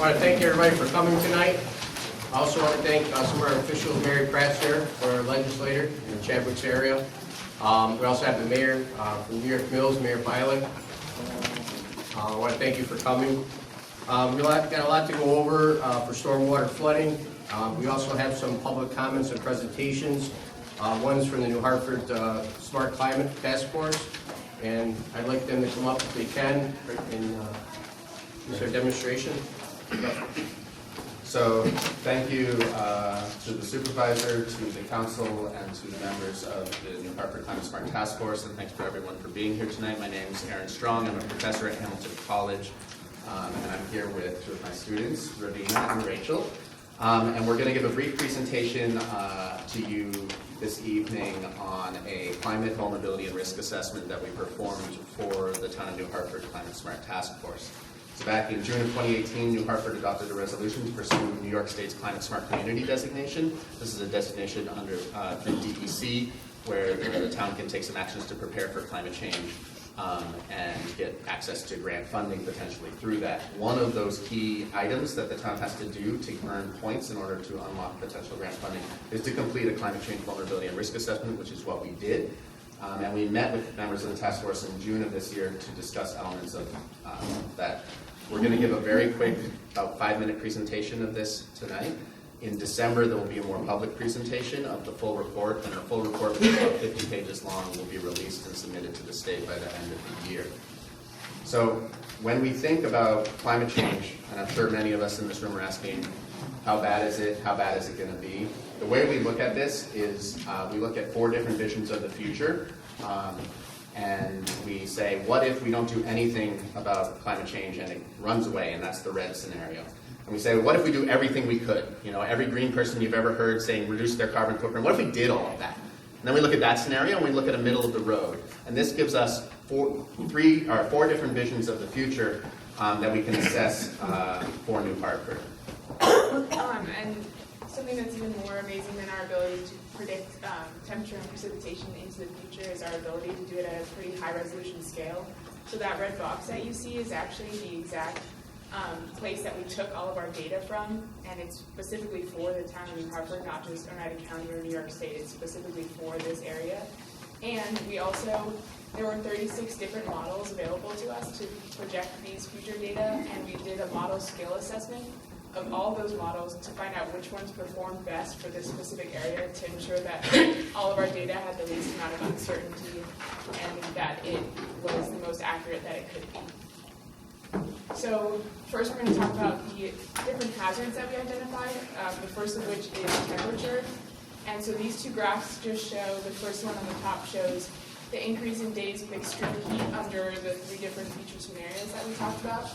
want to thank everybody for coming tonight. I also want to thank some of our officials, Mary Pratt's here, for our legislator in the Chadwick's area. We also have the mayor from New York Mills, Mayor Byler. I want to thank you for coming. We've got a lot to go over for stormwater flooding. We also have some public comments and presentations. One's from the New Hartford Smart Climate Task Force, and I'd like them to come up if they can and use their demonstration. So thank you to the supervisor, to the council, and to the members of the New Hartford Climate Smart Task Force, and thanks for everyone for being here tonight. My name is Aaron Strong. I'm a professor at Hamilton College, and I'm here with two of my students, Ravina and Rachel. And we're going to give a brief presentation to you this evening on a climate vulnerability and risk assessment that we performed for the town of New Hartford Climate Smart Task Force. So back in June of 2018, New Hartford adopted a resolution to pursue New York State's Climate Smart Community designation. This is a designation under through DEC, where the town can take some actions to prepare for climate change and get access to grant funding potentially through that. One of those key items that the town has to do to earn points in order to unlock potential grant funding is to complete a climate change vulnerability and risk assessment, which is what we did. And we met with members of the task force in June of this year to discuss elements of that. We're going to give a very quick, about 5-minute presentation of this tonight. In December, there will be a more public presentation of the full report, and the full report, which is about 50 pages long, will be released and submitted to the state by the end of the year. So when we think about climate change, and I'm sure many of us in this room are asking, how bad is it? How bad is it going to be? The way we look at this is we look at 4 different visions of the future. And we say, what if we don't do anything about climate change and it runs away, and that's the red scenario. And we say, what if we do everything we could? You know, every green person you've ever heard saying reduce their carbon footprint, what if we did all of that? And then we look at that scenario and we look at a middle of the road. And this gives us 4 different visions of the future that we can assess for New Hartford. And something that's even more amazing than our ability to predict temperature and precipitation into the future is our ability to do it at a pretty high resolution scale. So that red box that you see is actually the exact place that we took all of our data from, and it's specifically for the town of New Hartford, not just Oneida County or New York State. It's specifically for this area. And we also, there were 36 different models available to us to project these future data, and we did a model scale assessment of all those models to find out which ones performed best for this specific area to ensure that all of our data had the least amount of uncertainty and that it was the most accurate that it could be. So first we're going to talk about the different hazards that we identified, the first of which is temperature. And so these 2 graphs just show, the first one on the top shows the increase in days with extreme heat under the 3 different future scenarios that we talked about.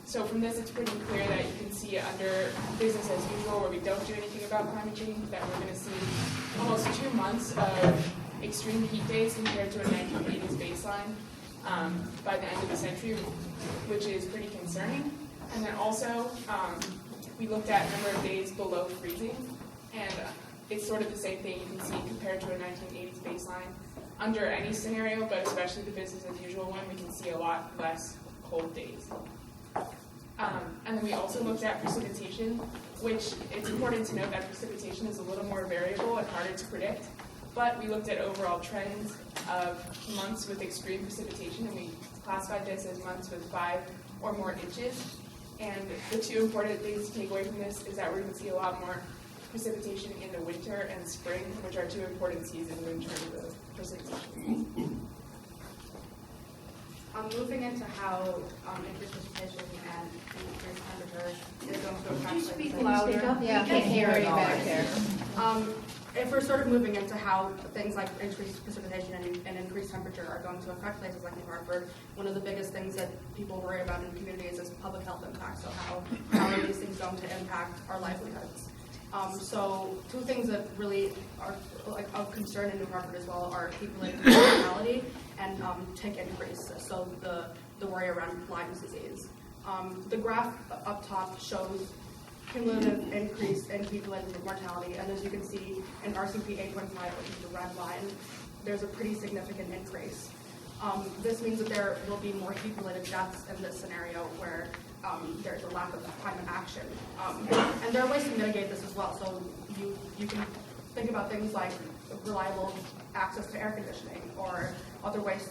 So from this, it's pretty clear that you can see under business as usual, where we don't do anything about climate change, that we're going to see almost 2 months of extreme heat days compared to a 1980s baseline by the end of the century, which is pretty concerning. And then also, we looked at number of days below freezing, and it's sort of the same thing you can see compared to a 1980s baseline. Under any scenario, but especially the business as usual one, we can see a lot less cold days. And then we also looked at precipitation, which it's important to note that precipitation is a little more variable and harder to predict. But we looked at overall trends of months with extreme precipitation, and we classified this as months with 5 or more inches. And the 2 important things to take away from this is that we're going to see a lot more precipitation in the winter and spring, which are 2 important seasons in terms of precipitation. Moving into how increased precipitation and increased temperature is going to affect. Could you speak louder? Yeah, I can't hear you back there. If we're sort of moving into how things like increased precipitation and increased temperature are going to affect places like New Hartford, one of the biggest things that people worry about in communities is public health impacts. So how are these things going to impact our livelihoods? So 2 things that really are like of concern in New Hartford as well are heat-related mortality and tick increase. So the worry around Lyme disease. The graph up top shows cumulative increase in heat-related mortality, and as you can see in RCP 8.5, which is the red line, there's a pretty significant increase. This means that there will be more heat-related deaths in this scenario where there's a lack of climate action. And there are ways to mitigate this as well. So you can think about things like reliable access to air conditioning or other ways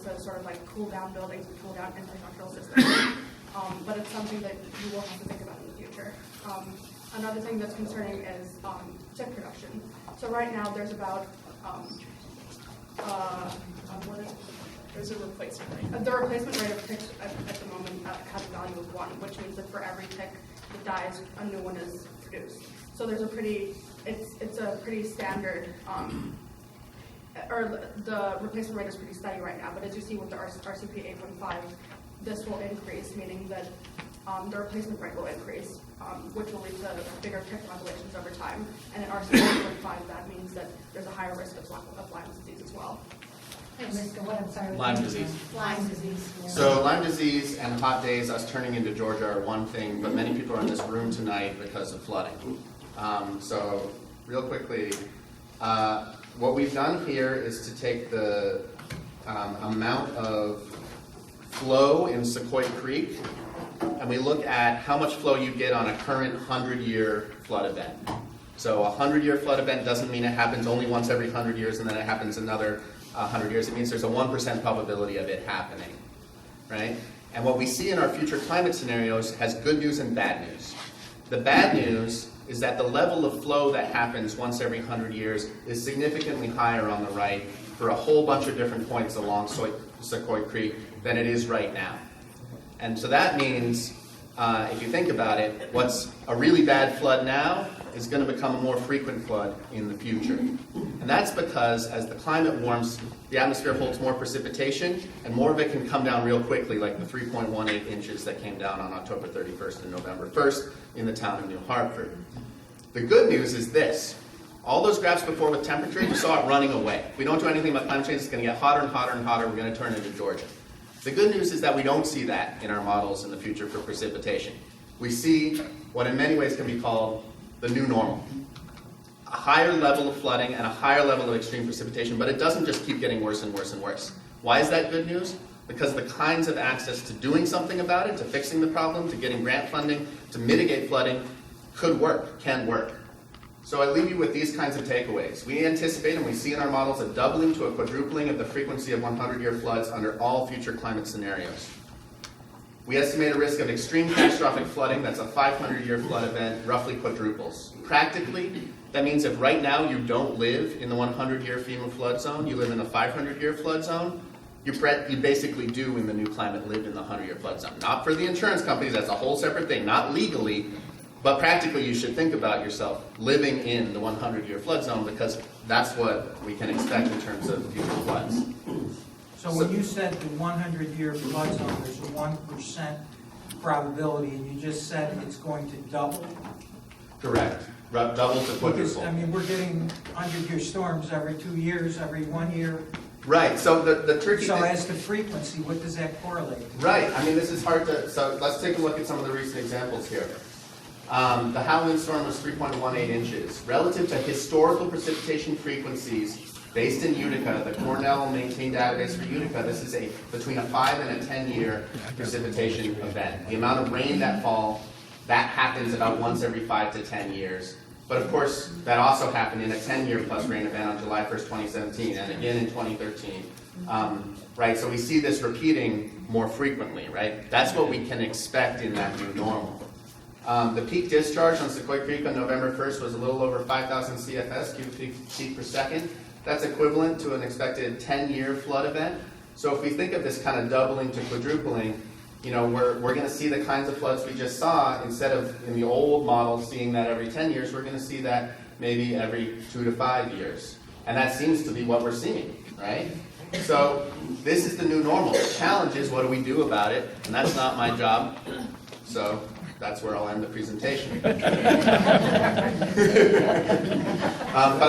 to sort of like cool down buildings and cool down infrastructural systems. But it's something that you will have to think about in the future. Another thing that's concerning is tick production. So right now there's about There's a replacement rate. the replacement rate of ticks at the moment has a value of 1, which means that for every tick that dies, a new one is produced. So there's it's a pretty standard, or the replacement rate is pretty steady right now. But as you see with the RCP 8.5, this will increase, meaning that the replacement rate will increase, which will lead to bigger tick populations over time. And at RCP 8.5, that means that there's a higher risk of Lyme disease as well. And risk of what, I'm sorry? Lyme disease. Lyme disease. Yeah. So Lyme disease and hot days, us turning into Georgia are one thing, but many people are in this room tonight because of flooding. So real quickly, what we've done here is to take the amount of flow in Sequoia Creek, and we look at how much flow you get on a current 100-year flood event. So a 100-year flood event doesn't mean it happens only once every 100 years and then it happens another 100 years. It means there's a 1% probability of it happening, right? And what we see in our future climate scenarios has good news and bad news. The bad news is that the level of flow that happens once every 100 years is significantly higher on the right for a whole bunch of different points along Sequoia Creek than it is right now. And so that means, if you think about it, what's a really bad flood now is going to become a more frequent flood in the future. And that's because as the climate warms, the atmosphere holds more precipitation, and more of it can come down real quickly, like the 3.18 inches that came down on October 31st and November 1st in the town of New Hartford. The good news is this. All those graphs before with temperature, you saw it running away. If we don't do anything about climate change, it's going to get hotter and hotter and hotter. We're going to turn into Georgia. The good news is that we don't see that in our models in the future for precipitation. We see what in many ways can be called the new normal. A higher level of flooding and a higher level of extreme precipitation, but it doesn't just keep getting worse and worse and worse. Why is that good news? Because the kinds of access to doing something about it, to fixing the problem, to getting grant funding, to mitigate flooding, could work, can work. So I leave you with these kinds of takeaways. We anticipate and we see in our models a doubling to a quadrupling of the frequency of 100-year floods under all future climate scenarios. We estimate a risk of extreme catastrophic flooding, that's a 500-year flood event, roughly quadruples. Practically, that means if right now you don't live in the 100-year FEMA flood zone, you live in the 500-year flood zone, you basically do in the new climate live in the 100-year flood zone. Not for the insurance companies, that's a whole separate thing, not legally, but practically you should think about yourself living in the 100-year flood zone because that's what we can expect in terms of future floods. So when you said the 100-year flood zone, there's a 1% probability, and you just said it's going to double? Correct. Double to Because, quadruple. I mean, we're getting 100-year storms every 2 years, every 1 year. Right, so the tricky So thing... as to frequency, what does that correlate to? Right, I mean, this is hard to... So let's take a look at some of the recent examples here. The Howland storm was 3.18 inches. Relative to historical precipitation frequencies based in Utica, the Cornell maintained database for Utica, this is between a 5 and a 10-year precipitation event. The amount of rain that falls, that happens about once every 5 to 10 years. But of course, that also happened in a 10-year plus rain event on July 1st, 2017, and again in 2013. Right, so we see this repeating more frequently, right? That's what we can expect in that new normal. The peak discharge on Sequoia Creek on November 1st was a little over 5,000 CFS, cubic feet per second. That's equivalent to an expected 10-year flood event. So if we think of this kind of doubling to quadrupling, you know, we're going to see the kinds of floods we just saw. Instead of in the old model seeing that every 10 years, we're going to see that maybe every 2 to 5 years. And that seems to be what we're seeing, right? So this is the new normal. The challenge is, what do we do about it? And that's not my job. So that's where I'll end the presentation. But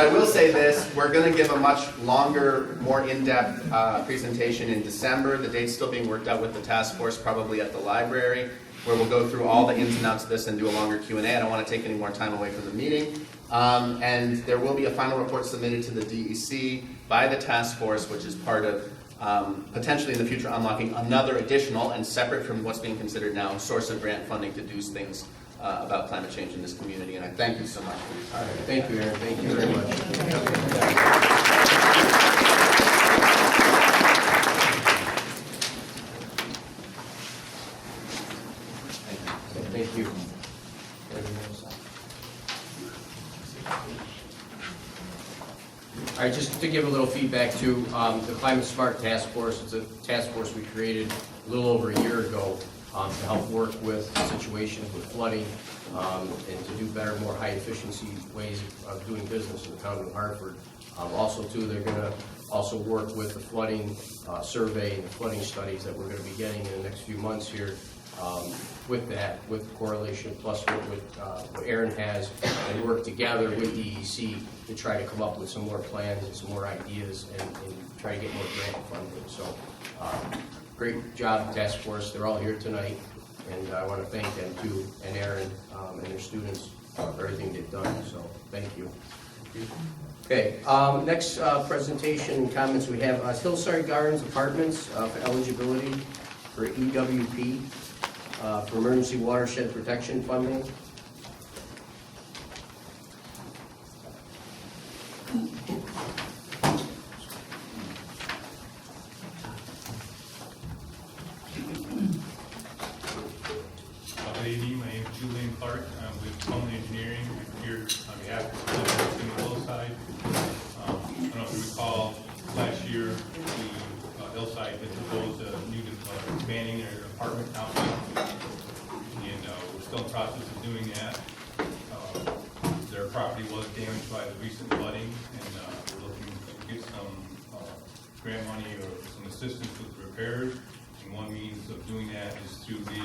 I will say this, we're going to give a much longer, more in-depth presentation in December. The date's still being worked out with the task force, probably at the library, where we'll go through all the ins and outs of this and do a longer Q&A. I don't want to take any more time away from the meeting. And there will be a final report submitted to the DEC by the task force, which is part of potentially in the future unlocking another additional and separate from what's being considered now source of grant funding to do things about climate change in this community. And I thank you so much for your time. Thank you, Aaron. Thank you very much. Thank you. All right, just to give a little feedback to the Climate Smart Task Force. It's a task force we created a little over a year ago to help work with situations with flooding and to do better, more high-efficiency ways of doing business in the town of Hartford. Also, too, they're going to also work with the flooding survey and the flooding studies that we're going to be getting in the next few months here. With that, with correlation plus what Aaron has, and work together with DEC to try to come up with some more plans and some more ideas and try to get more grant funding. So, great job, task force. They're all here tonight, and I want to thank them too, and Aaron and their students for everything they've done. So, thank you. Okay, next presentation and comments we have Hillside Gardens Apartments for eligibility for EWP. For emergency watershed protection funding. Good evening, my name is Julian Clark. I'm with Coleman Engineering. I'm here on behalf of the Hillside. I don't know if you recall, last year, Hillside had proposed a new expanding their apartment complex, and we're still in the process of doing that. Their property was damaged by the recent flooding, and we're looking to get some grant money or some assistance with repairs. And one means of doing that is through the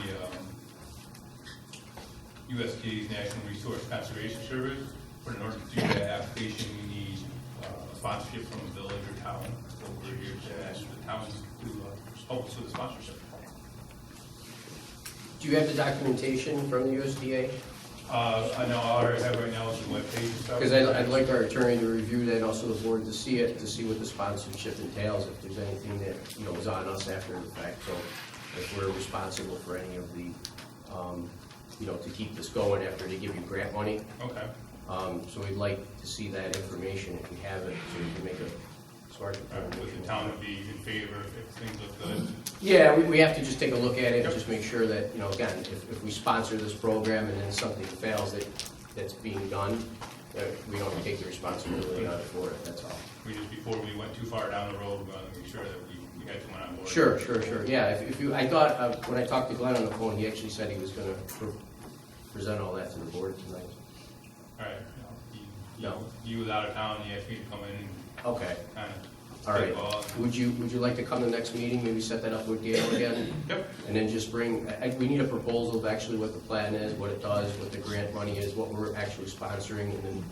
USDA's National Resource Conservation Service. But in order to do that application, we need sponsorship from a village or town. So we're here to ask the towns to help us with the sponsorship. Do you have the documentation from the USDA? I know all I have right now is the webpage and stuff. Because I'd like our attorney to review that, and also the board to see it, to see what the sponsorship entails, if there's anything that, is on us after the fact. So if we're responsible for any of the, to keep this going after they give you grant money. Okay. So we'd like to see that information if we have it, so we can make a smart determination. Would the town would be in favor if things look good? Yeah, we have to just take a look at it and just make sure that, again, if we sponsor this program and then something fails that's being done, we don't take the responsibility on it for it, that's all. We just, before we went too far down the road, we wanted to make sure that we had someone on board. Sure. Yeah, if you, I thought, when I talked to Glenn on the phone, he actually said he was gonna present all that to the board tonight. All right. No. You was out of town, you asked me to come in and Okay, kind of all right. take all. Would you like to come to the next meeting, maybe set that up with Gail again? Yep. And then just bring, we need a proposal of actually what the plan is, what it does, what the grant money is, what we're actually sponsoring, and then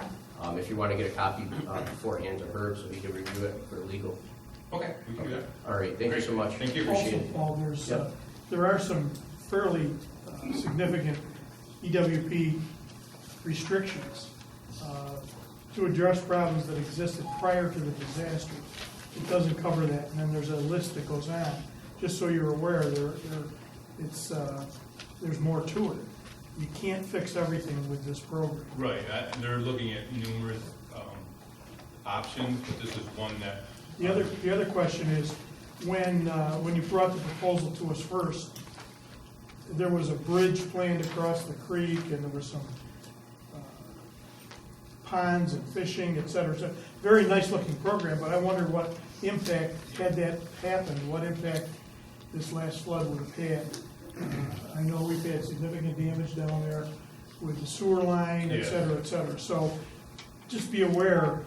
if you want to get a copy beforehand to Herb so he can review it for legal. Okay, we can do that. All right, thank you so much. Thank you. Appreciate Also, it. Paul, Yep. there are some fairly significant EWP restrictions to address problems that existed prior to the disaster. It doesn't cover that, and then there's a list that goes on. Just so you're aware, there's more to it. You can't fix everything with this program. Right, they're looking at numerous options, but this is one that. The other question is, when you brought the proposal to us first, there was a bridge planned across the creek, and there was some ponds and fishing, et cetera. So, very nice looking program, but I wondered what impact, had that happened, what impact this last flood would have had. I know we've had significant damage down there with the sewer line, et cetera, et cetera. So just be aware.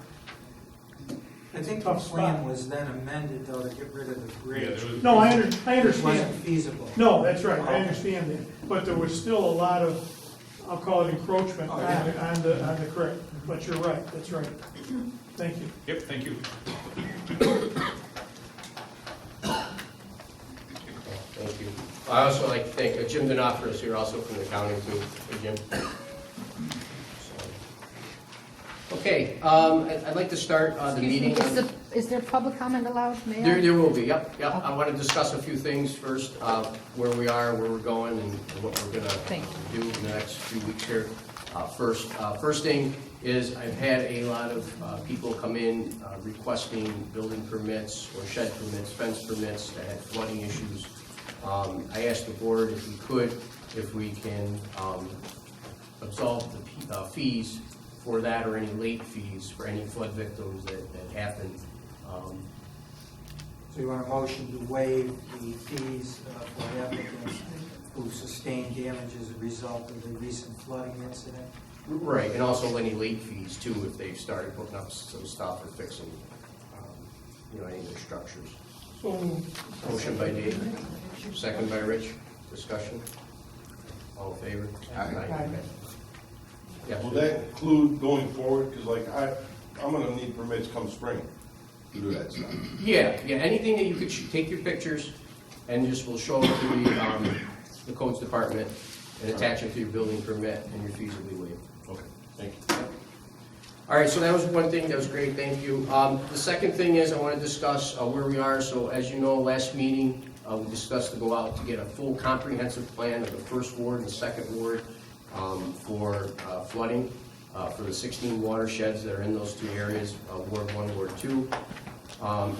I think the plan was then amended, though, to get rid of the bridge. No, I It wasn't understand. feasible. No, that's right, I understand that. But there was still a lot of, I'll call it encroachment Oh, on yeah. the creek. But you're right, that's right. Thank you. Yep, thank you. Thank you. I also like to thank Jim D'Onofrio is here also from the county too. Hey, Jim. So, Okay, I'd like to start the meeting. Is there public comment allowed, Mayor? There will be, yep. I want to discuss a few things first, where we are, where we're going, and what we're going Thank to do in the next few weeks here. First thing is I've had a lot of people come in requesting building permits or shed permits, fence permits that had flooding issues. I asked the board if we can absolve the fees for that or any late fees for any flood victims that happened. So you want a motion to waive the fees for applicants who sustained damage as a result of the recent flooding incident? Right, and also any late fees too, if they've started putting up some stuff or fixing, any of their structures. So, Motion by Dave, second by Rich, discussion. All in favor? Aye. Okay. Yes. Will that include going forward, because like I'm gonna need permits come spring to do that stuff. Yeah, anything that you could take your pictures and just will show it to the codes department and attach it to your building permit and your fees will be waived. Okay, thank you. All right, so that was one thing, that was great, thank you. The second thing is I want to discuss where we are. So as you know, last meeting, we discussed to go out to get a full comprehensive plan of the first ward and second ward for flooding for the 16 watersheds that are in those two areas, Ward 1, Ward 2.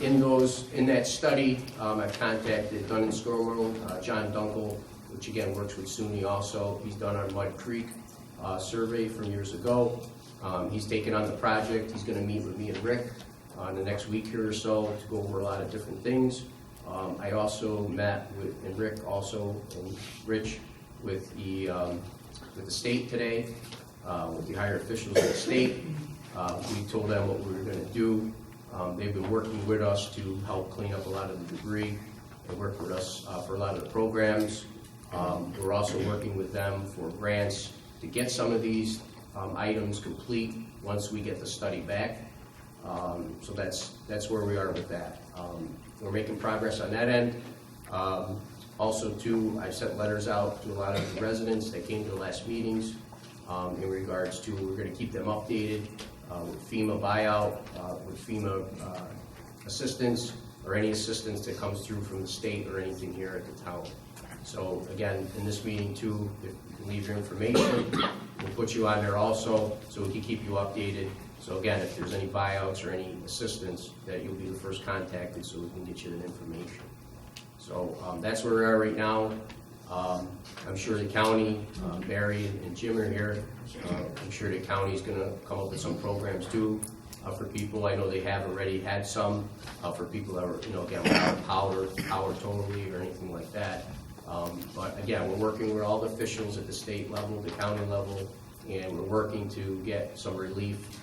In that study, I've contacted Dunn and Scromero, John Dunkel, which again works with SUNY also. He's done our Mud Creek survey from years ago. He's taken on the project. He's going to meet with me and Rick in the next week here or so to go over a lot of different things. I also met with, and Rick also, and Rich, with the state today, with the higher officials of the state. We told them what we were going to do. They've been working with us to help clean up a lot of the debris and work with us for a lot of the programs. We're also working with them for grants to get some of these items complete once we get the study back. So that's where we are with that. We're making progress on that end. Also, too, I sent letters out to a lot of the residents that came to the last meetings in regards to, we're going to keep them updated with FEMA buyout, with FEMA assistance, or any assistance that comes through from the state or anything here at the town. So again, in this meeting too, if you can leave your information, we'll put you on there also so we can keep you updated. So again, if there's any buyouts or any assistance, that you'll be the first contacted so we can get you that information. So that's where we are right now. I'm sure the county, Barry and Jim are here. I'm sure the county is going to come up with some programs too for people. I know they have already had some for people that were, again, without power totally or anything like that. But again, we're working with all the officials at the state level, the county level, and we're working to get some relief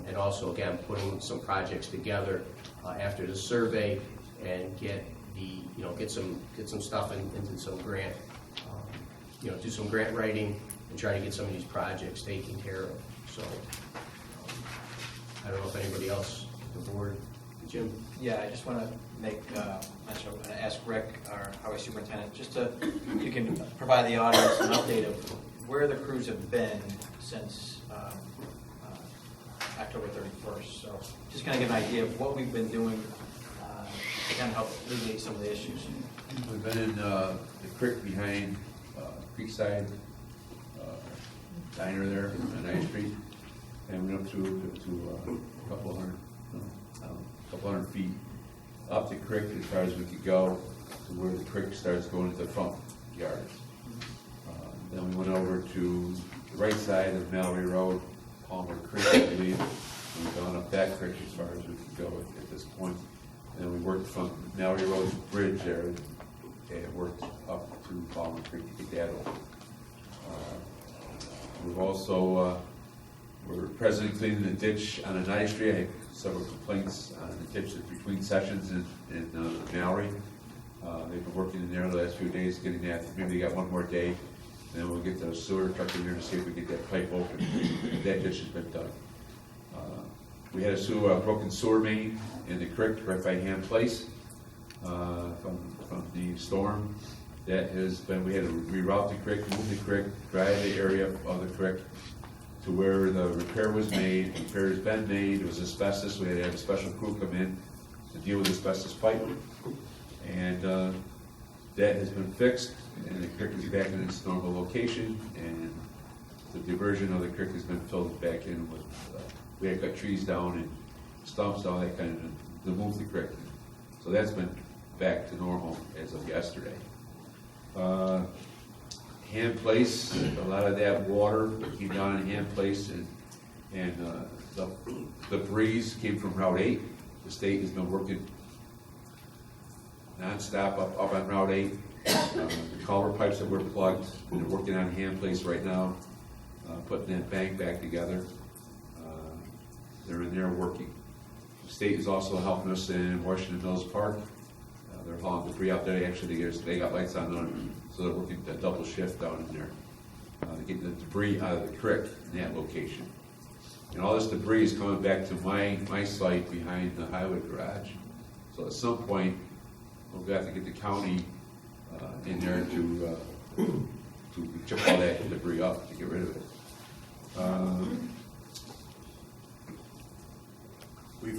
and also, again, putting some projects together after the survey and get some stuff into some grant, do some grant writing and try to get some of these projects taken care of. So I don't know if anybody else, the board, Jim? Yeah, I just want to make mention, ask Rick, our highway superintendent, you can provide the audience an update of where the crews have been since October 31st. So just kind of get an idea of what we've been doing to kind of help alleviate some of the issues. We've been in the creek behind Creekside Diner there on 9th Street, and we went up to a couple hundred feet up the creek as far as we could go to where the creek starts going into the front yard. Then we went over to the right side of Mallory Road, Palmer Creek, I believe, and we've gone up that creek as far as we could go at this point. And then we worked from Mallory Road Bridge there and worked up to Palmer Creek to get that over. We've also, we're presently cleaning the ditch on 9th Street. I had several complaints on the ditch between Sessions and Mallory. They've been working in there the last few days getting that. Maybe they got one more day. Then we'll get the sewer truck in here to see if we get that pipe open. That ditch has been done. We had a broken sewer main in the creek right by Ham Place from the storm. That has been, we had to reroute the creek, move the creek, dry the area of the creek. to where the repair was made. The repair's been made, it was asbestos, we had to have a special crew come in to deal with asbestos pipe. And that has been fixed, and the creek is back in its normal location, and the diversion of the creek has been filled back in with, we had cut trees down and stumps, all that kind of, to move the creek. So that's been back to normal as of yesterday. Hand Place, a lot of that water came down in Hand Place, and the breeze came from Route 8. The state has been working nonstop up on Route 8. The culvert pipes that were plugged, they're working on Hand Place right now, putting that bank back together. They're in there working. The state is also helping us in Washington Mills Park. They're hauling debris out there. Actually, they got lights on them, so they're working a double shift down in there. They're getting the debris out of the creek in that location. And all this debris is coming back to my site behind the highway garage. So at some point, we'll have to get the county in there to chip all that debris up to get rid of it. They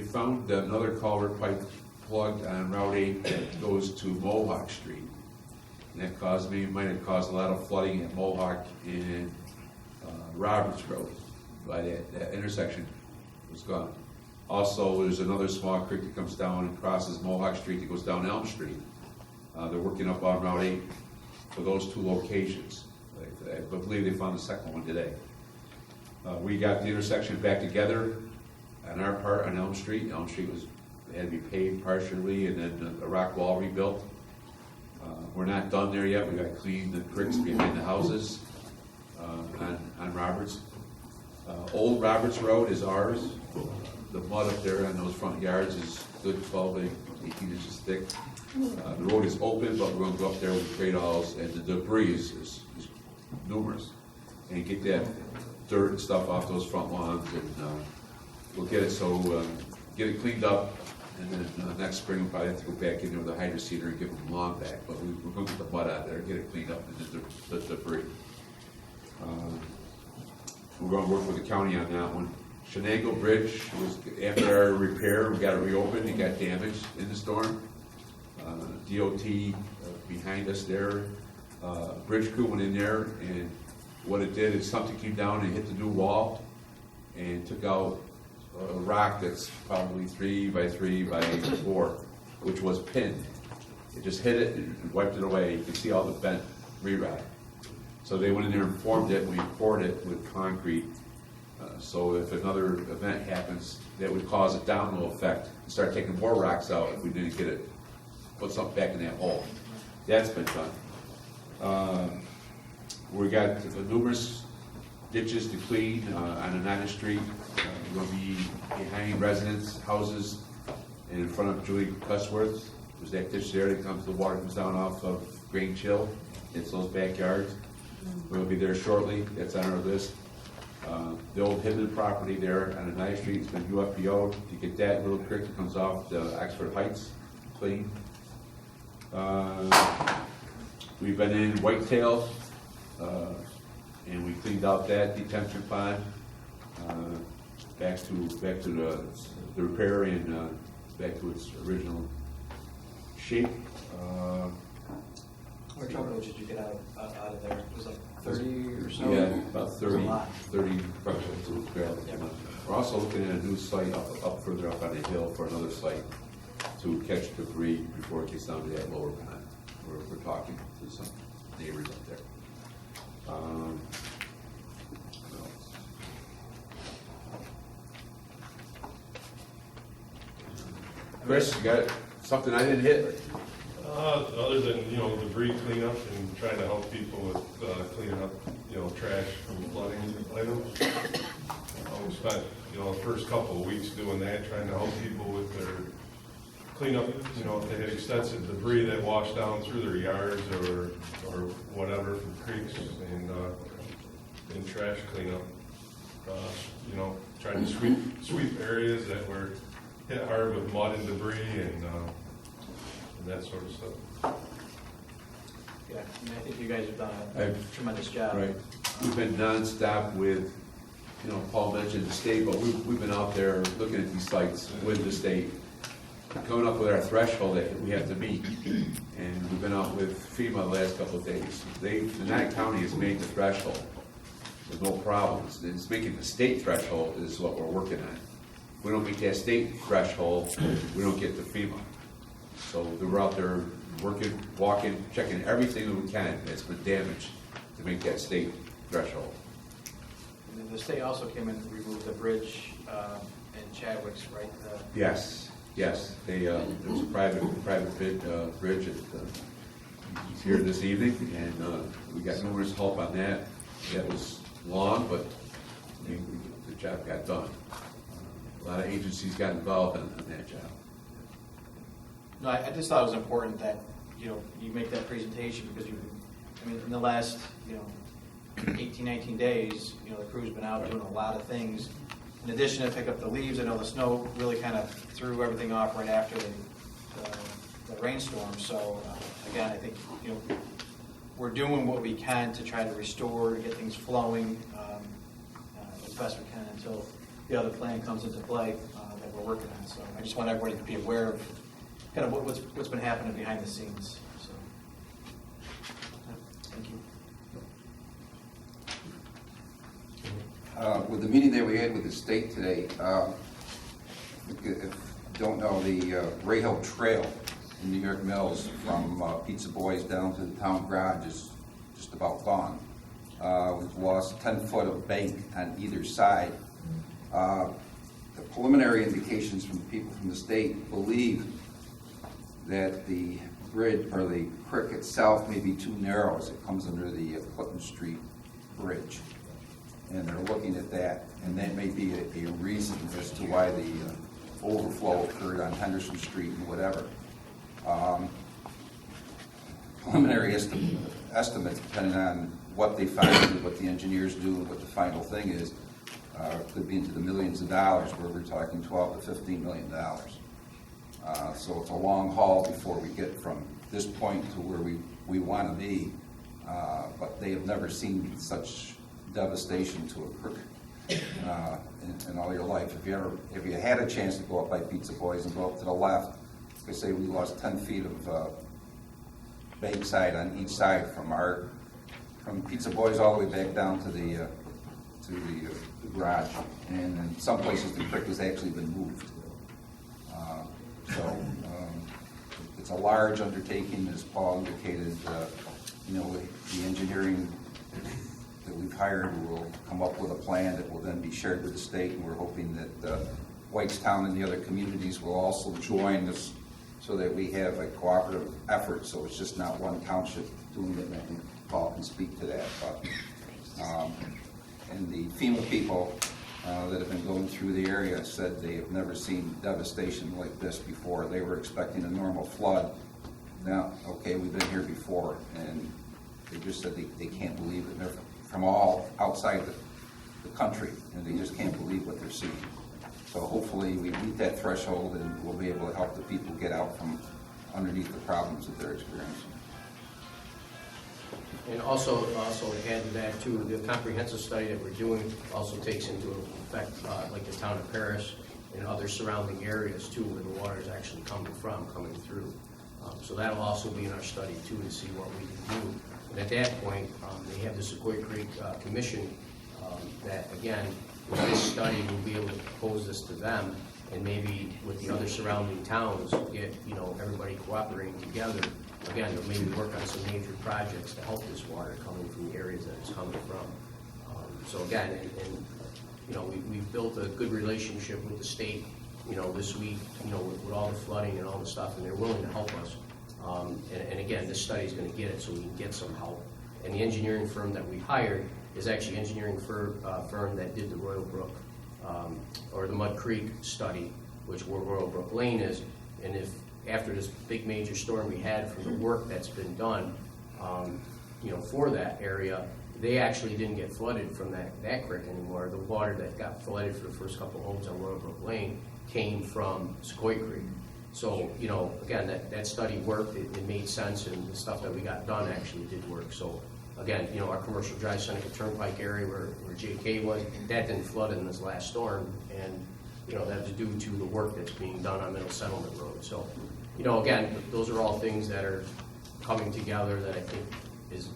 found another culvert pipe plugged on Route 8 that goes to Mohawk Street. And that might have caused a lot of flooding at Mohawk and Roberts Road. By that intersection was gone. Also, there's another small creek that comes down and crosses Mohawk Street that goes down Elm Street. They're working up on Route 8 for those two locations. I believe they found the second one today. We got the intersection back together on our part on Elm Street. Elm Street had to be paved partially, and then a rock wall rebuilt. We're not done there yet. We got to clean the creeks behind the houses on Roberts. Old Roberts Road is ours. The mud up there on those front yards is good 12 to 18 inches thick. The road is open, but we're going to go up there with great alls, and the debris is numerous. And get that dirt and stuff off those front lawns, and we'll get it get it cleaned up, and then next spring we'll probably have to go back in there with a hydro seeder and give them the lawn back. But we're going to get the mud out there, get it cleaned up, and the debris. We're going to work with the county on that one. Shenango Bridge was, after our repair, we got it reopened. It got damaged in the storm. DOT behind us there. Bridge crew went in there, and what it did is something came down and hit the new wall and took out a rock that's probably 3 by 3 by 4, which was pinned. It just hit it and wiped it away. You can see all the bent rerod. So they went in there and formed it, and we poured it with concrete. So if another event happens, that would cause a domino effect and start taking more rocks out if we didn't get it, put something back in that hole. That's been done. We got numerous ditches to clean on Oneida Street. We're going to be behind residents' houses and in front of Julie Cusworth. There's that ditch there that the water comes down off of Grange Hill. It's those backyards. We'll be there shortly. That's on our list. The old Hidden property there on Oneida Street has been UFPO'd to get that little creek that comes off the Oxford Heights clean. We've been in Whitetail, and we cleaned out that detention pond back to the repair and back to its original shape. How much truckloads did you get out of there? It was like 30 or so? Yeah, about 30 lot. truckloads of gravel. We're also looking at a new site up further up on the hill for another site to catch debris before it gets down to that lower pond. We're talking to some neighbors up there. Chris, you got something I didn't hit? Other than, debris cleanup and trying to help people with cleaning up, trash from flooding items. We spent, the first couple of weeks doing that, trying to help people with their cleanup, if they had extensive debris that washed down through their yards or whatever from creeks and trash cleanup. Trying to sweep areas that were hit hard with mud and debris and that sort of stuff. Yeah, I think you guys have done a tremendous job. Right. we've been nonstop with, you know, Paul mentioned the state, but we've been out there looking at these sites with the state, coming up with our threshold that we have to meet. And we've been out with FEMA the last couple of days. The United County has made the threshold with no problems. It's making the state threshold is what we're working on. If we don't meet that state threshold, we don't get to FEMA. So we're out there working, walking, checking everything that we can that's been damaged to make that state threshold. And then the state also came in and removed the bridge in Chadwick's, right? Yes, they, there was a private bid, bridge at, he's here this evening, and we got numerous help on that. That was long, but I mean, the job got done. A lot of agencies got involved in that job. No, I just thought it was important that, you know, you make that presentation because I mean, in the last, 18, 19 days, the crew's been out doing a lot of things. In addition to pick up the leaves, I know the snow really kind of threw everything off right after the rainstorm. So again, I think, we're doing what we can to try to restore, to get things flowing as best we can until the other plan comes into play that we're working on. So I just want everybody to be aware of kind of what's been happening behind the scenes. So, thank you. With the meeting that we had with the state today, if you don't know, the Ray Hill Trail in New York Mills from Pizza Boys down to the town garage is just about gone. We've lost 10 foot of bank on either side. The preliminary indications from the people from the state believe that the bridge or the creek itself may be too narrow as it comes under the Clinton Street Bridge. And they're looking at that, and that may be a reason as to why the overflow occurred on Henderson Street and whatever. Preliminary estimates, depending on what they find, what the engineers do, and what the final thing is, could be into the millions of dollars, where we're talking $12 to $15 million. So it's a long haul before we get from this point to where we want to be, but they have never seen such devastation to a creek in all your life. If you had a chance to go up by Pizza Boys and go up to the left, they say we lost 10 feet of bankside on each side from Pizza Boys all the way back down to the garage, and in some places the creek has actually been moved. It's a large undertaking, as Paul indicated. The engineering that we've hired will come up with a plan that will then be shared with the state, and we're hoping that Whitestown and the other communities will also join us so that we have a cooperative effort, so it's just not one township doing it, and I think Paul can speak to that. But, and the FEMA people that have been going through the area said they have never seen devastation like this before. They were expecting a normal flood. Now, okay, we've been here before, and they just said they can't believe it. They're from all outside the country, and they just can't believe what they're seeing. So hopefully we meet that threshold, and we'll be able to help the people get out from underneath the problems that they're experiencing. And also to add to that too, the comprehensive study that we're doing also takes into effect like the town of Paris and other surrounding areas too, where the water is actually coming through. So that'll also be in our study too, to see what we can do. And at that point, they have the Sequoia Creek Commission that, again, with this study, we'll be able to propose this to them, and maybe with the other surrounding towns, get everybody cooperating together. Again, to maybe work on some major projects to help this water coming from the areas that it's coming from. So again, we've built a good relationship with the state, this week, with all the flooding and all the stuff, and they're willing to help us. And again, this study is going to get it so we can get some help. And the engineering firm that we hired is actually an engineering firm that did the Royal Brook, or the Mud Creek study, where Royal Brook Lane is. And if after this big major storm we had, from the work that's been done, for that area, they actually didn't get flooded from that creek anymore. The water that got flooded for the first couple homes on Royal Brook Lane came from Sequoia Creek. So, again, that study worked, it made sense, and the stuff that we got done actually did work. So, again, you know, our commercial drive Seneca Turnpike area where JK was, that didn't flood in this last storm, and, you know, that was due to the work that's being done on Middle Settlement Road. So, you know, again, those are all things that are coming together that I think is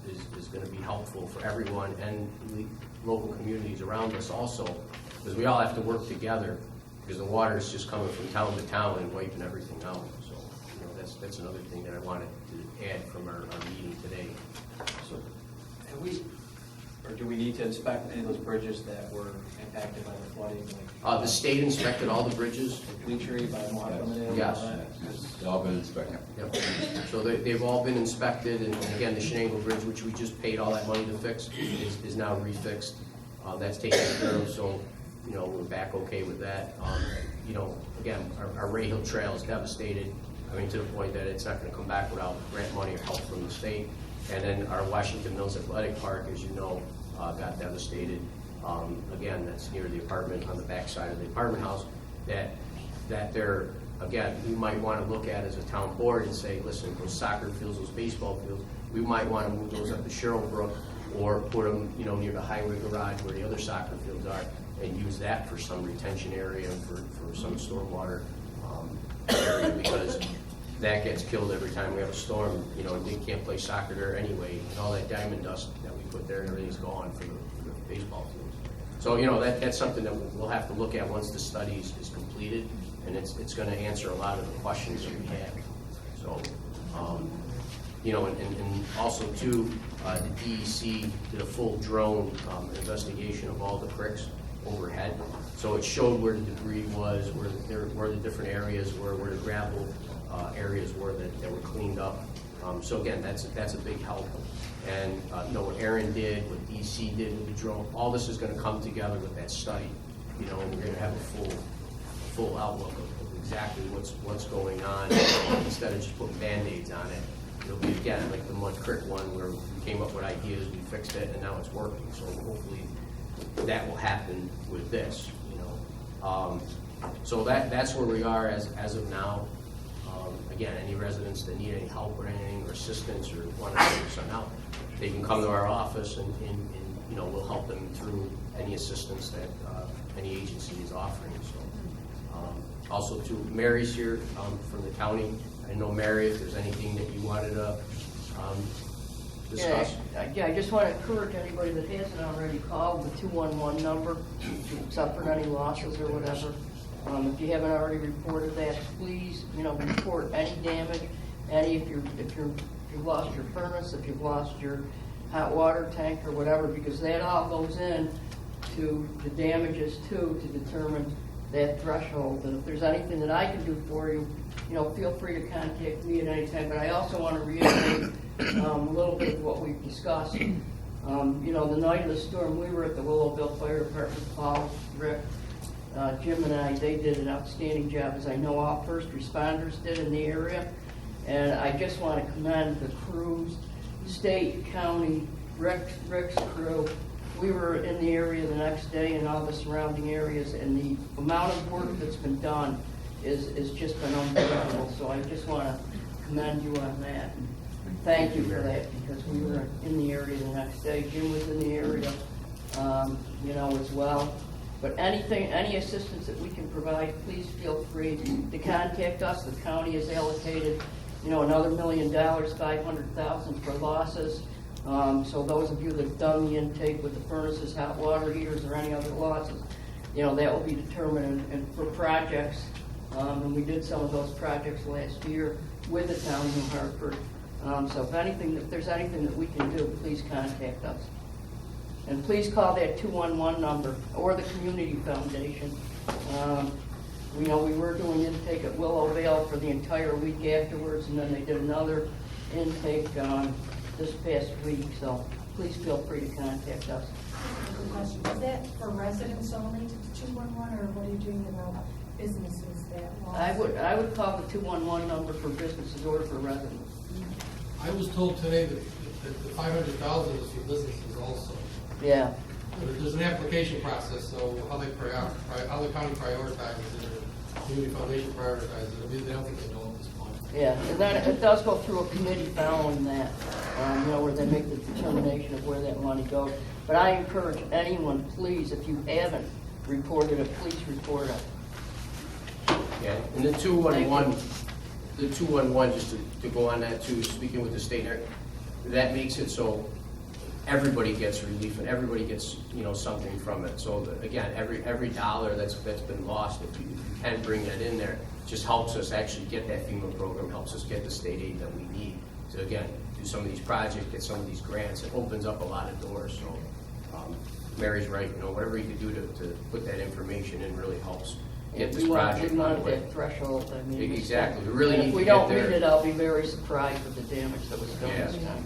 gonna be helpful for everyone and the local communities around us also, because we all have to work together, because the water is just coming from town to town and wiping everything out. So, you know, that's another thing that I wanted to add from our meeting today. So, have we, or do we need to inspect any of those bridges that were impacted by the flooding? Like, The state inspected all the bridges. Bleachery by Montgomery? Yes. It's all been inspected. Yep. So they've all been inspected, and again, the Shenango Bridge, which we just paid all that money to fix, is now refixed. That's taken care of, so, you know, we're back okay with that. You know, again, our Ray Hill Trail is devastated, I mean, to the point that it's not gonna come back without grant money or help from the state. And then our Washington Mills Athletic Park, as you know, got devastated. Again, that's near the apartment, on the backside of the apartment house, that they're, again, we might want to look at as a town board and say, listen, those soccer fields, those baseball fields, we might want to move those up to Sherrillbrook or put them, you know, near the highway garage where the other soccer fields are, and use that for some retention area, for some stormwater area, because that gets killed every time we have a storm. You know, they can't play soccer there anyway, and all that diamond dust that we put there and everything's gone for the baseball fields. So, you know, that's something that we'll have to look at once the study is completed, and it's going to answer a lot of the questions that we have. So, you know, and also too, the DEC did a full drone investigation of all the creeks overhead. So it showed where the debris was, where the different areas were, where the gravel areas were that were cleaned up. So again, that's a big help. And you know, what Aaron did, what DC did with the drone, all this is going to come together with that study. You know, and we're going to have a full outlook of exactly what's going on, instead of just putting Band-Aids on it. It'll be, again, like the Mud Creek one, where we came up with ideas, we fixed it, and now it's working. So hopefully that will happen with this. You know, so that's where we are as of now. Again, any residents that need any help or anything, or assistance, or want to figure something out, they can come to our office, and you know, we'll help them through any assistance that any agency is offering. So, also too, Mary's here from the county. I know, Mary, if there's anything that you wanted to discuss. Yeah, I just want to encourage anybody that hasn't already called the 211 number, if you suffered any losses or whatever. If you haven't already reported that, please, you know, report any damage, if you've lost your furnace, if you've lost your hot water tank or whatever, because that all goes in to the damages too, to determine that threshold. And if there's anything that I can do for you, you know, feel free to contact me at any time. But I also want to reiterate a little bit of what we've discussed. You know, the night of the storm, we were at the Willowville Fire Department, Paul, Rick, Jim and I. They did an outstanding job, as I know all first responders did in the area. And I just want to commend the crews, state, county, Rick's crew. We were in the area the next day and all the surrounding areas, and the amount of work that's been done is just been unbelievable. So I just want to commend you on that. And thank you for that, because we were in the area the next day. Jim was in the area, you know, as well. But any assistance that we can provide, please feel free to contact us. The county has allocated, you know, another $1 million, $500,000 for losses. So those of you that have done the intake with the furnaces, hot water heaters, or any other losses, you know, that will be determined. And for projects, and we did some of those projects last year with the town of New Hartford. So if there's anything that we can do, please contact us. And please call that 211 number, or the Community Foundation. We know we were doing intake at Willowvale for the entire week afterwards, and then they did another intake this past week. So please feel free to contact us. Question. Is that for residents only, 211, or what are you doing about businesses that lost? I would call the 211 number for businesses or for residents. I was told today that the 500,000 is for businesses also. Yeah. But there's an application process, so how the county prioritizes it, or the Community Foundation prioritizes it, I don't think they know at this point. Yeah, and then it does go through a committee following that. where they make the determination of where that money goes. But I encourage anyone, please, if you haven't reported it, please report it. Yeah, and the 211, just to go on that too, speaking with the state, that makes it so everybody gets relief and everybody gets, something from it. So again, every dollar that's been lost, if you can bring that in there, just helps us actually get that FEMA program, helps us get the state aid that we need to, again, do some of these projects, get some of these grants. It opens up a lot of doors. So Mary's right, whatever you can do to put that information in really helps get this project We want underway. that threshold, I mean. Exactly, we really and need if to we get don't there. read it, I'll be very surprised with the damage that was done this Yeah. time.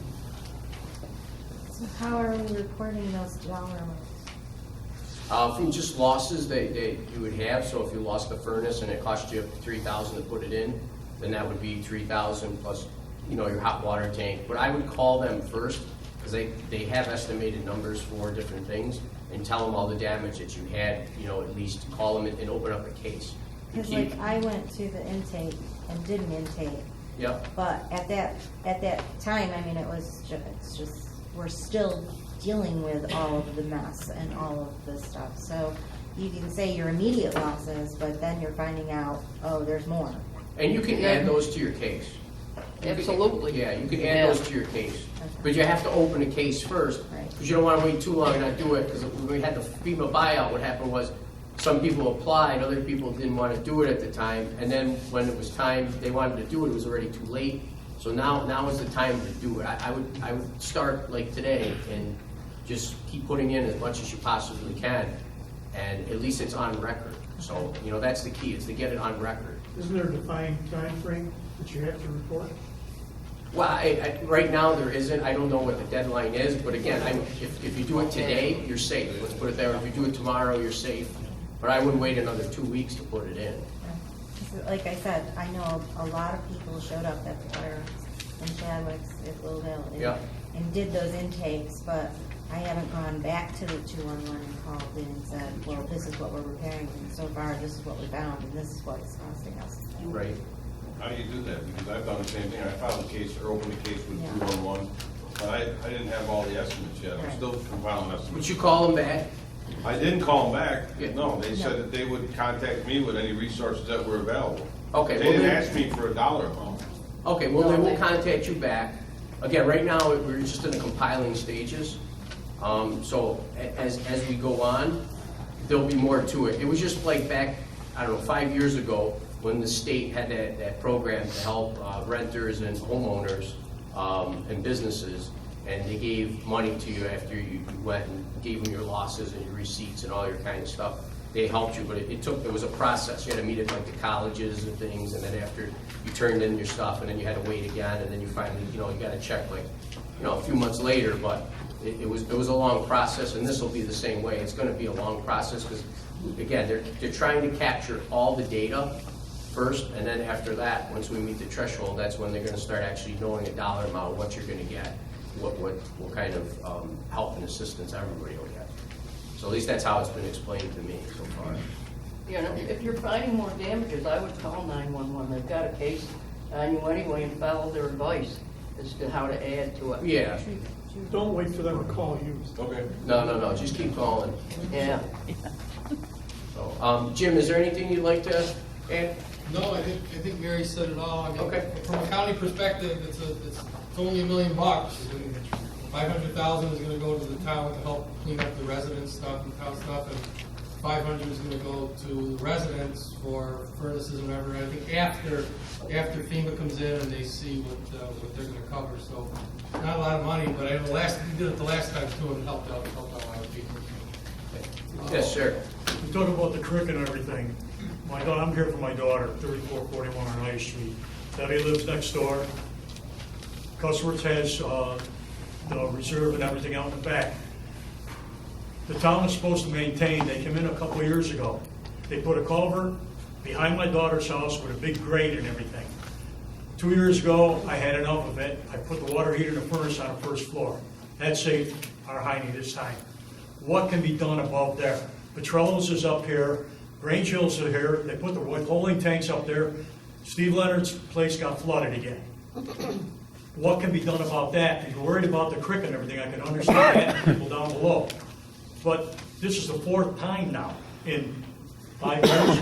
So how are we reporting those dollar amounts? From just losses that you would have, so if you lost the furnace and it cost you $3,000 to put it in, then that would be $3,000 plus, your hot water tank. But I would call them first, because they have estimated numbers for different things, and tell them all the damage that you had, at least call them and open up a case. Because I went to the intake and did an intake. Yep. But at that time, I mean, it's just, we're still dealing with all of the mess and all of the stuff. So you can say your immediate losses, but then you're finding out, oh, there's more. And you can add those to your case. Absolutely. Yeah, you can add those to your case. But you have to open a case first, Right. because you don't want to wait too long and not do it, because when we had the FEMA buyout, what happened was some people applied, other people didn't want to do it at the time, and then when it was time, they wanted to do it, it was already too late. So now is the time to do it. I would start like today and just keep putting in as much as you possibly can, and at least it's on record. So, that's the key, is to get it on record. Isn't there a defined time frame that you have to report? Well, right now there isn't. I don't know what the deadline is, but again, if you do it today, you're safe. Let's put it that way. If you do it tomorrow, you're safe. But I wouldn't wait another 2 weeks to put it in. Like I said, I know a lot of people showed up at the fire in Chadwick's at Littleville and did those intakes, but I haven't gone back to the 211 and called in and said, well, this is what we're repairing, and so far, this is what we found, and this is what it's costing us. Right. How do you do that? Because I've done the same thing. I filed a case or opened a case with 211, but I didn't have all the estimates yet. I'm still compiling estimates. Would you call them back? I didn't call them back. Yeah. No, they said that they would contact me with any resources that were available. Okay. They well, didn't then- ask me for a dollar amount. Okay, well, then we'll contact you back. Again, right now, we're just in the compiling stages. So as we go on, there'll be more to it. It was just like back, 5 years ago, when the state had that program to help renters and homeowners and businesses, and they gave money to you after you went and gave them your losses and your receipts and all your kind of stuff. They helped you, but it was a process. You had to meet at like the colleges and things, and then after you turned in your stuff, and then you had to wait again, and then you finally, you got a check like, a few months later, but it was a long process, and this will be the same way. It's going to be a long process because, again, they're trying to capture all the data first, and then after that, once we meet the threshold, that's when they're going to start actually knowing a dollar amount, what you're going to get, what kind of help and assistance everybody will get. So at least that's how it's been explained to me so far. If you're finding more damages, I would call 911. They've got a case on you anyway and follow their advice as to how to add to it. Yeah. Don't wait for them to call you. Okay. No, just keep calling. Yeah. So, Jim, is there anything you'd like to add? No, I think Mary said it all. I mean, Okay. From a county perspective, it's only $1 million. $500,000 is going to go to the town to help clean up the residents' stuff and town stuff, and $500 is going to go to the residents for furnaces and whatever. I think after FEMA comes in and they see what they're going to cover. So not a lot of money, but we did it the last time too, and helped out a lot of people. Yes, sir. We talk about the crick and everything. I'm here for my daughter, 3441 on High Street. Debbie lives next door. Customers has the reserve and everything out in the back. The town is supposed to maintain, they came in a couple of years ago. They put a culvert behind my daughter's house with a big grate and everything. 2 years ago, I had enough of it. I put the water heater and the furnace on the first floor. That saved our hiney this time. What can be done above there? Petrello's is up here, Grange Hills are here, they put the holding tanks up there. Steve Leonard's place got flooded again. what can be done about that? If you're worried about the crick and everything, I can understand that, people down below. But this is the 4th time now in 5 years.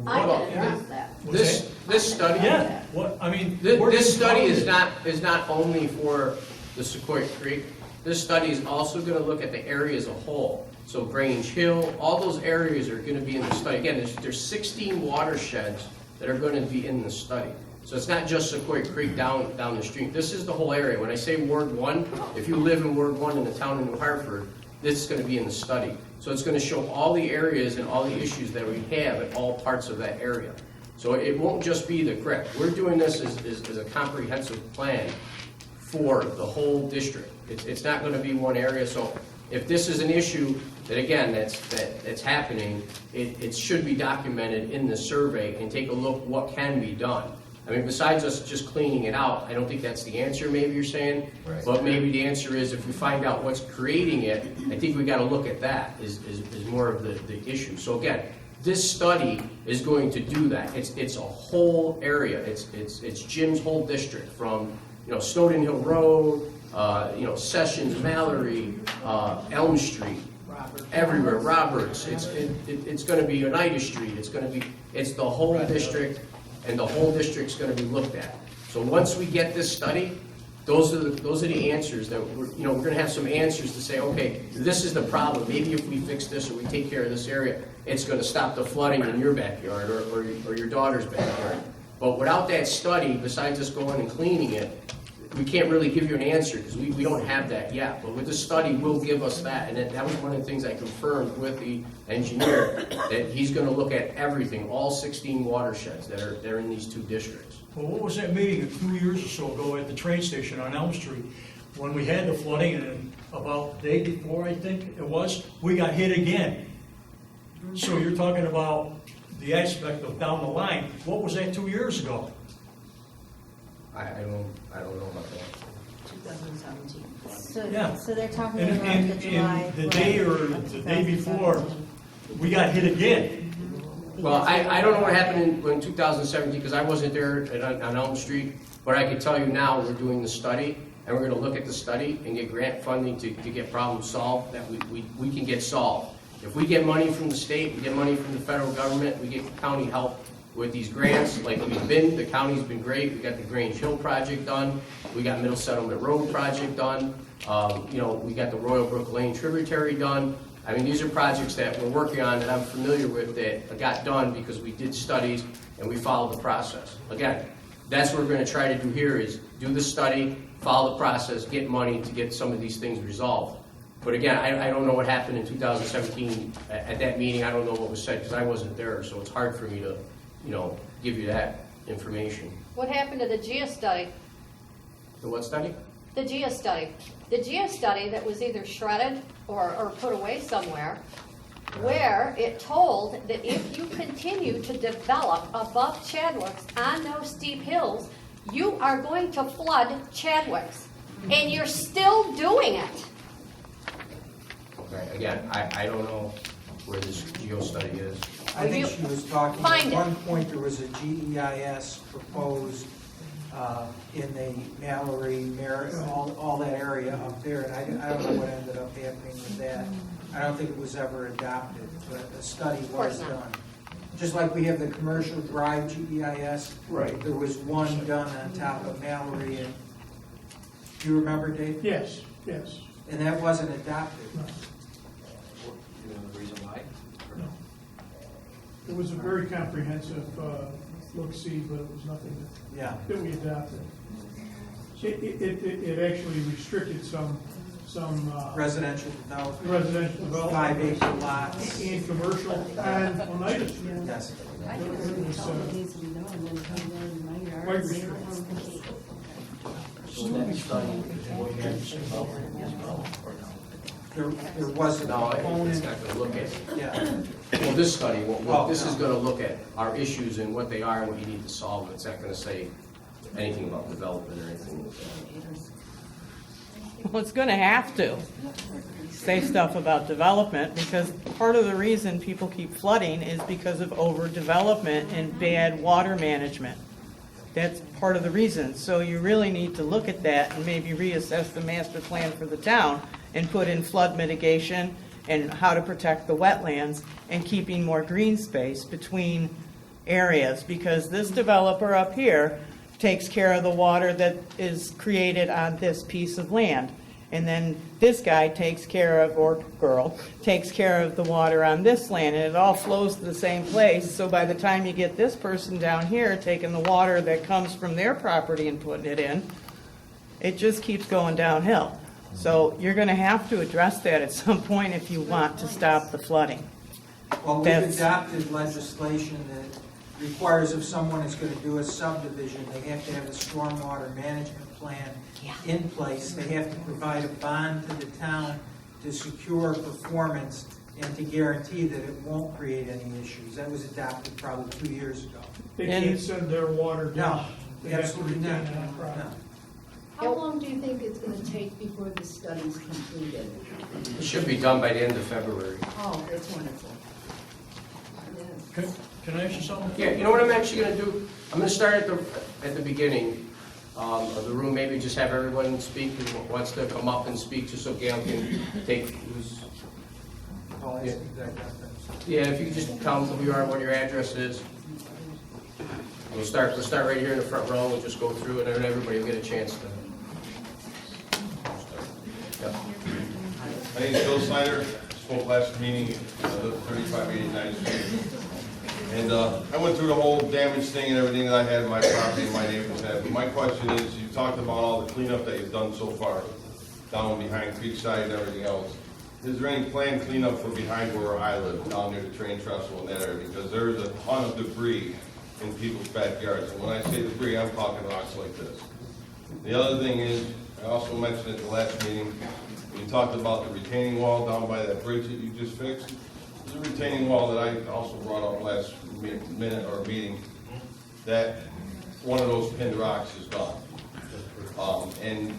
I can address that. What's This study. Yeah, what, I mean. where This does it study go? is not only for the Sequoia Creek. This study is also going to look at the area as a whole. So Grange Hill, all those areas are going to be in the study. Again, there's 16 watersheds that are going to be in the study. So it's not just Sequoia Creek down the street. This is the whole area. When I say Ward 1, if you live in Ward 1 in the town of New Hartford, this is going to be in the study. So it's going to show all the areas and all the issues that we have in all parts of that area. So it won't just be the creek. We're doing this as a comprehensive plan for the whole district. It's not going to be one area. So if this is an issue that, again, that's happening, it should be documented in the survey and take a look what can be done. I mean, besides us just cleaning it out, I don't think that's the answer, maybe you're saying. Right. But maybe the answer is if we find out what's creating it, I think we got to look at that is more of the issue. So again, this study is going to do that. It's a whole area. It's Jim's whole district from, Snowden Hill Road, Sessions, Mallory, Elm Street, everywhere, Roberts. It's going to be Oneida Street. It's the whole district, and the whole district's going to be looked at. So once we get this study, those are the answers that we're going to have some answers to say, okay, this is the problem. Maybe if we fix this or we take care of this area, it's going to stop the flooding in your backyard or your daughter's backyard. But without that study, besides us going and cleaning it, we can't really give you an answer because we don't have that yet. But with the study, will give us that. And that was one of the things I confirmed with the engineer, that he's going to look at everything, all 16 watersheds that are in these 2 districts. Well, what was that meeting 2 years or so ago at the train station on Elm Street when we had the flooding, and about the day before, I think it was, we got hit again. So you're talking about the aspect of down the line. What was that 2 years ago? I don't know about that. 2017. Yeah. So they're talking And, about and, the July. and the day or the day before, we got hit again. Well, I don't know what happened in 2017 because I wasn't there on Elm Street, but I can tell you now we're doing the study and we're going to look at the study and get grant funding to get problems solved that we can get solved. If we get money from the state, we get money from the federal government, we get county help with these grants, like the county's been great. We got the Grange Hill project done. We got Middle Settlement Road project done. We got the Royal Brook Lane tributary done. I mean, these are projects that we're working on that I'm familiar with that got done because we did studies and we followed the process. Again, that's what we're going to try to do here is do the study, follow the process, get money to get some of these things resolved. But again, I don't know what happened in 2017 at that meeting. I don't know what was said because I wasn't there, so it's hard for me to give you that information. What happened to the GEA study? The what study? The GEA study. The GEA study that was either shredded or put away somewhere, where it told that if you continue to develop above Chadwick's on those steep hills, you are going to flood Chadwick's. And you're still doing it. Okay, again, I don't know where this geo study is. I think she was talking, Find at it. one point there was a GEIS proposed in the Mallory, all that area up there, and I don't know what ended up happening with that. I don't think it was ever adopted, but a study was not. done. Just like we have the commercial drive GEIS. Right. There was one done on top of Mallory, and, do you remember, Dave? Yes. And that wasn't adopted. No. You know the reason why? No. It was a very comprehensive look-see, but it was nothing Yeah. that we adopted. It actually restricted some Residential development. residential development. 5-acre lots. And commercial on Oneida Street. Yes. It was quite restricted. So that study is what you have to about as well, or no? There was a No, it's component. not going to look at, Yeah. well, this study, this is no. going to look at our issues and what they are and what you need to solve. It's not going to say anything about development or anything like that. Well, it's going to have to say stuff about development because part of the reason people keep flooding is because of overdevelopment and bad water management. That's part of the reason. So you really need to look at that and maybe reassess the master plan for the town and put in flood mitigation and how to protect the wetlands and keeping more green space between areas. Because this developer up here takes care of the water that is created on this piece of land. And then this guy takes care of, or girl, takes care of the water on this land, and it all flows to the same place. So by the time you get this person down here taking the water that comes from their property and putting it in, it just keeps going downhill. So you're gonna have to address that at some point if you want to stop the flooding. Well, we've That's- adopted legislation that requires if someone is gonna do a subdivision, they have to have a stormwater management plan in place. They have to provide a bond to the town to secure performance and to guarantee that it won't create any issues. That was adopted probably 2 years ago. They can't send their water down. No, They have to absolutely retain not. it on property. No. How long do you think it's going to take before the study's completed? It should be done by the end of February. Oh, that's wonderful. Can I ask you something? Yeah, you know what I'm actually gonna do? I'm gonna start at the beginning of the room, maybe just have everyone speak who wants to come up and speak, just so Gail can take who's. Yeah. Yeah, if you could just tell them who you are, what your address is. We'll start right here in the front row, we'll just go through it, and then everybody will get a chance to. Yeah. My name is Bill Snyder, spoke last meeting, 3589 Street. And I went through the whole damage thing and everything that I had in my property and my neighbors had. But my question is, you talked about all the cleanup that you've done so far, down behind Creekside and everything else. Is there any planned cleanup for behind where I live, down near the train trestle and that area? Because there is a ton of debris in people's backyards. And when I say debris, I'm talking rocks like this. The other thing is, I also mentioned at the last meeting, we talked about the retaining wall down by that bridge that you just fixed. There's a retaining wall that I also brought up last meeting, that one of those pinned rocks is gone. And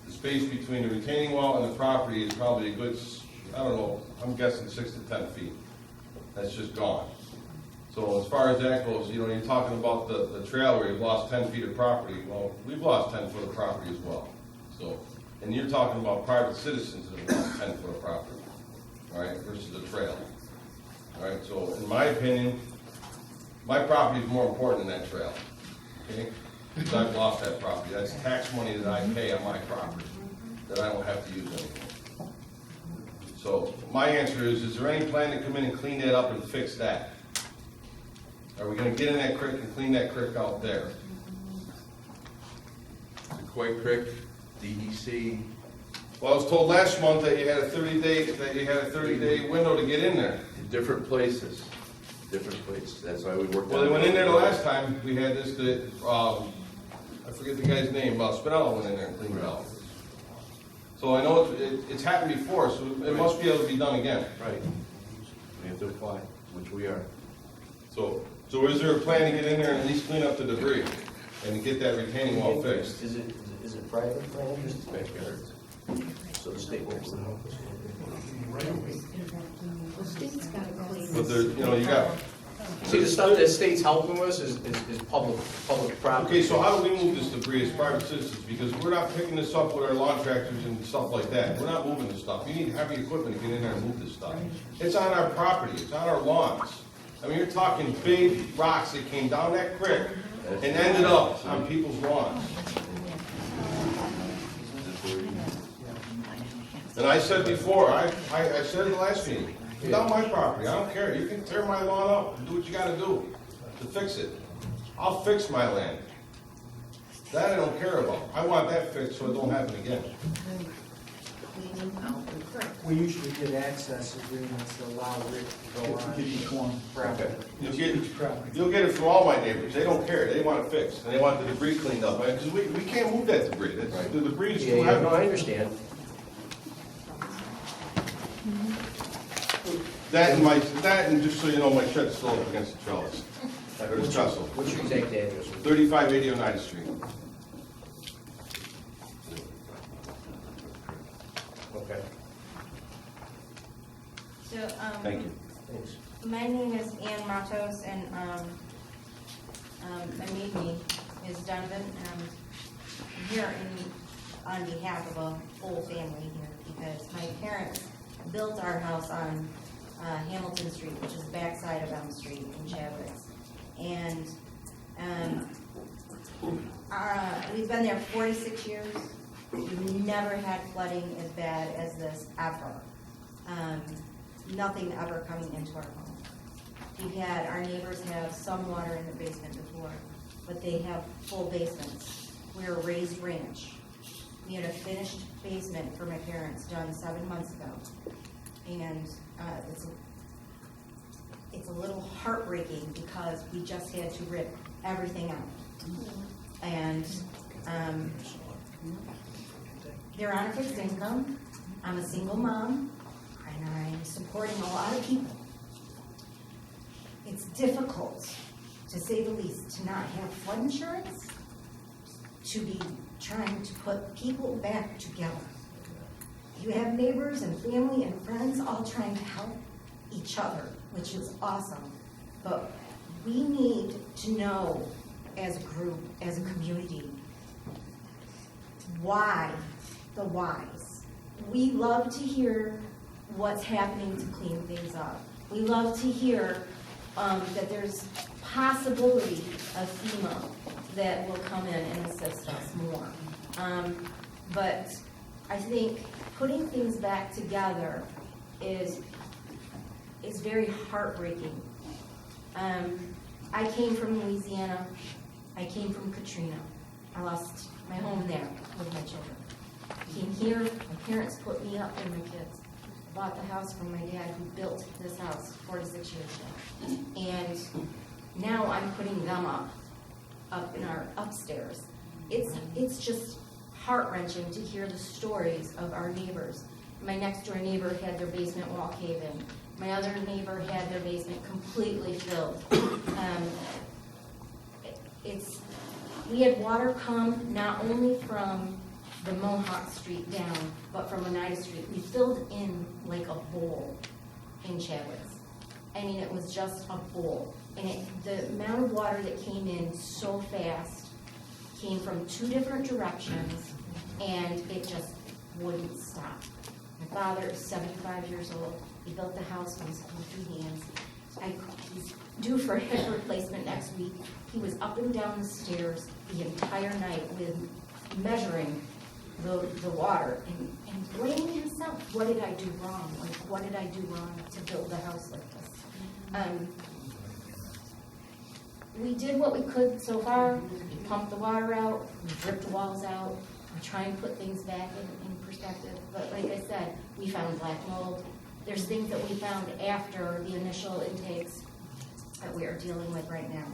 the space between the retaining wall and the property is probably a good, I don't know, I'm guessing 6 to 10 feet. That's just gone. So as far as that goes, you know, you're talking about the trail where you've lost 10 feet of property. Well, we've lost 10 foot of property as well. So, and you're talking about private citizens that have lost 10 foot of property, all right, versus a trail. All right, so in my opinion, my property is more important than that trail, okay? Because I've lost that property. That's tax money that I pay on my property that I don't have to use anymore. So my answer is there any plan to come in and clean that up and fix that? Are we gonna get in that creek and clean that creek out there? The Koi Creek, DEC, Well, I was told last month that you had a 30-day window to get in there. different places, that's why we worked. Well, they went in there the last time, we had this, I forget the guy's name, Spinella went in there and cleaned it out. So I know it's happened before, so it must be able to be done again. Right. We have to apply, which we are. So is there a plan to get in there and at least clean up the debris and get that retaining wall fixed? Is it private land or is it backyard? So the state won't help us. The state's got to clean But this. there, you know, you got, See, the stuff that the state's helping us is public property. okay, so how do we move this debris as private citizens? Because we're not picking this up with our lawn tractors and stuff like that. We're not moving this stuff. You need heavy equipment to get in there and move this stuff. It's on our property, it's on our lawns. I mean, you're talking big rocks that came down that creek and ended up on people's lawns. And I said before, I said in the last meeting, it's not my property, I don't care, you can tear my lawn up and do what you gotta do to fix it. I'll fix my land. That I don't care about. I want that fixed so it don't happen again. We usually get access agreements that allow Rick to go on property. You'll get it from all my neighbors, they don't care, they want it fixed, and they want the debris cleaned up, because we can't move that debris, the debris is too heavy. No, I understand. That and just so you know, my shed's still up against the trellis. Or the trestle. What's your exact address? 3580 9th Street. Okay. So, Thank you. my name is Ann Matos, and my maiden name Ms. Donovan, and I'm here on behalf of a whole family here because my parents built our house on Hamilton Street, which is the backside of Elm Street in Chadwicks. And we've been there 46 years. We've never had flooding as bad as this ever. Nothing ever coming into our home. We've had, our neighbors have some water in the basement before, but they have full basements. We're a raised ranch. We had a finished basement for my parents done 7 months ago. And it's a little heartbreaking because we just had to rip everything out. And they're on a fixed income. I'm a single mom, and I'm supporting a lot of people. It's difficult, to say the least, to not have flood insurance, to be trying to put people back together. You have neighbors and family and friends all trying to help each other, which is awesome. But we need to know as a group, as a community, why the whys. We love to hear what's happening to clean things up. We love to hear that there's possibility of FEMA that will come in and assist us more. But I think putting things back together is very heartbreaking. I came from Louisiana. I came from Katrina. I lost my home there with my children. I came here. My parents put me up and my kids. I bought the house from my dad who built this house 46 years ago. And now I'm putting them up in our upstairs. It's just heart-wrenching to hear the stories of our neighbors. My next door neighbor had their basement wall cave in. My other neighbor had their basement completely filled. We had water come not only from the Mohawk Street down, but from Oneida Street. We filled in like a bowl in Chadwicks. I mean, it was just a bowl. And the amount of water that came in so fast came from 2 different directions, and it just wouldn't stop. My father is 75 years old. He built the house with his own 2 hands. He's due for a hip replacement next week. He was up and down the stairs the entire night with measuring the water and blaming himself. What did I do wrong? Like, what did I do wrong to build the house like this? We did what we could so far. We pumped the water out, we ripped the walls out, we try and put things back in perspective. But like I said, we found black mold. There's things that we found after the initial intakes that we are dealing with right now.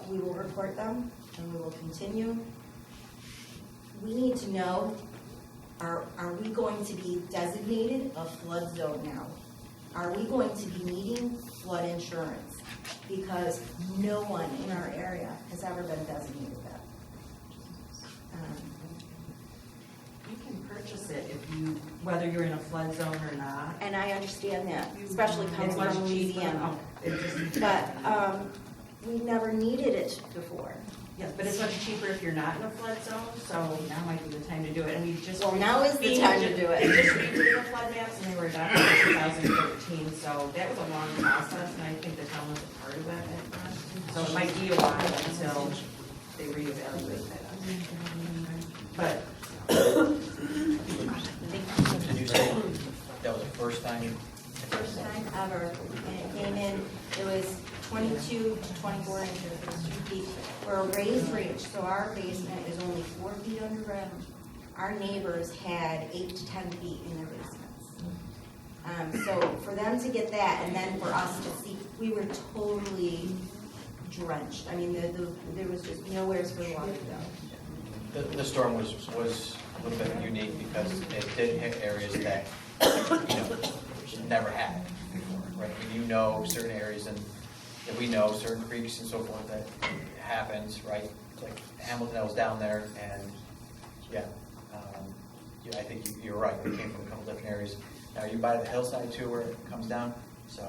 We will report them, and we will continue. We need to know, are we going to be designated a flood zone now? Are we going to be needing flood insurance? Because no one in our area has ever been designated that. You can purchase it whether you're in a flood zone or not. And I understand that, especially coming It's much from Louisiana. But we never needed it before. Yes, but it's much cheaper if you're not in a flood zone, so now might be the time to do it. And we just Now is the time to do it. We just redid the flood maps, and they were adopted in 2013, so that was a long process, and I think the town was a part of that at first. So it might be a while until they reevaluate that. But Did you say that was the first time? First time ever. And it came in, it was 22 to 24 inches. It was 2 feet. We're a raised range, so our basement is only 4 feet underground. Our neighbors had 8 to 10 feet in their basements. So for them to get that, and then for us to see, we were totally drenched. I mean, there was just nowhere for the water to go. The storm was a little bit unique because it did hit areas that, never had before, right? I mean, certain areas and that we know, certain creeks and so forth that happens, right? Like Hamilton, I was down there, and I think you're right. We came from a couple different areas. Now, are you by the hillside too, where it comes down? So,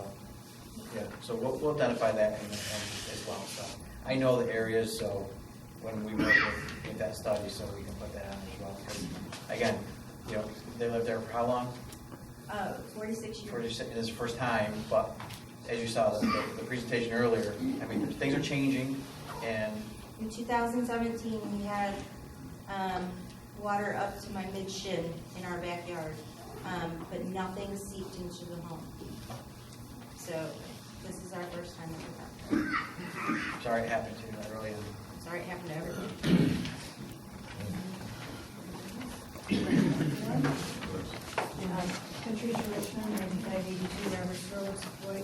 so we'll identify that as well. So, I know the areas, so when we work with that study, so we can put that on as well. 'Cause, again, you know, they lived there for how long? 46 years. 46, it is the first time, but as you saw the presentation earlier, I mean, things are changing, and In 2017, we had water up to my mid-shin in our backyard, but nothing seeped into the home. So this is our first time ever. sorry it happened to you, I really am. Sorry, it happened to everyone. Patricia Richmond, 9582 Roberts Road, Support.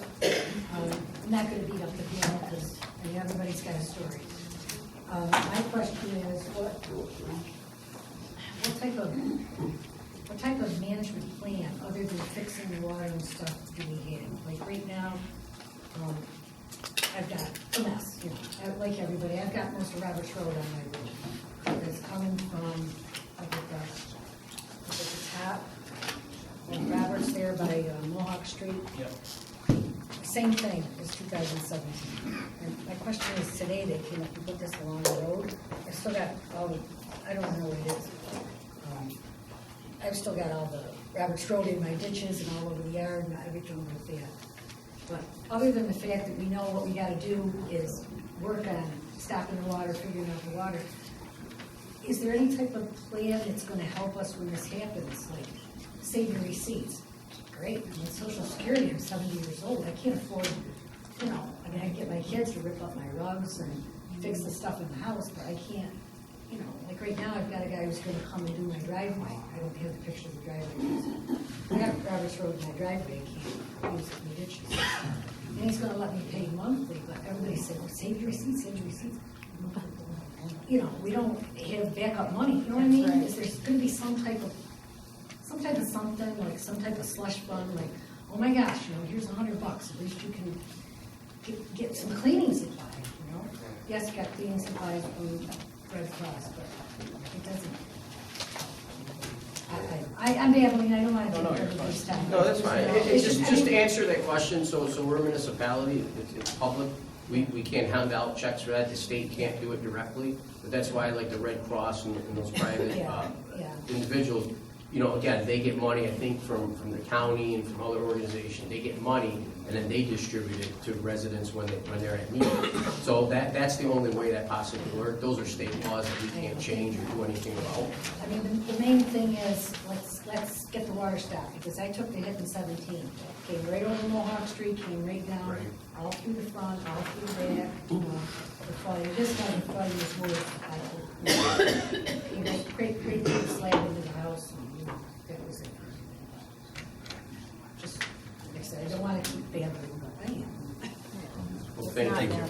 I'm not going to beat up the piano because everybody's got a story. My question is, what type of management plan, other than fixing the water and stuff, do we have? Like right now, I've got a mess, you know, like everybody. I've got most of Roberts Road on my roof. It's coming from up at the top. And Roberts there by Mohawk Street. Yep. Same thing as 2017. And my question is, today they came up and put this along the road. I've still got all the, I don't know what it is. I've still got all the Roberts Road in my ditches and all over the yard and everything like that. But other than the fact that we know what we gotta do is work on stopping the water, figuring out the water, is there any type of plan that's gonna help us when this happens, like saving receipts? Great, I mean, Social Security, I'm 70 years old, I can't afford, you know, I mean, I can get my kids to rip up my rugs and fix the stuff in the house, but I can't, you know, like right now, I've got a guy who's gonna come and do my driveway. I don't have the picture of the driveway. I have Roberts Road in my driveway, I can't use it in the ditches. And he's gonna let me pay monthly, but everybody said, well, save your receipts, save your receipts. You know, we don't have backup money, you know what I mean? Is there gonna be some type of something, like some type of slush fund, like, oh my gosh, you know, here's $100, at least you can get some cleaning supplies, you know? Yes, you got cleaning supplies from Red Cross, but it doesn't. I'm babbling, I don't want to take everybody's time. No, that's fine. It's just to answer that question, so we're a municipality, it's public. We can't hand out checks for that, the state can't do it directly, but that's why like the Red Cross and those private individuals, you know, again, they get money, I think, from the county and from other organizations. They get money, and then they distribute it to residents when they're at need. So that's the only way that possibly works. Those are state laws that we can't change or do anything about. I mean, the main thing is, let's get the water stopped, because I took the hit in 17. Came right over Mohawk Street, came right down, all through the front, all through the back. The flooding, this time the flooding was worse. Came right big slab into the house, and you know, that was it. Just, like I said, I don't want to keep babbling, but I am. Well, thank you.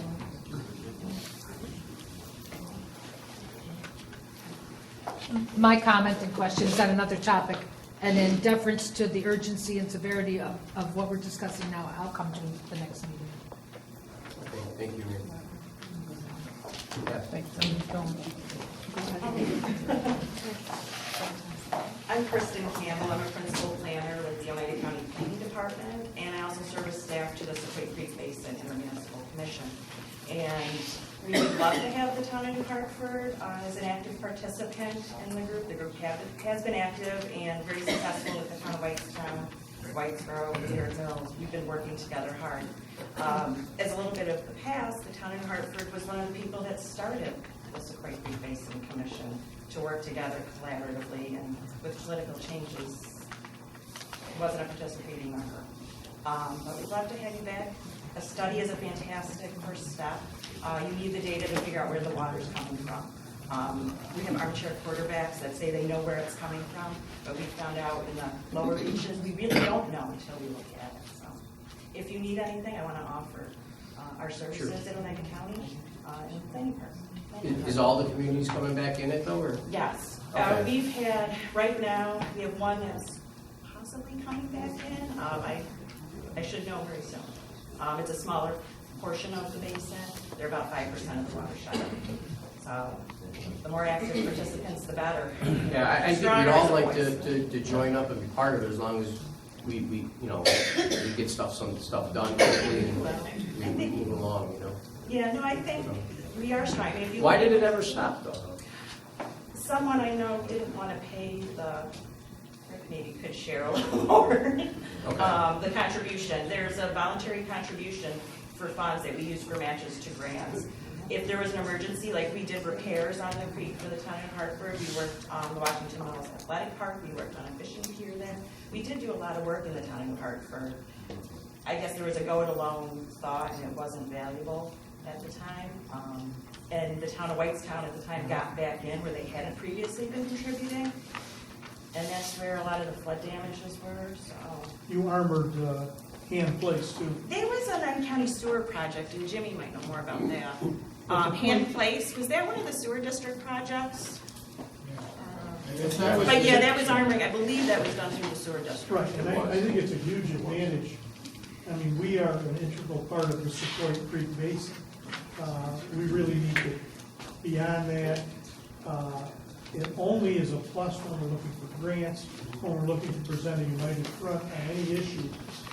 My comment and question is on another topic, and in deference to the urgency and severity of what we're discussing now, I'll come to the next meeting. Okay, thank you. I'm Kristen Campbell. I'm a principal planner with the Oneida County Planning Department, and I also serve as staff to the Sequoia Creek Basin Intermunicipal Commission. And we would love to have the town of New Hartford as an active participant in the group. The group has been active and very successful with the town of Whitesboro, Cedar Mills. We've been working together hard. As a little bit of the past, the town of New Hartford was one of the people that started the Sequoia Creek Basin Commission to work together collaboratively, and with political changes, wasn't a participating member. But we'd love to have you back. A study is a fantastic first step. You need the data to figure out where the water's coming from. We have armchair quarterbacks that say they know where it's coming from, but we found out in the lower reaches, we really don't know until we look at it. So if you need anything, I want to offer our services in Oneida County and the planning department. Is all the communities coming back in it though, or? Yes. Okay. We've had, right now, we have one that's possibly coming back in. I should know very soon. It's a smaller portion of the basin. They're about 5% of the watershed. So the more active participants, the better. Yeah, I think we'd all like to join up and be part of it as long as we you know, we get some stuff done quickly and we move along, you know. Yeah, no, I think We are trying. If you Why look did at- it ever stop though? Someone I know didn't want to pay Rick maybe could share a little more. The contribution, there's a voluntary contribution for funds that we use for matches to grants. If there was an emergency, like we did repairs on the creek for the town of Hartford, we worked on the Washington Mills Athletic Park, we worked on a fishing pier there. We did do a lot of work in the town of Hartford. I guess there was a go-it-alone thought and it wasn't valuable at the time. And the town of Whitestown at the time got back in where they hadn't previously been contributing. And that's where a lot of the flood damages were, so. You armored Hand Place too. There was an N-County sewer project, and Jimmy might know more about that. Hand Place, was that one of the sewer district projects? But yeah, that was armoring, I believe that was done through the sewer district. Right, and I think it's a huge advantage. I mean, we are an integral part of the Sequoia Creek Basin. We really need to, beyond that, it only is a plus when we're looking for grants, when we're looking to present a united front on any issue.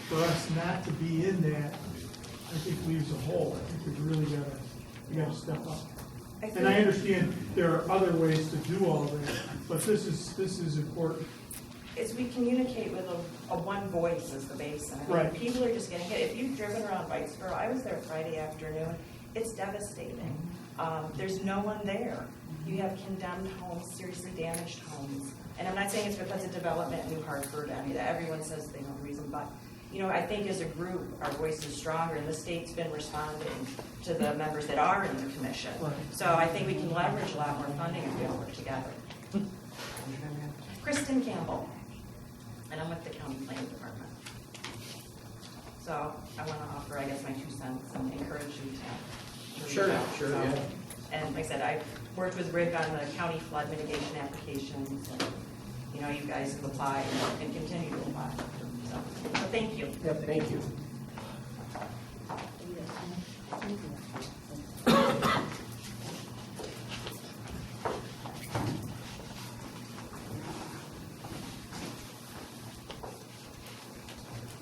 For us not to be in that, I think leaves a hole. I think we really gotta step up. And I understand there are other ways to do all that, but this is important. Is we communicate with a one voice as the basin. I mean, Right. people are just getting hit. If you've driven around Whitesboro, I was there Friday afternoon, it's devastating. There's no one there. You have condemned homes, seriously damaged homes. And I'm not saying it's because of development in New Hartford, I mean, everyone says they know the reason, but you know, I think as a group, our voice is stronger, and the state's been responding to the members that are in the commission. Right. So I think we can leverage a lot more funding if we all work together. Kristen Campbell, and I'm with the County Planning Department. So I want to offer, I guess, my 2 cents and encourage you to reach Sure, out. sure, So, yeah. And like I said, I've worked with Rick on the county flood mitigation applications, and you know, you guys have applied and continue to apply. So thank you. Yep, thank you.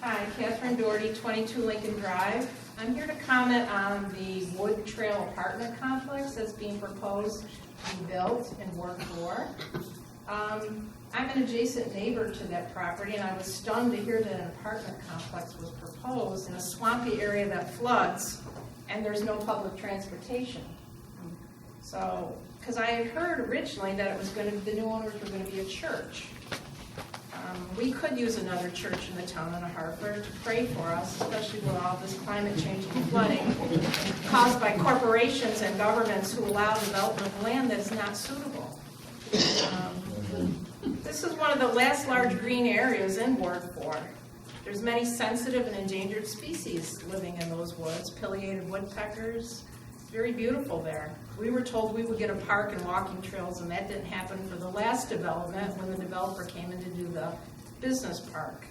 Hi, Catherine Doherty, 22 Lincoln Drive. I'm here to comment on the Wood Trail apartment complex that's being proposed to be built in Ward 4. I'm an adjacent neighbor to that property, and I was stunned to hear that an apartment complex was proposed in a swampy area that floods, and there's no public transportation. So, because I had heard originally that it was going to, the new owners were going to be a church. We could use another church in the town of Hartford to pray for us, especially with all this climate change and flooding caused by corporations and governments who allow development of land that is not suitable. This is one of the last large green areas in Ward 4. There's many sensitive and endangered species living in those woods, pileated woodpeckers. It's very beautiful there. We were told we would get a park and walking trails, and that didn't happen for the last development when the developer came in to do the business park.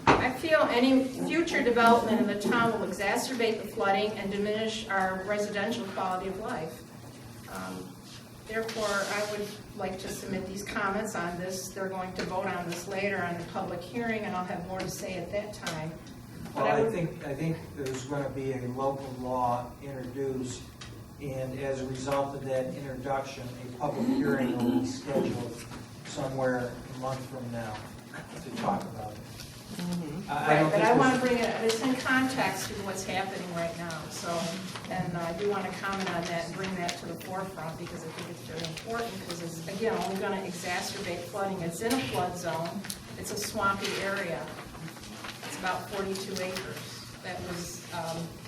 I feel any future development in the town will exacerbate the flooding and diminish our residential quality of life. Therefore, I would like to submit these comments on this. They're going to vote on this later on the public hearing, and I'll have more to say at that time. But Well, I think there's going to be a local law introduced, and as a result of that introduction, a public hearing will be scheduled somewhere a month from now to talk about it. Right, but I want to bring it, it's in context with what's happening right now, so, and I do want to comment on that and bring that to the forefront, because I think it's very important, because it's, again, only going to exacerbate flooding. It's in a flood zone, it's a swampy area, it's about 42 acres. That was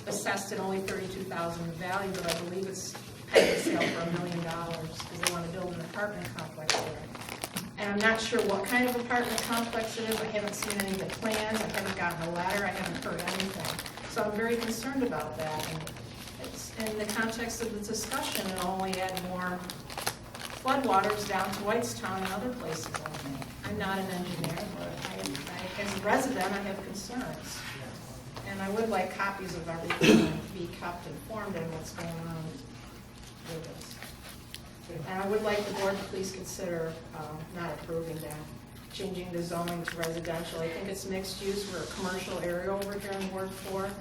assessed at only $32,000 in value, but I believe it's pending sale for $1 million, because they want to build an apartment complex there. And I'm not sure what kind of apartment complex it is. I haven't seen any of the plans. I haven't gotten a letter. I haven't heard anything. So I'm very concerned about that. And it's in the context of the discussion, it'll only add more floodwaters down to Whitestown and other places. I'm not an engineer, but as a resident, I have concerns. And I would like copies of everything to be kept informed on what's going on with this. And I would like the board to please consider not approving that, changing the zoning to residential. I think it's mixed use. We're a commercial area over here in Ward 4, and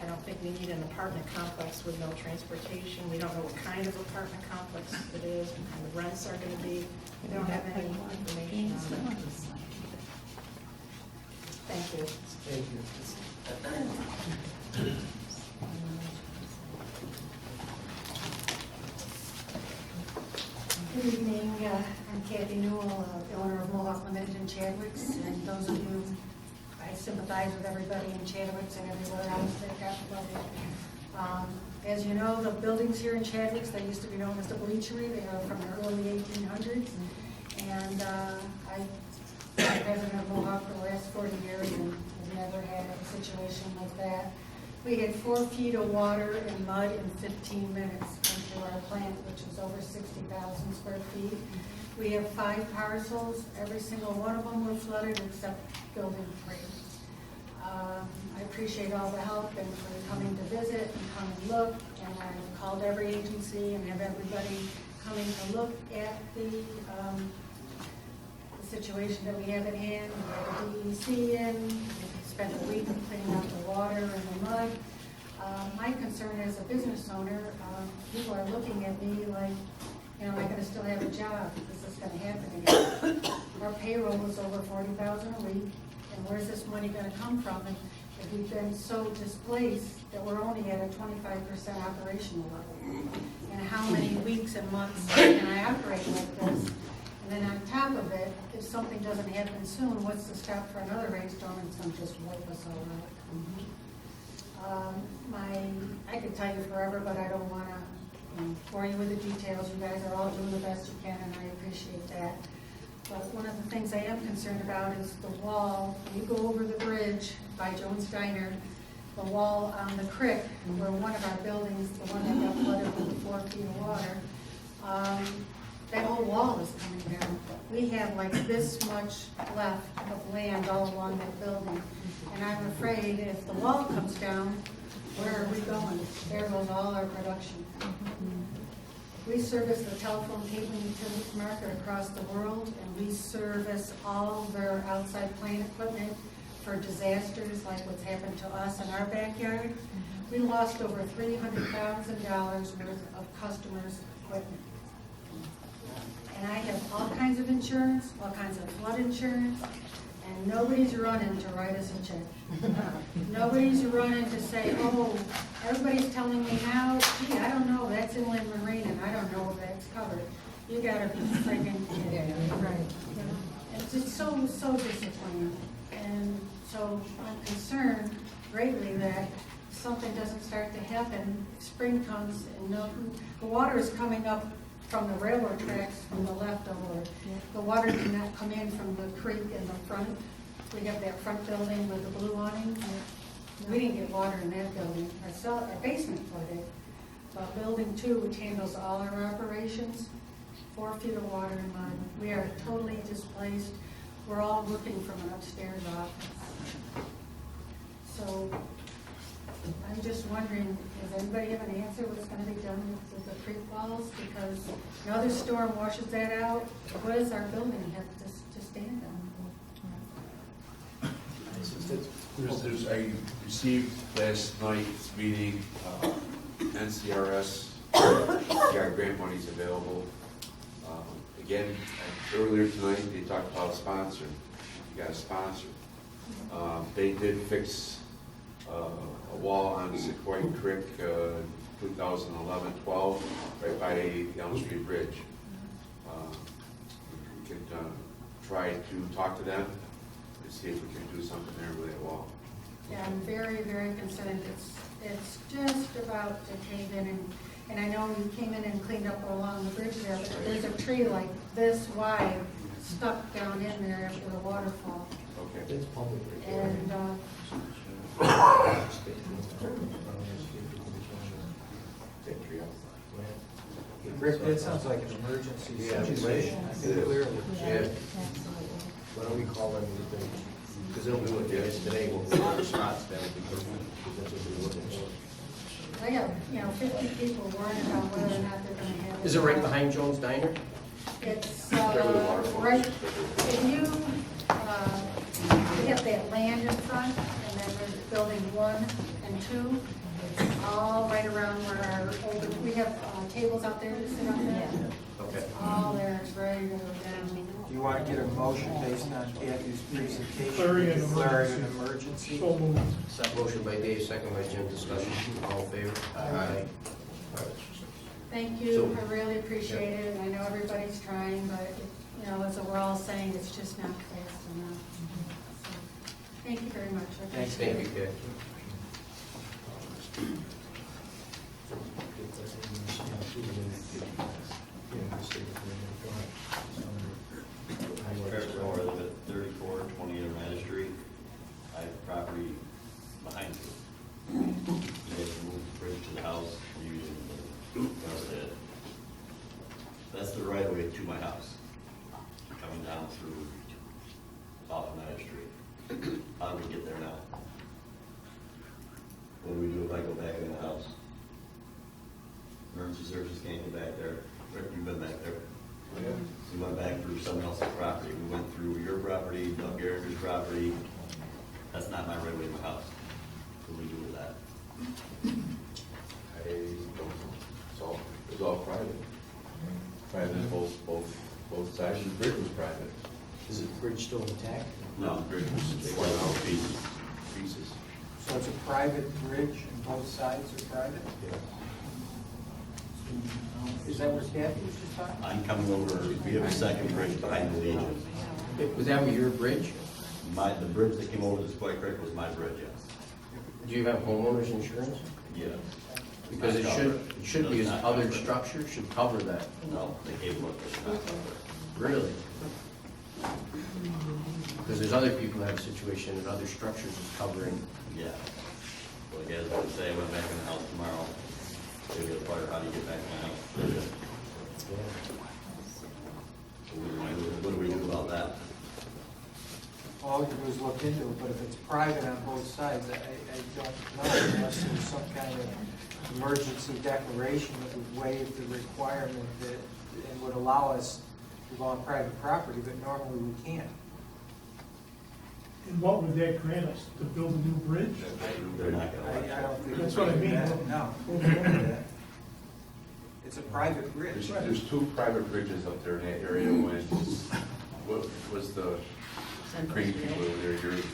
I don't think we need an apartment complex with no transportation. We don't know what kind of apartment complex it is, what kind of rents are gonna be. We don't have any information on it. Thank you. Thank you. Good evening, I'm Kathy Newell, the owner of Mohawk Limited in Chadwicks, and those of you, I sympathize with everybody in Chadwicks and everywhere else that got flooded. As you know, the buildings here in Chadwicks, they used to be known as the Bleachery, they are from the early 1800s, and I've been president of Mohawk for the last 40 years and have never had a situation like that. We had 4 feet of water and mud in 15 minutes into our plant, which was over 60,000 square feet. We have 5 parcels. Every single one of them were flooded except building 3. I appreciate all the help and for coming to visit and come and look. And I've called every agency and have everybody coming to look at the situation that we have at hand. We have the DEC in. We spent a week cleaning up the water and the mud. My concern as a business owner, people are looking at me like, am I going to still have a job? Is this going to happen again? Our payroll is over $40,000 a week, and where's this money going to come from? And if we've been so displaced that we're only at a 25% operational level. And how many weeks and months can I operate like this? And then on top of it, if something doesn't happen soon, what's to stop for another rainstorm and some just wipe us all out? I could tell you forever, but I don't want to bore you with the details. You guys are all doing the best you can, and I appreciate that. But one of the things I am concerned about is the wall. When you go over the bridge by Jones Diner, the wall on the creek, where one of our buildings, the one that got flooded with the 4 feet of water, that whole wall is coming down. We have like this much left of land all along that building. And I'm afraid if the wall comes down, where are we going? There goes all our production. We service the telephone, cable, and utilities market across the world, and we service all their outside plant equipment for disasters like what's happened to us in our backyard. We lost over $300,000 worth of customers' equipment. And I have all kinds of insurance, all kinds of flood insurance, and nobody's running to write us a check. Nobody's running to say, oh, everybody's telling me now, gee, I don't know, that's inland marine, and I don't know if that's covered. You gotta be friggin' kidding me. Right. It's just so disappointing. And so I'm concerned greatly that something doesn't start to happen. Spring comes and the water is coming up from the railroad tracks from the left over. The water did not come in from the creek in the front. We have that front building with the blue awning. We didn't get water in that building. Our basement flooded. But building 2, which handles all our operations, 4 feet of water in mud. We are totally displaced. We're all working from an upstairs office. So I'm just wondering, does anybody have an answer what's going to be done with the creek walls? Because another storm washes that out. What does our building have to stand on? I received last night's meeting, NCRS, got grant monies available. Again, earlier tonight, they talked about a sponsor. You got a sponsor. They did fix a wall on Sequoia Creek, 2011-12, right by the Elm Street Bridge. We could try to talk to them and see if we can do something there with that wall. Yeah, I'm very, very concerned. It's just about to cave in, and I know you came in and cleaned up along the bridge there, but there's a tree like this wide stuck down in there after the waterfall. Okay. And Rick, that sounds like an emergency situation. I think clearly. Yeah. Why don't we call them, because they'll do it today, we'll put the spots down, because that's what we're looking for. I got, 50 people worrying about whether or not they're going to have. Is it right behind Jones Diner? It's right, if you get that land in front, and then there's building 1 and 2. It's all right around where our older, we have tables out there to sit on there. Okay. All there, it's ready to go down. Do you want to get a motion based on Kathy's presentation? Declaring an Declaring an emergency? So moved. Motion by Dave, second by Jim, discussion, all in favor? Aye. Thank you, I really appreciate it, and I know everybody's trying, but, you know, as we're all saying, it's just not fast enough. So, thank you very much. I Thanks, appreciate thank you, it. Kathy. First of all, I live at 3420 Internet Street. I have property behind you. You guys can move the bridge to the house, you can, that's the right of way to my house, coming down through off United Street. How do we get there now? What do we do if I go back in the house? Emergency services can't go back there. Rick, you've been back there. Yeah. We went back through someone else's property. We went through your property, Doug Gariger's property. That's not my right of way to my house. What do we do with that? I don't know. It's all private. Private, both sides. The bridge was private. Is the bridge still intact? No, the bridge was They went out pieces. So it's a private bridge and both sides are private? Is that where Kathy was just talking? I'm coming over, we have a second bridge behind the Legion. Was that your bridge? The bridge that came over the Square Creek was my bridge, yes. Do you have homeowner's insurance? Yes. Because it should be, as other structures should cover that. No, they gave what they not cover. Really? Because there's other people that have a situation and other structures is covering. Yeah. Well, I guess I would say I went back in the house tomorrow. Maybe a fire, how do you get back in my house? What do we do about that? All you do is look into it, but if it's private on both sides, I don't know unless there's some kind of emergency declaration that would waive the requirement that, and would allow us to go on private property, but normally we can't. And what would that grant us? To build a new bridge? They're not gonna let I don't think. That's what I mean. No. It's a private bridge. There's two private bridges up there in that area. What was the Crane people over there? Yours.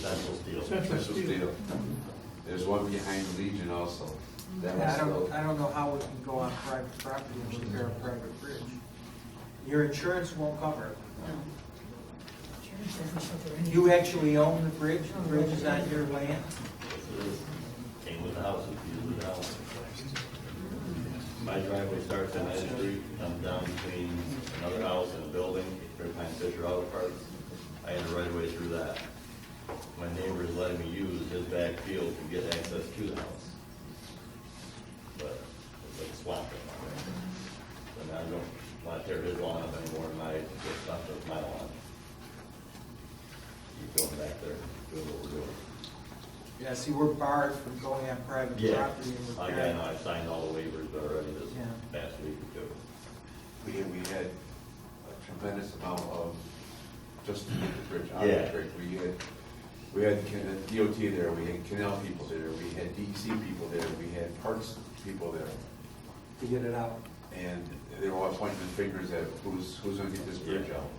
Central Steel. Central Steel. There's one behind Legion also. That Yeah, was I don't know how we can go on private property and repair a private bridge. Your insurance won't cover it. You actually own the bridge is on your land? Came with the house, used with the house. My driveway starts on United Street, comes down between another house and a building, Fairpine Fisher Auto Parts. I had to right away through that. My neighbor is letting me use his back field to get access to the house. But it's like swamp in there. And I don't want to tear his lawn up anymore, and I get stuff with my lawn. Keep going back there, doing what we're doing. Yeah, see, we're barred from going on private Yeah, property and I repairing. know, I signed all the waivers already this Yeah. past week or two. we had a tremendous amount of, just to get the bridge out of Yeah. the creek. We had DOT there, we had canal people there, we had DEC people there, we had parks people there. To get it out. And they were all pointing the fingers at who's gonna get this bridge out.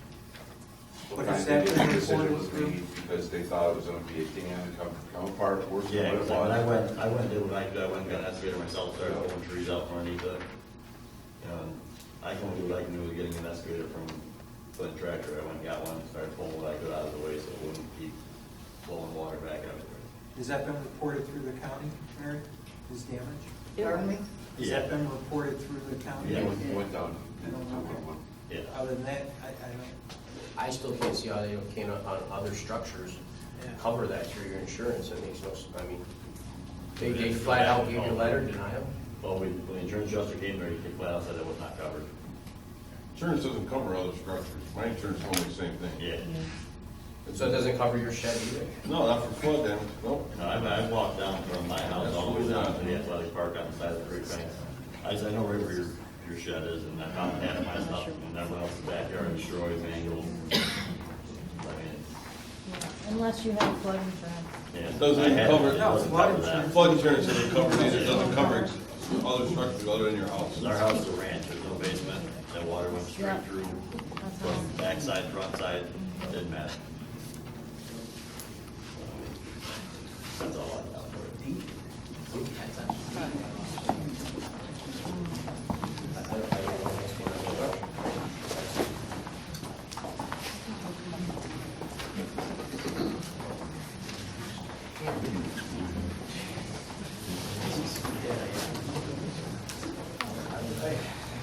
But Well, is that the been decision reported was through? made because they thought it was gonna be a dam and come apart worse than Yeah, what it because when I was. went and did what I did, I went and got an excavator myself, started pulling trees out from underneath it. And I can only do what I can do with getting an excavator from Flint Tractor. I went and got one, started pulling what I could out of the way so it wouldn't keep flowing water back everywhere. Has that been reported through the county, Mary, this damage? Pardon me? Has that been reported through the county? Yeah. It went down. Yeah. Other than that, I don't. I still can't see how they can on other structures cover that through your insurance. It makes no, I mean, they flat out give you a letter, deny them. Well, when the insurance adjuster came there, he flat out said it was not covered. Insurance doesn't cover other structures. My insurance told me the same thing. Yeah. So it doesn't cover your shed either? No, not for flood damage, nope. No, I walked down from my house all the way down to the athletic park on the side of the creek bank. I said, I know right where your shed is, and I found half of my stuff, and everyone else's backyard destroyed, mangled. I mean, Unless Unless you have flood insurance. Yeah, Doesn't I had cover, it, doesn't cover that. flood insurance doesn't cover these, it doesn't cover other structures other than your house. Our house is a ranch, there's no basement, that water went straight Yeah. through, That's from awesome. backside, front side, didn't matter. That's all I got for you.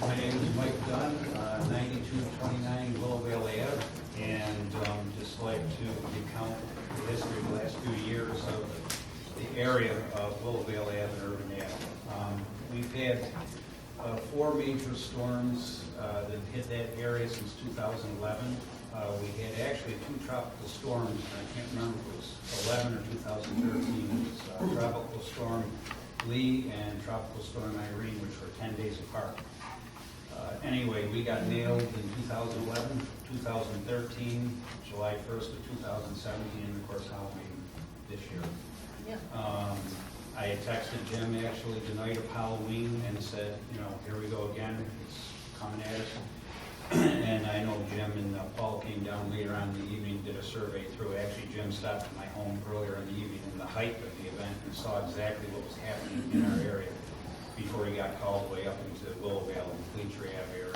My name is Mike Dunn, 9229 Willowvale Ave, and just like to recount the history of the last few years of the area of Willowvale Ave and Urban Ave. We've had 4 major storms that hit that area since 2011. We had actually 2 tropical storms, and I can't remember if it was 11 or 2013. It was Tropical Storm Lee and Tropical Storm Irene, which were 10 days apart. Anyway, we got nailed in 2011, 2013, July 1st of 2017, and of course Halloween this year. I had texted Jim actually the night of Halloween and said, you know, here we go again, it's coming at us. And I know Jim and Paul came down later on in the evening, did a survey through. Actually, Jim stopped at my home earlier in the evening in the height of the event and saw exactly what was happening in our area before he got called all the way up into Willowvale and Fleetree Ave area.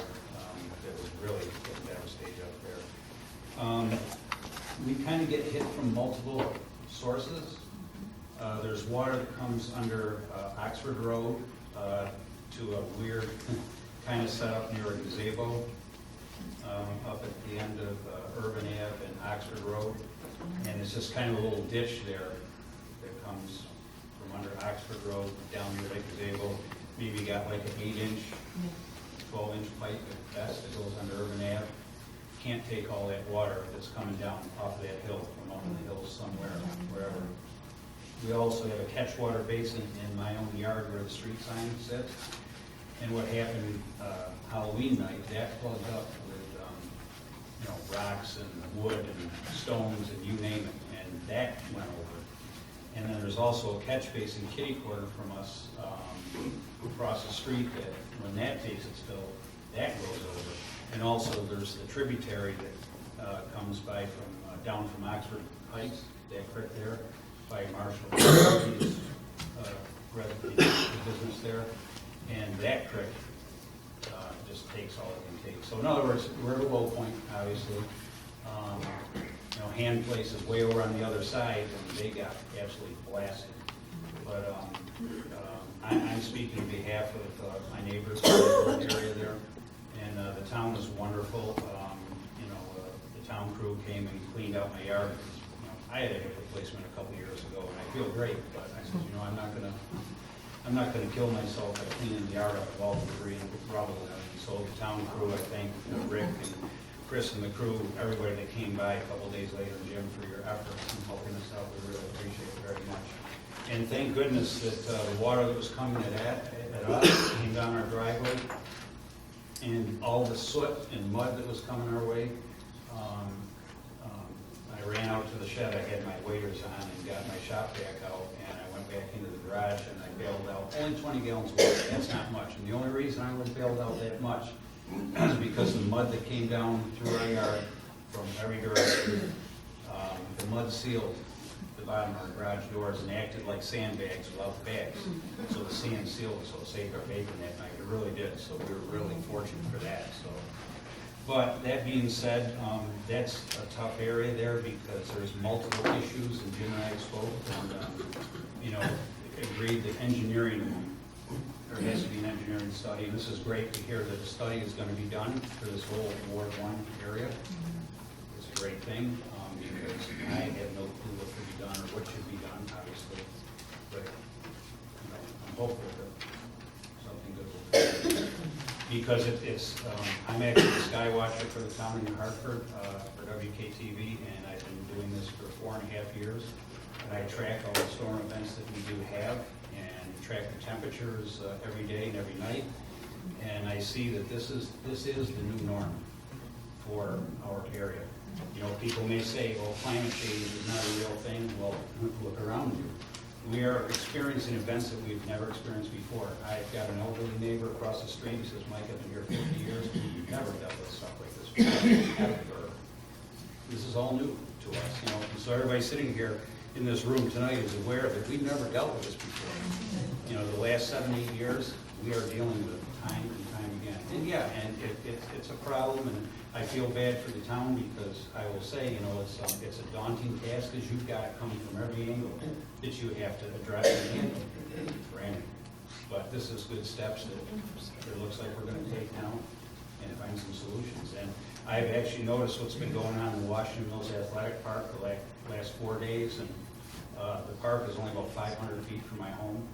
That was really devastating up there. We kind of get hit from multiple sources. There's water that comes under Oxford Road to a weird kind of setup near a gazebo up at the end of Urban Ave and Oxford Road. And it's just kind of a little ditch there that comes from under Oxford Road down near Lake Gazebo. Maybe got like an 8-inch, 12-inch pipe at best that goes under Urban Ave. Can't take all that water that's coming down off that hill from up in the hills somewhere, wherever. We also have a catchwater basin in my own yard where the street sign sits. And what happened Halloween night, that plugged up with rocks and wood and stones and you name it, and that went over. And then there's also a catch basin kitty corner from us across the street that when that takes its fill, that goes over. And also there's the tributary that comes by from down from Oxford Heights, that creek there, by Marshall, he's the business there, and that creek just takes all it can take. So in other words, we're at a low point, obviously. Hand Place is way over on the other side, and they got absolutely blasted. But I'm speaking on behalf of my neighbors in the area there, and the town was wonderful. The town crew came and cleaned out my yard. I had a hip replacement a couple years ago, and I feel great, but I said, I'm not gonna kill myself by cleaning the yard up of all the debris and rubble and everything. So the town crew, I thank Rick and Chris and the crew, everybody that came by a couple days later, and Jim, for your efforts in helping us out. We really appreciate it very much. And thank goodness that the water that was coming at us came down our driveway, and all the soot and mud that was coming our way. I ran out to the shed, I had my waders on and got my shop vac out, and I went back into the garage and I bailed out only 20 gallons of water. That's not much. And the only reason I only bailed out that much is because the mud that came down through our yard from every direction, the mud sealed the bottom of our garage doors and acted like sandbags without bags. So the sand sealed it, so it saved our bacon that night. It really did. So we were really fortunate for that. But that being said, that's a tough area there because there's multiple issues, and Jim and I spoke, and agreed that engineering, there has to be an engineering study, and this is great to hear that a study is going to be done for this whole Ward 1 area. It's a great thing because I have no clue what could be done or what should be done, obviously, but I'm hopeful that something good will happen. Because I'm actually the sky watcher for the town in Hartford for WKTV, and I've been doing this for 4.5 years. And I track all the storm events that we do have, and track the temperatures every day and every night. And I see that this is the new norm for our area. You know, people may say, well, climate change is not a real thing. Well, look around you. We are experiencing events that we've never experienced before. I've got an elderly neighbor across the street who says, Mike, I've been here 50 years, we've never dealt with stuff like this before, ever. This is all new to us, you know. And so everybody sitting here in this room tonight is aware that we've never dealt with this before. You know, the last 7, 8 years, we are dealing with it time and time again. And yeah, and it's a problem, and I feel bad for the town because I will say, you know, it's a daunting task because you've got it coming from every angle that you have to address and handle. Granted, but this is good steps that it looks like we're going to take now and find some solutions. And I've actually noticed what's been going on in Washington Mills Athletic Park the last 4 days, and the park is only about 500 feet from my home,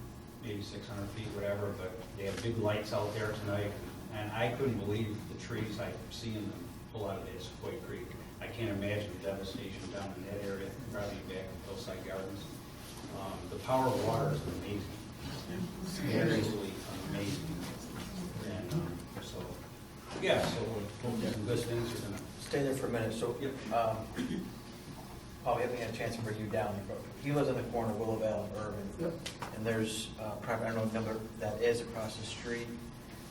maybe 600 feet, whatever, but they have big lights out there tonight, and I couldn't believe the trees I've seen them pull out of that Sequoia Creek. I can't imagine the devastation down in that area, probably back in Hillside Gardens. The power of water is amazing. Seriously amazing. And so, yeah, so we'll hope some good things are gonna. Stay there for a minute. So, Paul, we haven't had a chance to bring you down. He lives on the corner of Willow Vale and Irvin. And there's private, I don't know what number that is across the street,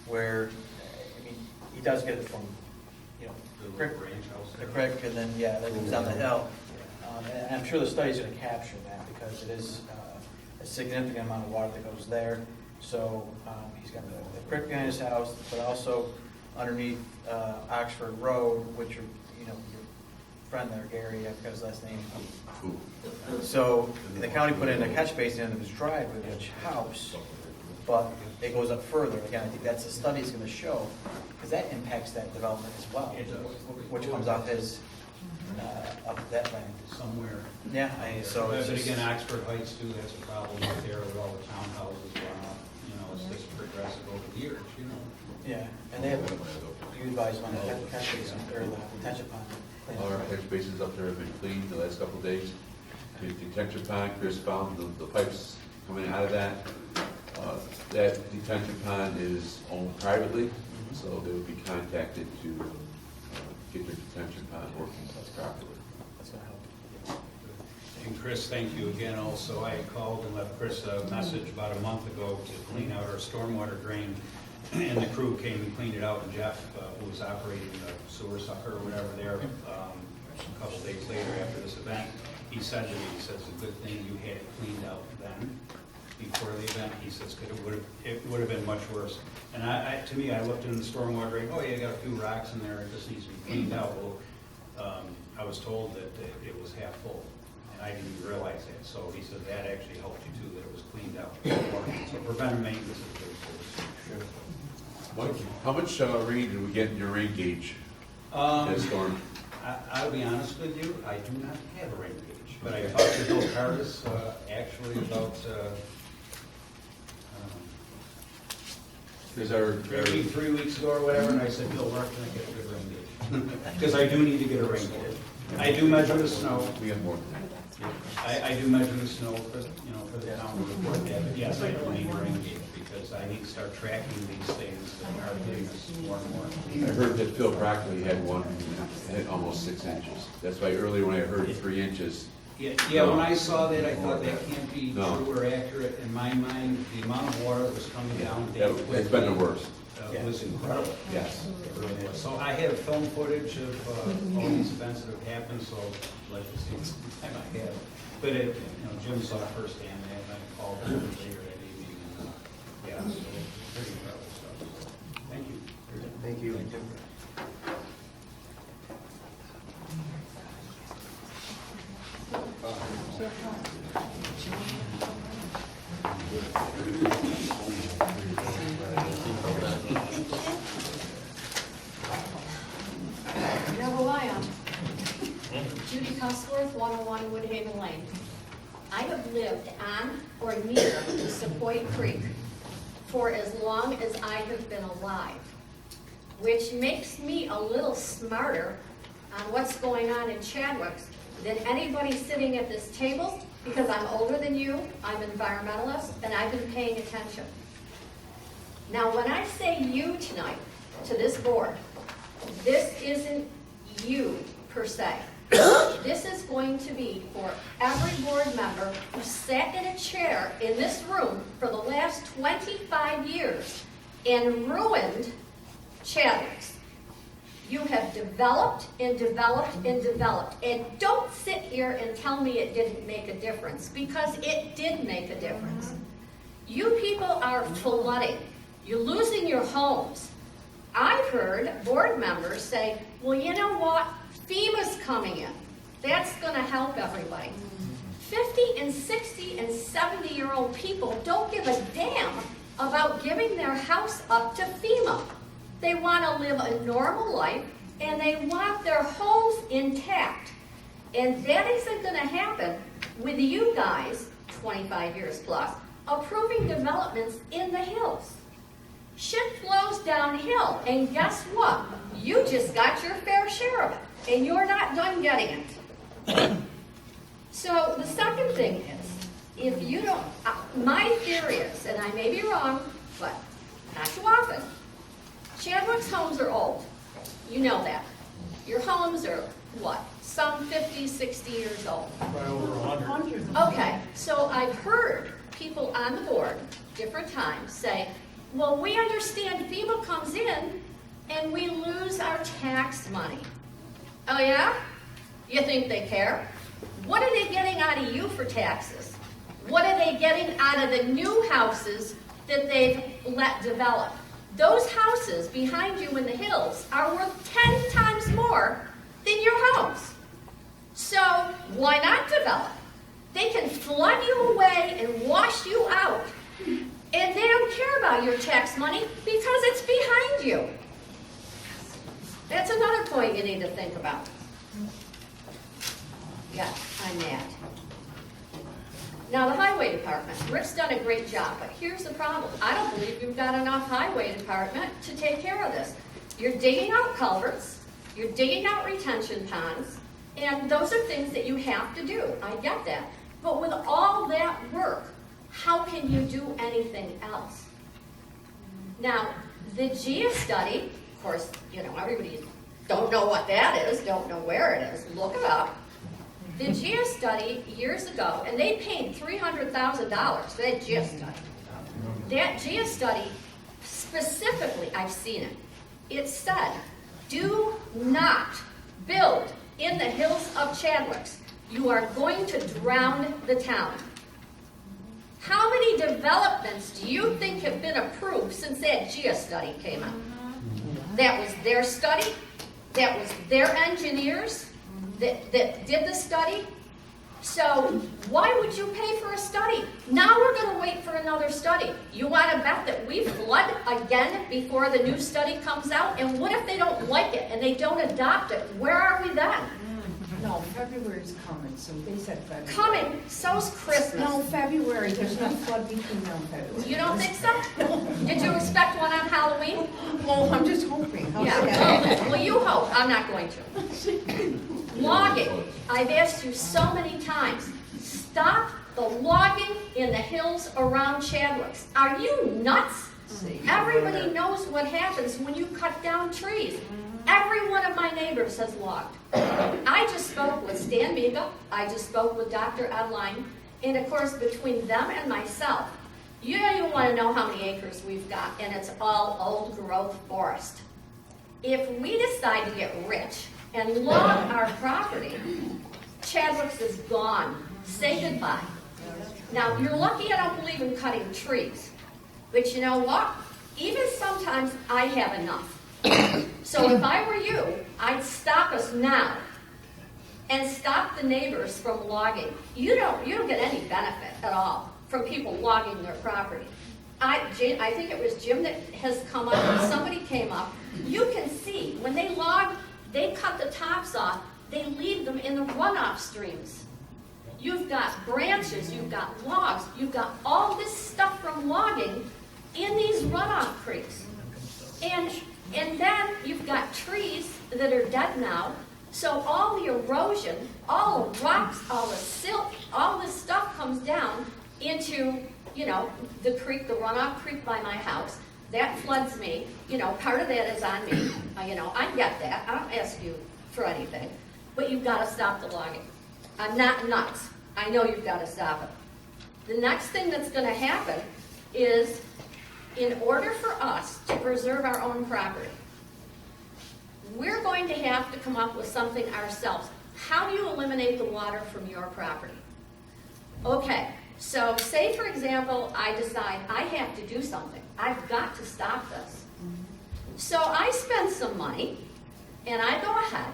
where, I mean, he does get it from, you know, the creek, and then, yeah, that comes down the hill. And I'm sure the study's gonna capture that, because it is a significant amount of water that goes there. So, he's got the creek behind his house, but also underneath Oxford Road, which are, you know, your friend there, Gary, I forgot his last name. So the county put in a catch basin into his driveway, which house, but it goes up further. Again, I think that's the study's going to show, because that impacts that development as well, which comes off his up that land somewhere. Yeah, so but again, Oxford Heights too. That's a problem right there with all the townhouses going up. You know, it's just progressive over the years. You know. Yeah, and they have, you advise on the catch basin or the detention pond. All our catch basins up there have been cleaned the last couple of days. The detention pond, Chris found the pipes coming out of that. That detention pond is owned privately, so they would be contacted to get their detention pond working properly. That's going to help. And Chris, thank you again. Also, I called and left Chris a message about a month ago to clean out our stormwater drain, and the crew came and cleaned it out. And Jeff, who was operating the sewer sucker or whatever there, a couple days later after this event, he said to me, he says, "It's a good thing you had it cleaned out then, before the event." He says, "Because it would have been much worse." And to me, I looked in the stormwater drain. Oh, yeah, you got a few rocks in there. It just needs to be cleaned out. Well, I was told that it was half full, and I didn't even realize that. So he said that actually helped you too, that it was cleaned out. So preventive maintenance is good for us. Mike, how much rain did we get in your rain gauge this storm? I'll be honest with you, I do not have a rain gauge, but I talked to Bill Cardis actually about maybe 3 weeks ago or whatever, and I said, Bill, where can I get a good rain gauge? Because I do need to get a rain gauge. I do measure the snow. We have more than that. I do measure the snow for the town to report that, but yes, I do need a rain gauge because I need to start tracking these things that are getting us more and more. I heard that Phil Brackley had one that had almost 6 inches. That's why earlier when I heard 3 inches. Yeah, when I saw that, I thought that can't be true or accurate. In my mind, the amount of water that was coming down. It's been the worst. It was incredible. Yes. It really was. So I have film footage of all these events that have happened, so I'd like to see it sometime I have. But Jim saw it firsthand, and I called him later that evening, and yeah, so pretty incredible stuff. Thank you. Thank you. You know who I am? Judy Cusworth, 101 Woodhaven Lane. I have lived on or near the Sequoia Creek for as long as I have been alive, which makes me a little smarter on what's going on in Chadwick than anybody sitting at this table, because I'm older than you, I'm an environmentalist, and I've been paying attention. Now, when I say you tonight to this board, this isn't you per se. This is going to be for every board member who sat in a chair in this room for the last 25 years and ruined Chadwick's. You have developed and developed and developed. And don't sit here and tell me it didn't make a difference, because it did make a difference. You people are flooding. You're losing your homes. I've heard board members say, well, you know what? FEMA's coming in. That's going to help everybody. 50 and 60 and 70-year-old people don't give a damn about giving their house up to FEMA. They want to live a normal life, and they want their homes intact. And that isn't going to happen with you guys, 25 years plus, approving developments in the hills. Shit flows downhill, and guess what? You just got your fair share of it, and you're not done getting it. So the second thing is, if you don't, my theory is, and I may be wrong, but not too often, Chadwick's homes are old. You know that. Your homes are, what, some 50, 60 years old. By over 100. Okay, so I've heard people on the board, different times, say, well, we understand FEMA comes in and we lose our tax money. Oh yeah? You think they care? What are they getting out of you for taxes? What are they getting out of the new houses that they've let develop? Those houses behind you in the hills are worth 10 times more than your homes. So why not develop? They can flood you away and wash you out. And they don't care about your tax money because it's behind you. That's another point you need to think about. Yeah, I'm mad. Now, the highway department, Rick's done a great job, but here's the problem. I don't believe you've got enough highway department to take care of this. You're digging out culverts, you're digging out retention ponds, and those are things that you have to do. I get that. But with all that work, how can you do anything else? Now, the GIA study, of course, you know, everybody don't know what that is, don't know where it is, look it up. The GIA study years ago, and they paid $300,000 for that GIA study. That GIA study, specifically, I've seen it, it said, do not build in the hills of Chadwick's. You are going to drown the town. How many developments do you think have been approved since that GIA study came out? That was their study, that was their engineers that did the study. So why would you pay for a study? Now we're going to wait for another study. You want to bet that we flood again before the new study comes out? And what if they don't like it and they don't adopt it? Where are we then? No, February's coming, so they said February. Coming, so's Christmas. No, February, there's no flood between now and February. You don't think so? Did you expect one on Halloween? Well, I'm just hoping. Yeah, well, you hope. I'm not going to. Logging. I've asked you so many times, stop the logging in the hills around Chadwick's. Are you nuts? Everybody knows what happens when you cut down trees. Every one of my neighbors has logged. I just spoke with Stan Miga, I just spoke with Dr. Adeline, and of course between them and myself, you don't even want to know how many acres we've got, and it's all old growth forest. If we decide to get rich and log our property, Chadwick's is gone. Say goodbye. Now, you're lucky I don't believe in cutting trees, but you know what? Even sometimes I have enough. So if I were you, I'd stop us now and stop the neighbors from logging. You don't get any benefit at all from people logging their property. I think it was Jim that has come up, somebody came up. You can see, when they log, they cut the tops off, they leave them in the runoff streams. You've got branches, you've got logs, you've got all this stuff from logging in these runoff creeks. And then you've got trees that are dead now, so all the erosion, all the rocks, all the silt, all this stuff comes down into, you know, the creek, the runoff creek by my house. That floods me. You know, part of that is on me. You know, I get that. I don't ask you for anything. but you've got to stop the logging. I'm not nuts. I know you've got to stop it. The next thing that's going to happen is, in order for us to preserve our own property, we're going to have to come up with something ourselves. How do you eliminate the water from your property? Okay, so say for example, I decide I have to do something. I've got to stop this. So I spend some money, and I go ahead,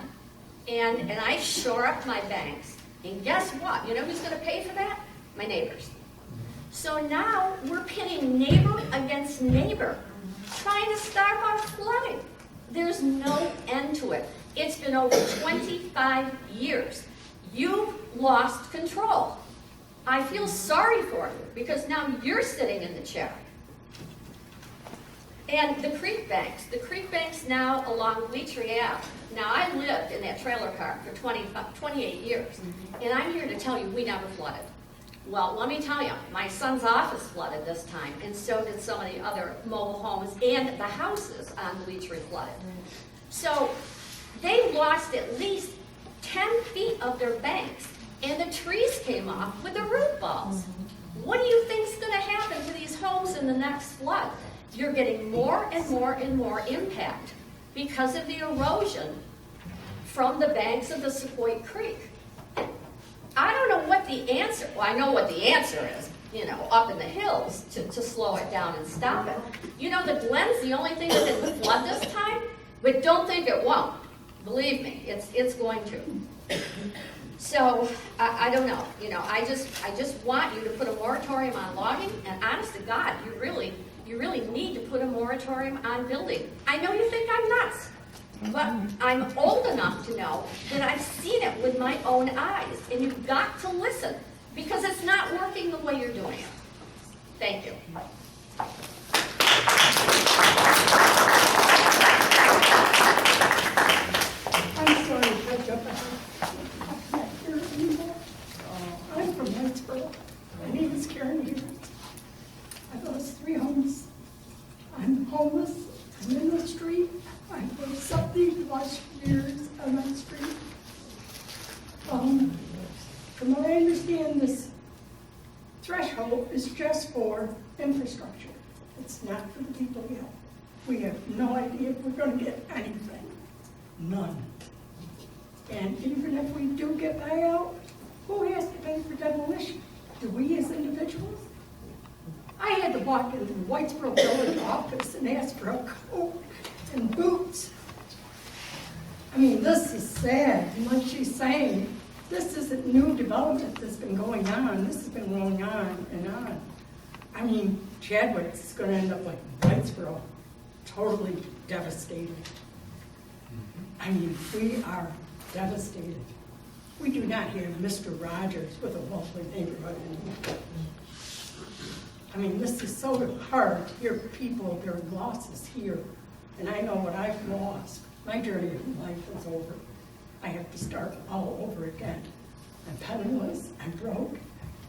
and I shore up my banks. And guess what? You know who's going to pay for that? My neighbors. So now we're pitting neighbor against neighbor, trying to stop our flooding. There's no end to it. It's been over 25 years. You've lost control. I feel sorry for you because now you're sitting in the chair. And the creek banks now along Bleachery Ave. Now I lived in that trailer park for 28 years, and I'm here to tell you we never flooded. Well, let me tell you, my son's office flooded this time, and so did some of the other mobile homes, and the houses on Bleachery flooded. So they lost at least 10 feet of their banks, and the trees came off with the root balls. What do you think's going to happen to these homes in the next flood? You're getting more and more and more impact because of the erosion from the banks of the Sequoia Creek. I don't know what the answer, well, I know what the answer is, you know, up in the hills to slow it down and stop it. You know, the Glen's the only thing that didn't flood this time, but don't think it won't. Believe me, it's going to. So, I don't know, you know, I just want you to put a moratorium on logging, and honest to God, you really need to put a moratorium on building. I know you think I'm nuts, but I'm old enough to know that I've seen it with my own eyes, and you've got to listen, because it's not working the way you're doing it. Thank you. I'm sorry to catch up. I can't hear anymore. I'm from Hartford. My name is Karen Hughes. I've lost 3 homes. I'm homeless. I'm in the street. I've lived something watched years on my street. From what I understand, this threshold is just for infrastructure. It's not for the people yet. We have no idea if we're going to get anything. None. And even if we do get buyout, who has to pay for demolition? Do we as individuals? I had to walk into the Whitesboro Village office and ask for a coat and boots. I mean, this is sad. And like she's saying, this isn't new development that's been going on. This has been going on and on. I mean, Chadwick's is going to end up like Whitesboro, totally devastated. I mean, we are devastated. We do not have Mr. Rogers with a lovely neighborhood anymore. I mean, this is so hard to hear people, their losses here. And I know what I've lost. My journey in life is over. I have to start all over again. I'm penniless, I'm broke.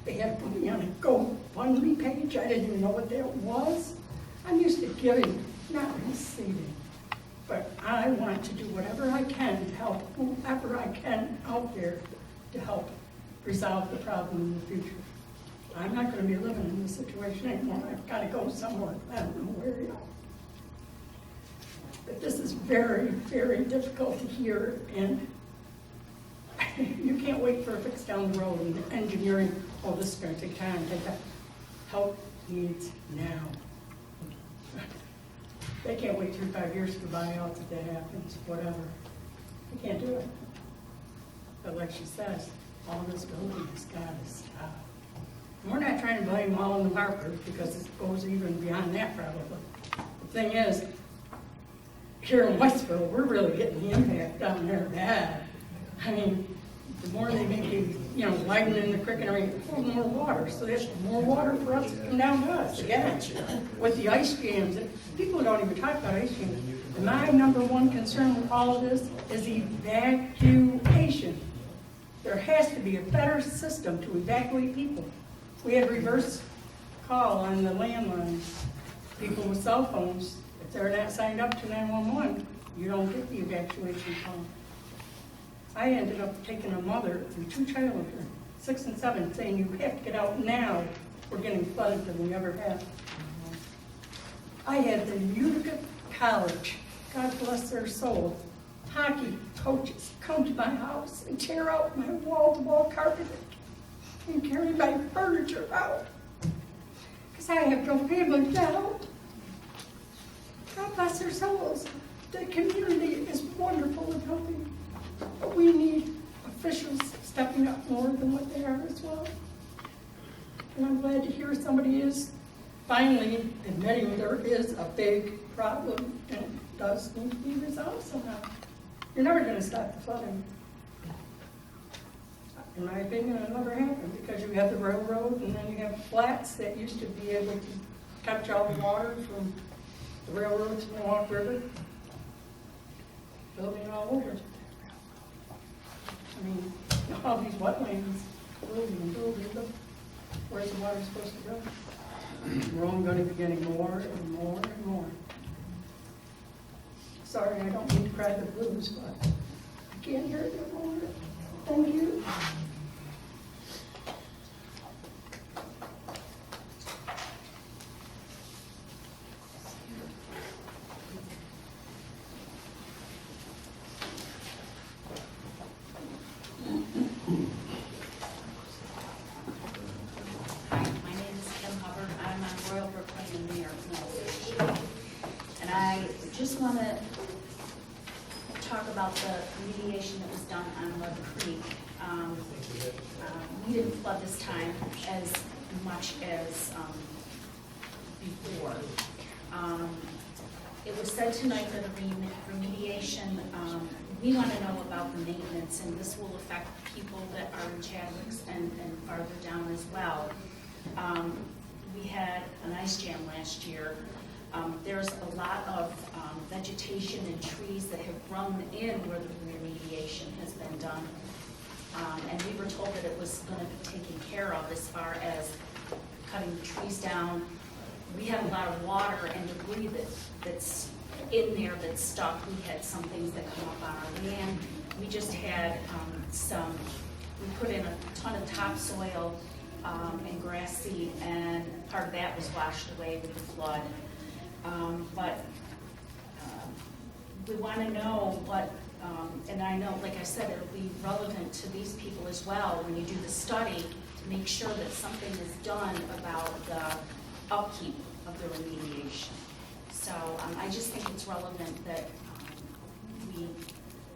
They had put me on a GoFundMe page. I didn't even know what that was. I'm used to giving, not receiving. But I want to do whatever I can to help whoever I can out there to help resolve the problem in the future. I'm not going to be living in this situation anymore. I've got to go somewhere. I don't know where yet. But this is very, very difficult to hear, and you can't wait for a fix down the road and engineering. Oh, this is going to take time. Help needs now. They can't wait 3 or 5 years for buyouts if that happens, whatever. They can't do it. But like she says, all this building has got to stop. And we're not trying to blame all in the Hartford because it goes even beyond that probably. The thing is, here in Westville, we're really getting the impact down there bad. I mean, the more they make you, widening the creek and everything, pour more water. So there's more water for us to come down to us again with the ice jams. People don't even talk about ice jams. And my number one concern with all of this is evacuation. There has to be a better system to evacuate people. We had reverse call on the landlines. People with cell phones, if they're not signed up to 911, you don't get the evacuation call. I ended up taking a mother and 2 children, 6 and 7, saying, you have to get out now. We're getting flooded than we ever have. I had the Utica College, God bless their soul, hockey coaches come to my house and tear out my wall-to-wall carpeting and carry my furniture out. Because I have no family now. God bless their souls. The community is wonderful and helping, but we need officials stepping up more than what they are as well. And I'm glad to hear somebody is finally admitting there is a big problem and it does need to be resolved somehow. You're never going to stop the flooding. In my opinion, it'll never happen because you have the railroad and then you have flats that used to be able to catch all the water from the railroad to the Mohawk River. Building all over. I mean, all these wetlands, building and building, but where's the water supposed to go? We're only going to be getting more and more and more. Sorry, I don't mean to cry the blues, but I can't hear it no more. Thank you. Hi, my name is Kim Hubbard. I'm on Royal Brooklyn in New York Mills. And I just want to talk about the remediation that was done on Mud Creek. We didn't flood this time as much as before. It was said tonight that the remediation, we want to know about the maintenance, and this will affect people that are in Chadwick's and farther down as well. We had an ice jam last year. There's a lot of vegetation and trees that have grown in where the remediation has been done. And we were told that it was going to be taken care of as far as cutting the trees down. We had a lot of water and debris that's in there that's stuck. We had some things that come up on our land. We just had we put in a ton of topsoil and grass seed, and part of that was washed away with the flood. But we want to know what, and I know, like I said, it'll be relevant to these people as well when you do the study to make sure that something is done about the upkeep of the remediation. So I just think it's relevant that we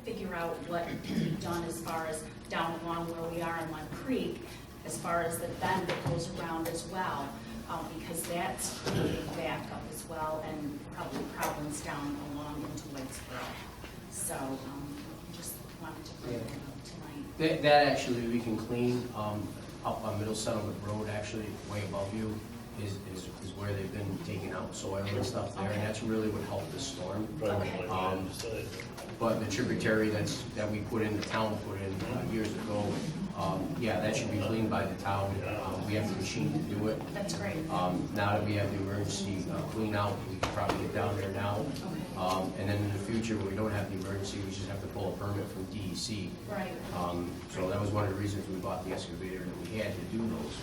figure out what can be done as far as down along where we are in Mud Creek, as far as the bend that goes around as well, because that's a big backup as well, and probably problems down along into Whitesboro. So just wanted to bring that up tonight. That actually we can clean up on Middle Settlement Road, actually way above you, is where they've been taking out soil and stuff there, and that's really what helped the storm. Okay. But the tributary that we put in, the town put in years ago, yeah, that should be cleaned by the town. We have the machine to do it. That's great. Now that we have the emergency clean out, we can probably get down there now. And then in the future, when we don't have the emergency, we just have to pull a permit from DEC. Right. So that was one of the reasons we bought the excavator, that we had to do those.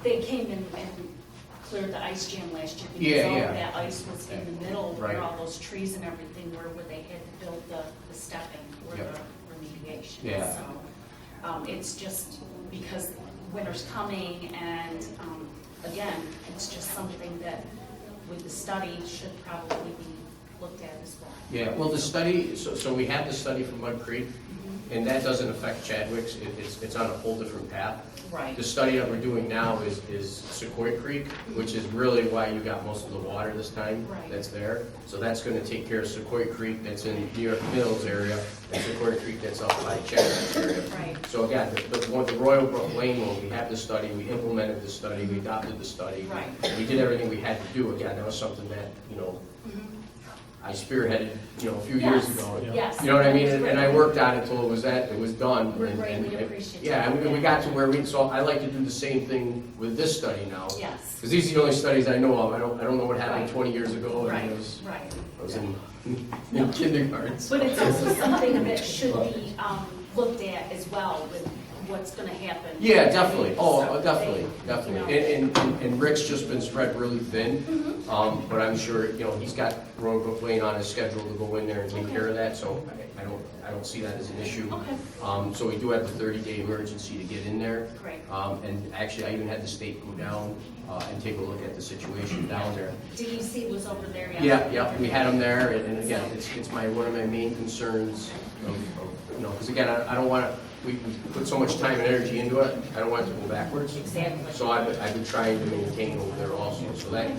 They came in and cleared the ice jam last year because Yeah, all yeah. of that ice was in the middle Right. where all those trees and everything were, where they had built the stepping for Yep. the remediation. Yeah. So it's just because winter's coming, and again, it's just something that with the study should probably be looked at as well. Yeah, well, the study, so we have the study from Mud Creek, and that doesn't affect Chadwick's. It's on a whole different path. Right. The study that we're doing now is Sequoia Creek, which is really why you got most of the water this time. Right. That's there. So that's going to take care of Sequoia Creek that's in New York Mills area, and Sequoia Creek that's up by Chadwick's area. Right. So again, the Royal Brook Lane one, we have the study, we implemented the study, we adopted the study. Right. We did everything we had to do. Again, that was something that, I spearheaded, a few years ago. Yes. You know what I mean? And I worked on it until it was done. We're And- greatly and- appreciative. Yeah, and we got to where so I like to do the same thing with this study now. Yes. Because these are the only studies I know of. I don't know what happened Right. 20 years ago. Right, And right. I was in kindergarten. So. But it's also something that should be looked at as well with what's gonna happen. Yeah, definitely. Oh, So definitely, they, definitely. you know. And Rick's just been spread really thin. But I'm sure, he's got Roanoke Lane on his schedule to go in there and take care of that, so I don't see that as an issue. Okay. So we do have the 30-day emergency to get in there. Great. And actually, I even had the state go down and take a look at the situation down there. DEC was over there Yeah, yeah, we had them there, and again, it's one of my main concerns of because again, I don't want to, we put so much time and energy into it, I don't want it to go backwards. Exactly. So I've been trying to maintain over there also, so that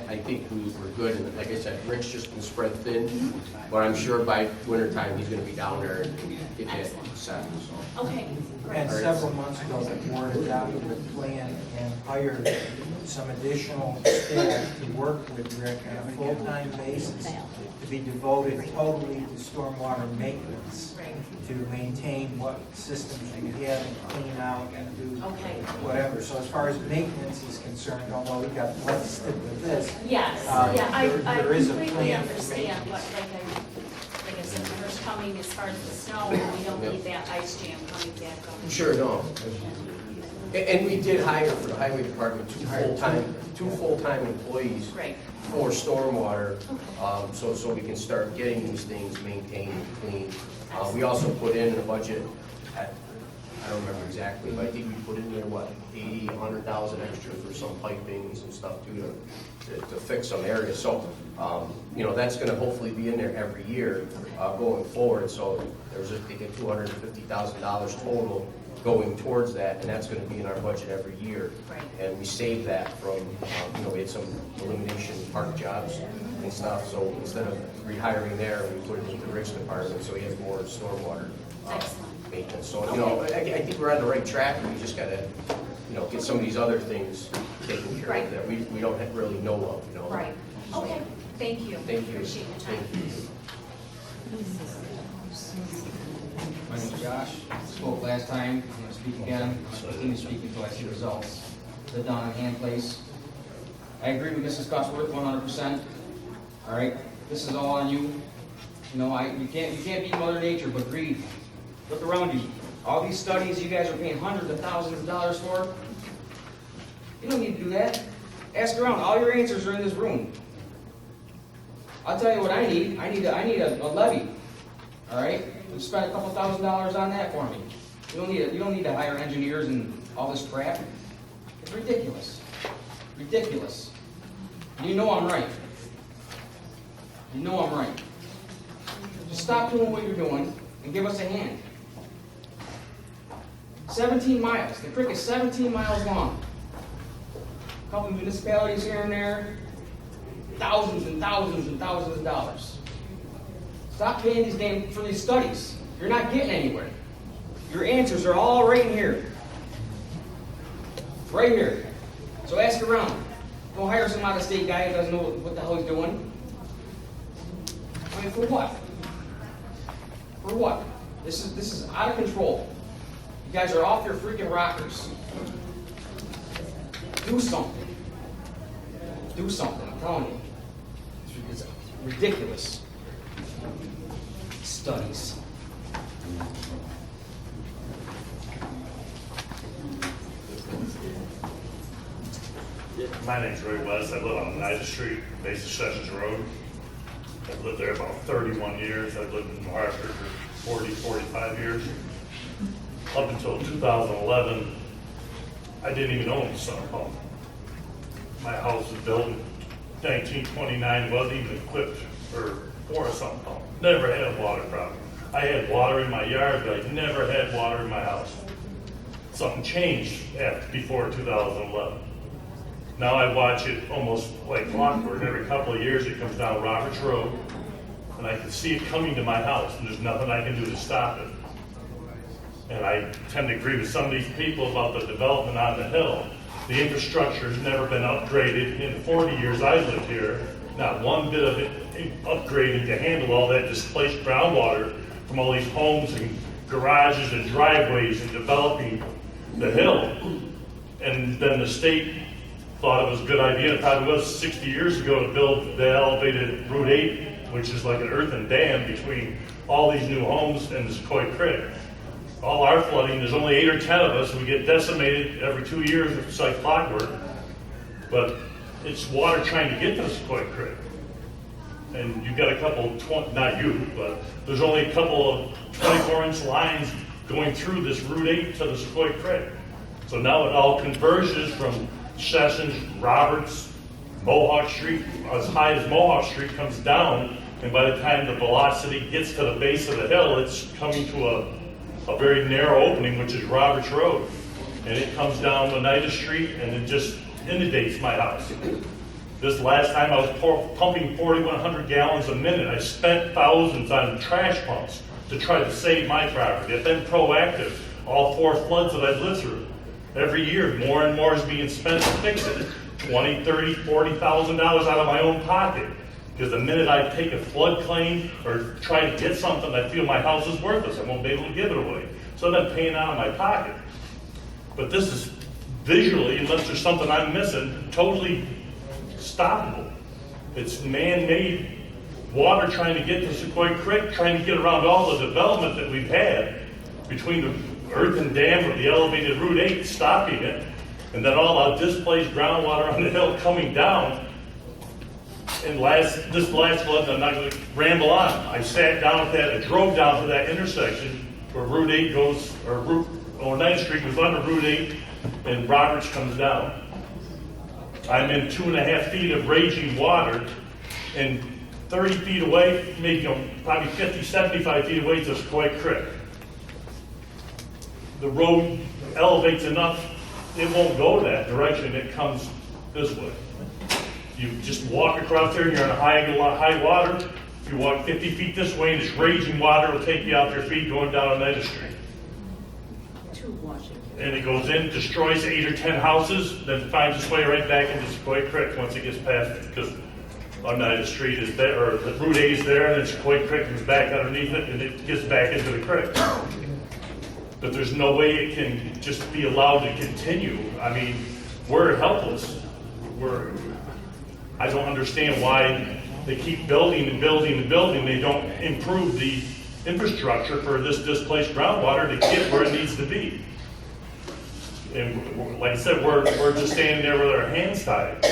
I think we're good, and like I said, Rick's just been spread thin, but I'm sure by winter time, he's gonna be down there and get that set, so. Okay, great. And several months ago, the board adopted a plan and hired some additional staff to work with Rick on a full-time basis to be devoted totally to stormwater maintenance, to maintain what systems we have and clean out and do whatever. So as far as maintenance is concerned, although we got, let's stick with this. Yes, there is a completely plan for understand maintenance. what, like I said, when we're coming as far as the snow, and we don't need that ice jam coming back up. Sure, no. And we did hire for the highway department two full-time employees Great. for stormwater, so we can start getting these things maintained and clean. We also put in a budget at, I don't remember exactly, but I think we put in there, what, 80, 100,000 extra for some pipings and stuff too, to fix some areas. So, that's gonna hopefully be in there every year, going forward. So there's, I think, $250,000 total going towards that, and that's gonna be in our budget every year. Right. And we saved that from, we had some elimination park jobs and stuff, so instead of rehiring there, we put it into Rick's department, so he has more stormwater maintenance. So, I think we're on the right track, we just gotta, get some of these other things taken care of that we don't really know of, Right, okay, thank you. Thank you. Appreciate your time. Thank you. My name is Josh. Spoke last time. I'm going to speak again. I'm going to continue speaking until I see results. The Don on Hand place. I agree with Mrs. Cosworth 100%. All right, this is all on you. You can't beat Mother Nature, but greed. Look around you. All these studies you guys are paying hundreds of thousands of dollars for. You don't need to do that. Ask around. All your answers are in this room. I'll tell you what I need. I need a levy. All right, you spend a couple $1,000s on that for me. You don't need to hire engineers and all this crap. It's ridiculous. Ridiculous. You know I'm right. You know I'm right. Just stop doing what you're doing and give us a hand. 17 miles. The creek is 17 miles long. A couple municipalities here and there. Thousands and thousands and thousands of dollars. Stop paying for these studies. You're not getting anywhere. Your answers are all right in here. Right here. So ask around. Go hire some out-of-state guy who doesn't know what the hell he's doing. I mean, for what? For what? This is out of control. You guys are off your freaking rockers. Do something. Do something, I'm telling you. It's ridiculous. Studies. My name's Ray West. I live on United Street, base of Sessions Road. I've lived there about 31 years. I've lived in Hartford for 45 years. Up until 2011, I didn't even own a summer home. My house was built in 1929, wasn't even equipped for a summer home. Never had a water problem. I had water in my yard, but I never had water in my house. Something changed before 2011. Now I watch it almost like clockwork. Every couple of years it comes down Roberts Road, and I can see it coming to my house, and there's nothing I can do to stop it. And I tend to agree with some of these people about the development on the hill. The infrastructure has never been upgraded. In 40 years I've lived here, not one bit of it upgraded to handle all that displaced groundwater from all these homes and garages and driveways and developing the hill. And then the state thought it was a good idea, it probably was 60 years ago, to build the elevated Route 8, which is like an earthen dam between all these new homes and this Coy Creek. all our flooding, there's only 8 or 10 of us, we get decimated every 2 years, it's like clockwork. But it's water trying to get to the Sequoia Creek. And you've got a couple, not you, but there's only a couple of 24-inch lines going through this Route 8 to the Sequoia Creek. So now it all converges from Sessions, Roberts, Mohawk Street, as high as Mohawk Street comes down, and by the time the velocity gets to the base of the hill, it's coming to a very narrow opening, which is Roberts Road. And it comes down Oneida Street, and it just inundates my house. This last time I was pumping 4,100 gallons a minute. I spent thousands on trash pumps to try to save my property. I've been proactive all 4 floods that I've lived through. Every year, more and more is being spent to fix it. $20,000, $30,000, $40,000 out of my own pocket. Because the minute I take a flood claim or try to get something, I feel my house is worthless. I won't be able to give it away. So I'm paying out of my pocket. But this is visually, unless there's something I'm missing, totally stoppable. It's man-made water trying to get to Sequoia Creek, trying to get around all the development that we've had between the earthen dam of the elevated Route 8 stopping it, and then all the displaced groundwater on the hill coming down. And this last flood, I'm not going to ramble on. I sat down at that, I drove down to that intersection where Route 8 goes, or Oneida Street goes under Route 8, and Roberts comes down. I'm in 2.5 feet of raging water, and 30 feet away, maybe probably 50, 75 feet away to Sequoia Creek. The road elevates enough, it won't go that direction, it comes this way. You just walk across there and you're on high water. If you walk 50 feet this way and it's raging water, it'll take you out your feet going down Oneida Street. And it goes in, destroys 8 or 10 houses, then finds its way right back into Sequoia Creek once it gets past it, because Oneida Street is there, or the Route 8 is there, and then Sequoia Creek comes back underneath it, and it gets back into the creek. But there's no way it can just be allowed to continue. I mean, we're helpless. I don't understand why they keep building and building and building. They don't improve the infrastructure for this displaced groundwater to get where it needs to be. And like I said, we're just standing there with our hands tied,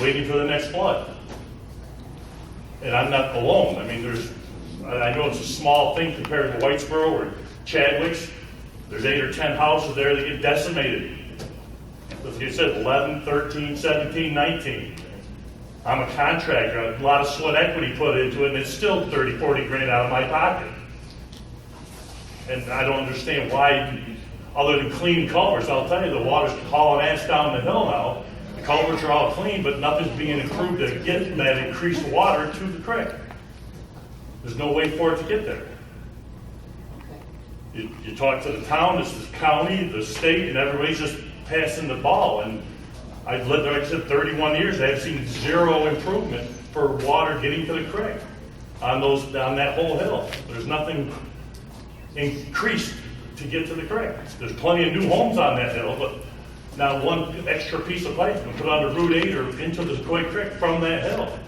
waiting for the next flood. And I'm not alone. I mean, I know it's a small thing compared to Whitesboro or Chadwick's. There's 8 or 10 houses there that get decimated. Like you said, 11, 13, 17, 19. I'm a contractor, a lot of sweat equity put into it, and it's still 30, 40 grand out of my pocket. And I don't understand why, other than clean culverts. I'll tell you, the water's hauling ass down the hill now. The culverts are all clean, but nothing's being improved to get that increased water to the creek. There's no way for it to get there. You talk to the town, this is the county, the state, and everybody's just passing the ball. And I've lived there, like I said, 31 years. I've seen zero improvement for water getting to the creek on that whole hill. There's nothing increased to get to the creek. There's plenty of new homes on that hill, but not one extra piece of pipe can put on the Route 8 or into the Sequoia Creek from that hill.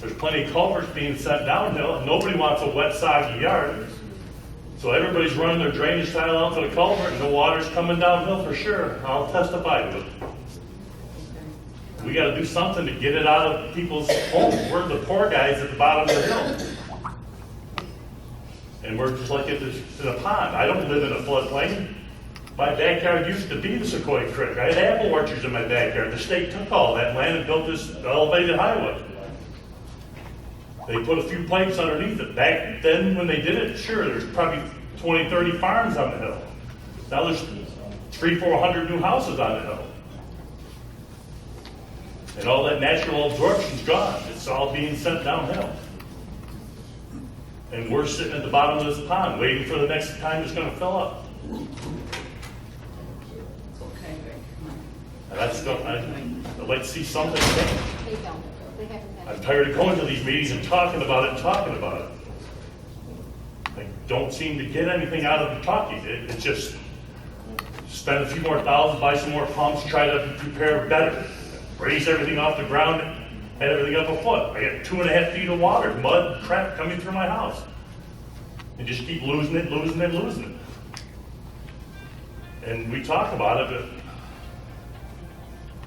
There's plenty of culverts being sent downhill. Nobody wants a wet, soggy yard. So everybody's running their drainage tile out to the culvert, and the water's coming downhill for sure. I'll testify to it. We got to do something to get it out of people's homes. We're the poor guys at the bottom of the hill. And we're just like in a pond. I don't live in a floodplain. My backyard used to be the Sequoia Creek. I had apple orchards in my backyard. The state took all that land and built this elevated highway. They put a few pipes underneath it. Back then when they did it, sure, there's probably 20, 30 farms on the hill. Now there's 300, 400 new houses on the hill. And all that natural absorption's gone. It's all being sent downhill. And we're sitting at the bottom of this pond waiting for the next time it's going to fill up. And I'd like to see something change. They don't. They haven't. I'm tired of going to these meetings and talking about it. They don't seem to get anything out of the talking. It's just spend a few more thousand, buy some more pumps, try to prepare better, raise everything off the ground, and everything up a foot. I got 2.5 feet of water, mud, crap coming through my house. And just keep losing it. And we talk about it, but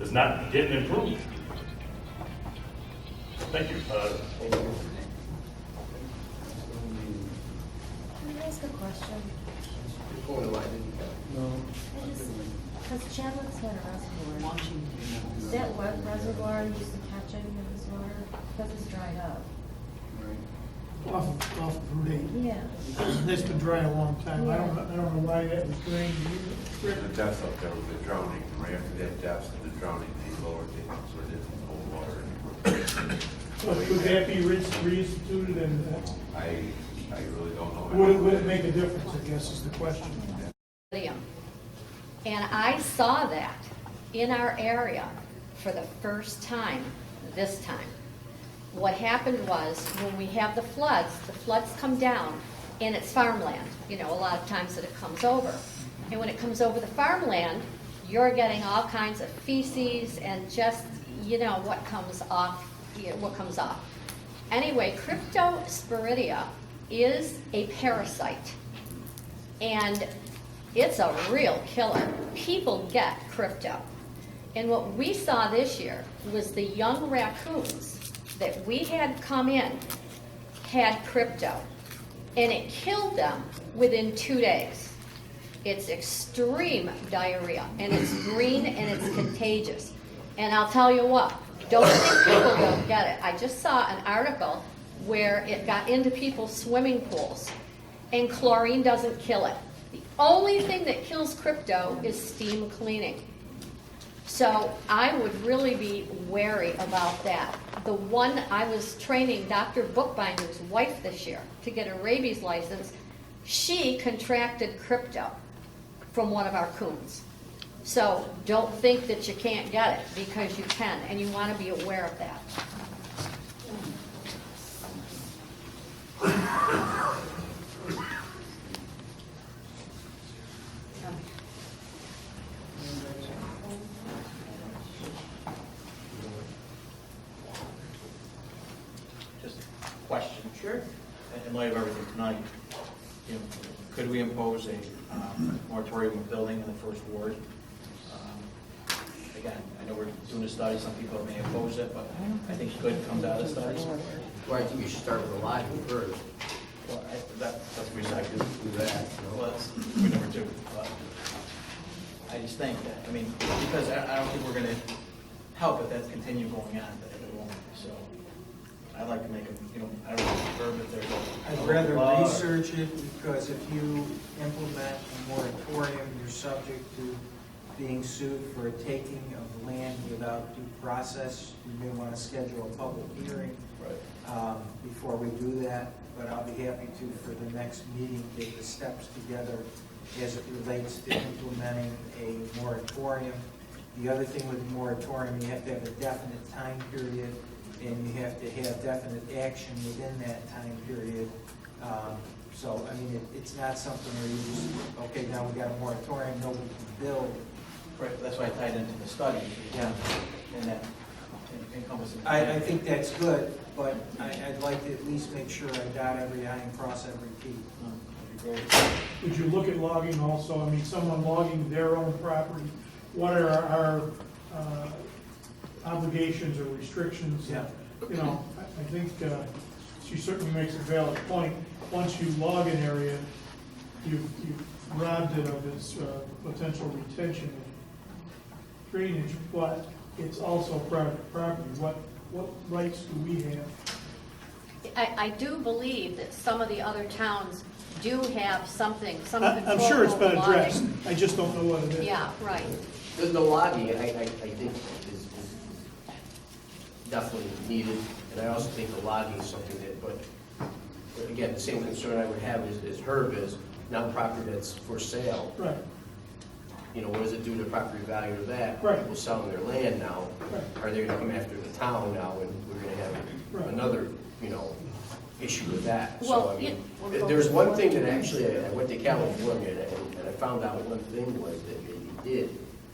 it's not getting improved. Thank you. Can I ask a question? Because Chadwick's had a reservoir. Is that what reservoir used to catch any of this water? Because it's dried up. Off of Route 8. Yeah. It's been dry a long time. I don't know why that was drained either. The depth up there was the drowning, right after that depth of the drowning, they lowered it, so it didn't hold water anymore. But could that be reinstituted and I really don't know. would it make a difference, I guess is the question. And I saw that in our area for the first time this time. What happened was, when we have the floods come down, and it's farmland, a lot of times that it comes over. And when it comes over the farmland, you're getting all kinds of feces and just, what comes off. Anyway, Cryptosporidia is a parasite, and it's a real killer. People get crypto. And what we saw this year was the young raccoons that we had come in had crypto, and it killed them within 2 days. It's extreme diarrhea, and it's green, and it's contagious. And I'll tell you what, don't think people don't get it. I just saw an article where it got into people's swimming pools, and chlorine doesn't kill it. The only thing that kills crypto is steam cleaning. So I would really be wary about that. The one I was training Dr. Bookbinder's wife this year to get a rabies license, she contracted crypto from one of our coons. So don't think that you can't get it, because you can, and you want to be aware of that. Just a question. Sure. In light of everything tonight, could we impose a moratorium of building in the first ward? Again, I know we're doing a study, some people may oppose it, but I think good comes out of the studies. Well, I think you should start with a lodging first. Well, that's recycled. Do that. Well, that's point number two. But I just think that, because I don't think we're going to help if that's continue going on, but it won't. So I'd like to make a, I don't know, verb if there's a. I'd rather research it, because if you implement a moratorium, you're subject to being sued for a taking of land without due process. You may want to schedule a public hearing before we do that, but I'll be happy to, for the next meeting, take the steps together as it relates to implementing a moratorium. The other thing with the moratorium, you have to have a definite time period, and you have to have definite action within that time period. So, it's not something where you just, okay, now we got a moratorium, nobody can build. Right, that's why I tied into the study. Yeah. And that encompasses. I think that's good, but I'd like to at least make sure I dot every I and cross every T. Would you look at logging also? Someone logging their own property, what are our obligations or restrictions? Yeah. I think she certainly makes a valid point. Once you log an area, you've robbed it of its potential retention and drainage, but it's also private property. What rights do we have? I do believe that some of the other towns do have some control. I'm sure it's been over addressed. logging. I just don't know what it is. Yeah, right. The logging, I think, is definitely needed, and I also think the logging is something that, but again, the same concern I would have is Herb is, now property that's for sale. Right. What does it do to the property value of that? Right. People selling their land now. Right. Are they gonna come after the town now, and we're gonna have another, issue with that? Well, There's one thing that actually, I went to California, and I found out one thing was that they did.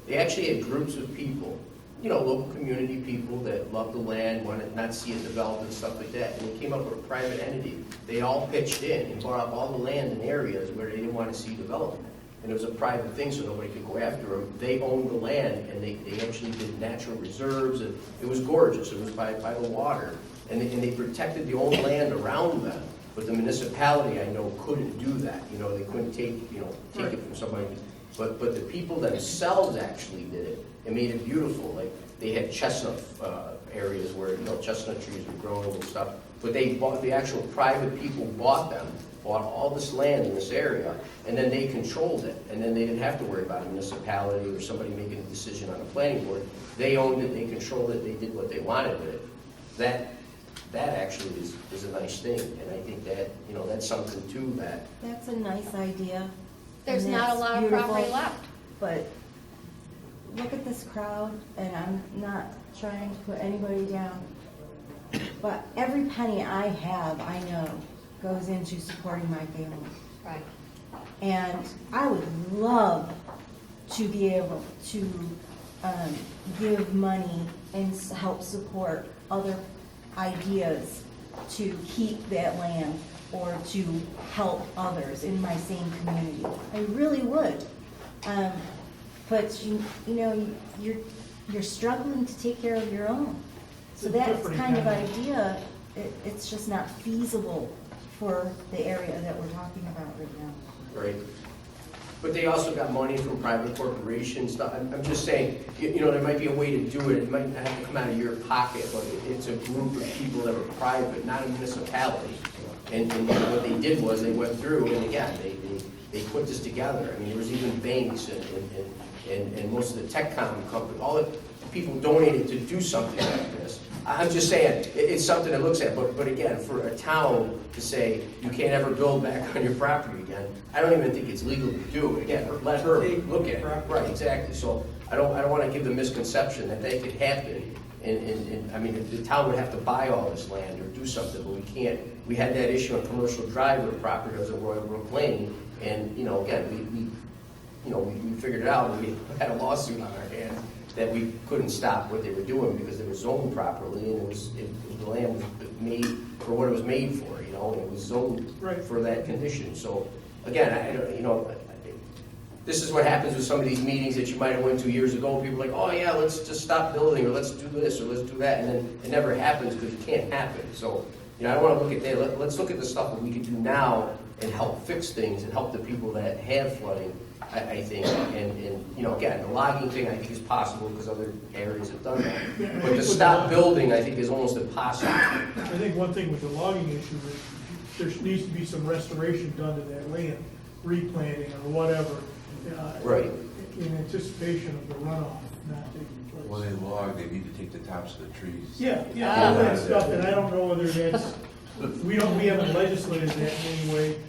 They actually had groups of people, local community people that love the land, want to not see it developed and stuff like that. And they came up with a private entity. They all pitched in and bought up all the land in areas where they didn't want to see development. and it was a private thing, so nobody could go after them. They owned the land, and they actually did natural reserves, and it was gorgeous. It was by the water, and they protected the old land around them. But the municipality, I know, couldn't do that. You know, they couldn't take it from somebody. But the people themselves actually did it and made it beautiful. Like, they had chestnut areas where, chestnut trees were growing and stuff. But the actual private people bought all this land in this area, and then they controlled it. And then they didn't have to worry about a municipality or somebody making a decision on a planning board. They owned it, they controlled it, they did what they wanted with it. That actually is a nice thing, and I think that, that's something too that... That's a nice idea. There's and not a that's lot of beautiful, property left. But look at this crowd, and I'm not trying to put anybody down, but every penny I have, I know, goes into supporting my family. Right. And I would love to be able to give money and help support other ideas to keep that land or to help others in my same community. I really would. But you're struggling to take care of your own. So that kind of idea, it's just not feasible for the area that we're talking about right now. Right. But they also got money from private corporations. I'm just saying, there might be a way to do it. It might not have to come out of your pocket, but it's a group of people that are private, not a municipality. And what they did was they went through, and again, they put this together. I mean, there was even banks and most of the tech companies, all the people donated to do something like this. I'm just saying, it's something to look at, but again, for a town to say you can't ever build back on your property again, I don't even think it's legal to do. Again, let her look at it. Right, exactly. So I don't want to give the misconception that could happen. And I mean, the town would have to buy all this land or do something, but we can't. We had that issue on Commercial Drive where the property was at Royal Brook Lane, and again, we figured it out. We had a lawsuit on our hands that we couldn't stop what they were doing because they were zoned properly, and the land was made for what it was made for. It was zoned for that condition. So again, this is what happens with some of these meetings that you might have went to years ago. People are like, oh yeah, let's just stop building, or let's do this, or let's do that, and then it never happens because it can't happen. So I don't want to look at that. Let's look at the stuff that we can do now and help fix things and help the people that have flooding. I think, and again, the logging thing I think is possible because other areas have done that. Yeah, but to stop building, I think, is almost impossible. I think one thing with the logging issue is there needs to be some restoration done to that land, replanting or whatever, right, in anticipation of the runoff not taking place. When they log, they need to take the tops of the trees. Yeah, all that stuff, and I don't know whether that's, we haven't legislated that in any way.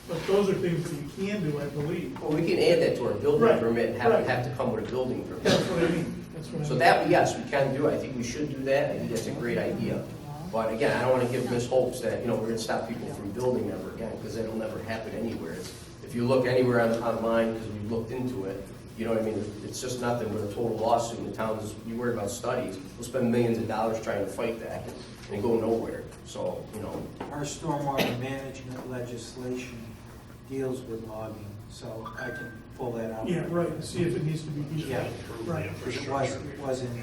But those are things that you can do, I believe. Well, we can add that to our building permit and have it have to come with a building permit. That's what I mean. So that, yes, we can do. I think we should do that. I think that's a great idea. But again, I don't want to give mishopes that, we're going to stop people from building ever again, because that'll never happen anywhere. If you look anywhere online, because we've looked into it, you know what I mean? It's just nothing but a total lawsuit in the town. You worry about studies. We'll spend millions of dollars trying to fight that and go nowhere. So, Our stormwater management legislation deals with logging, so I can pull that out. Yeah, right, and see if it needs to be beefed up. Right. It was in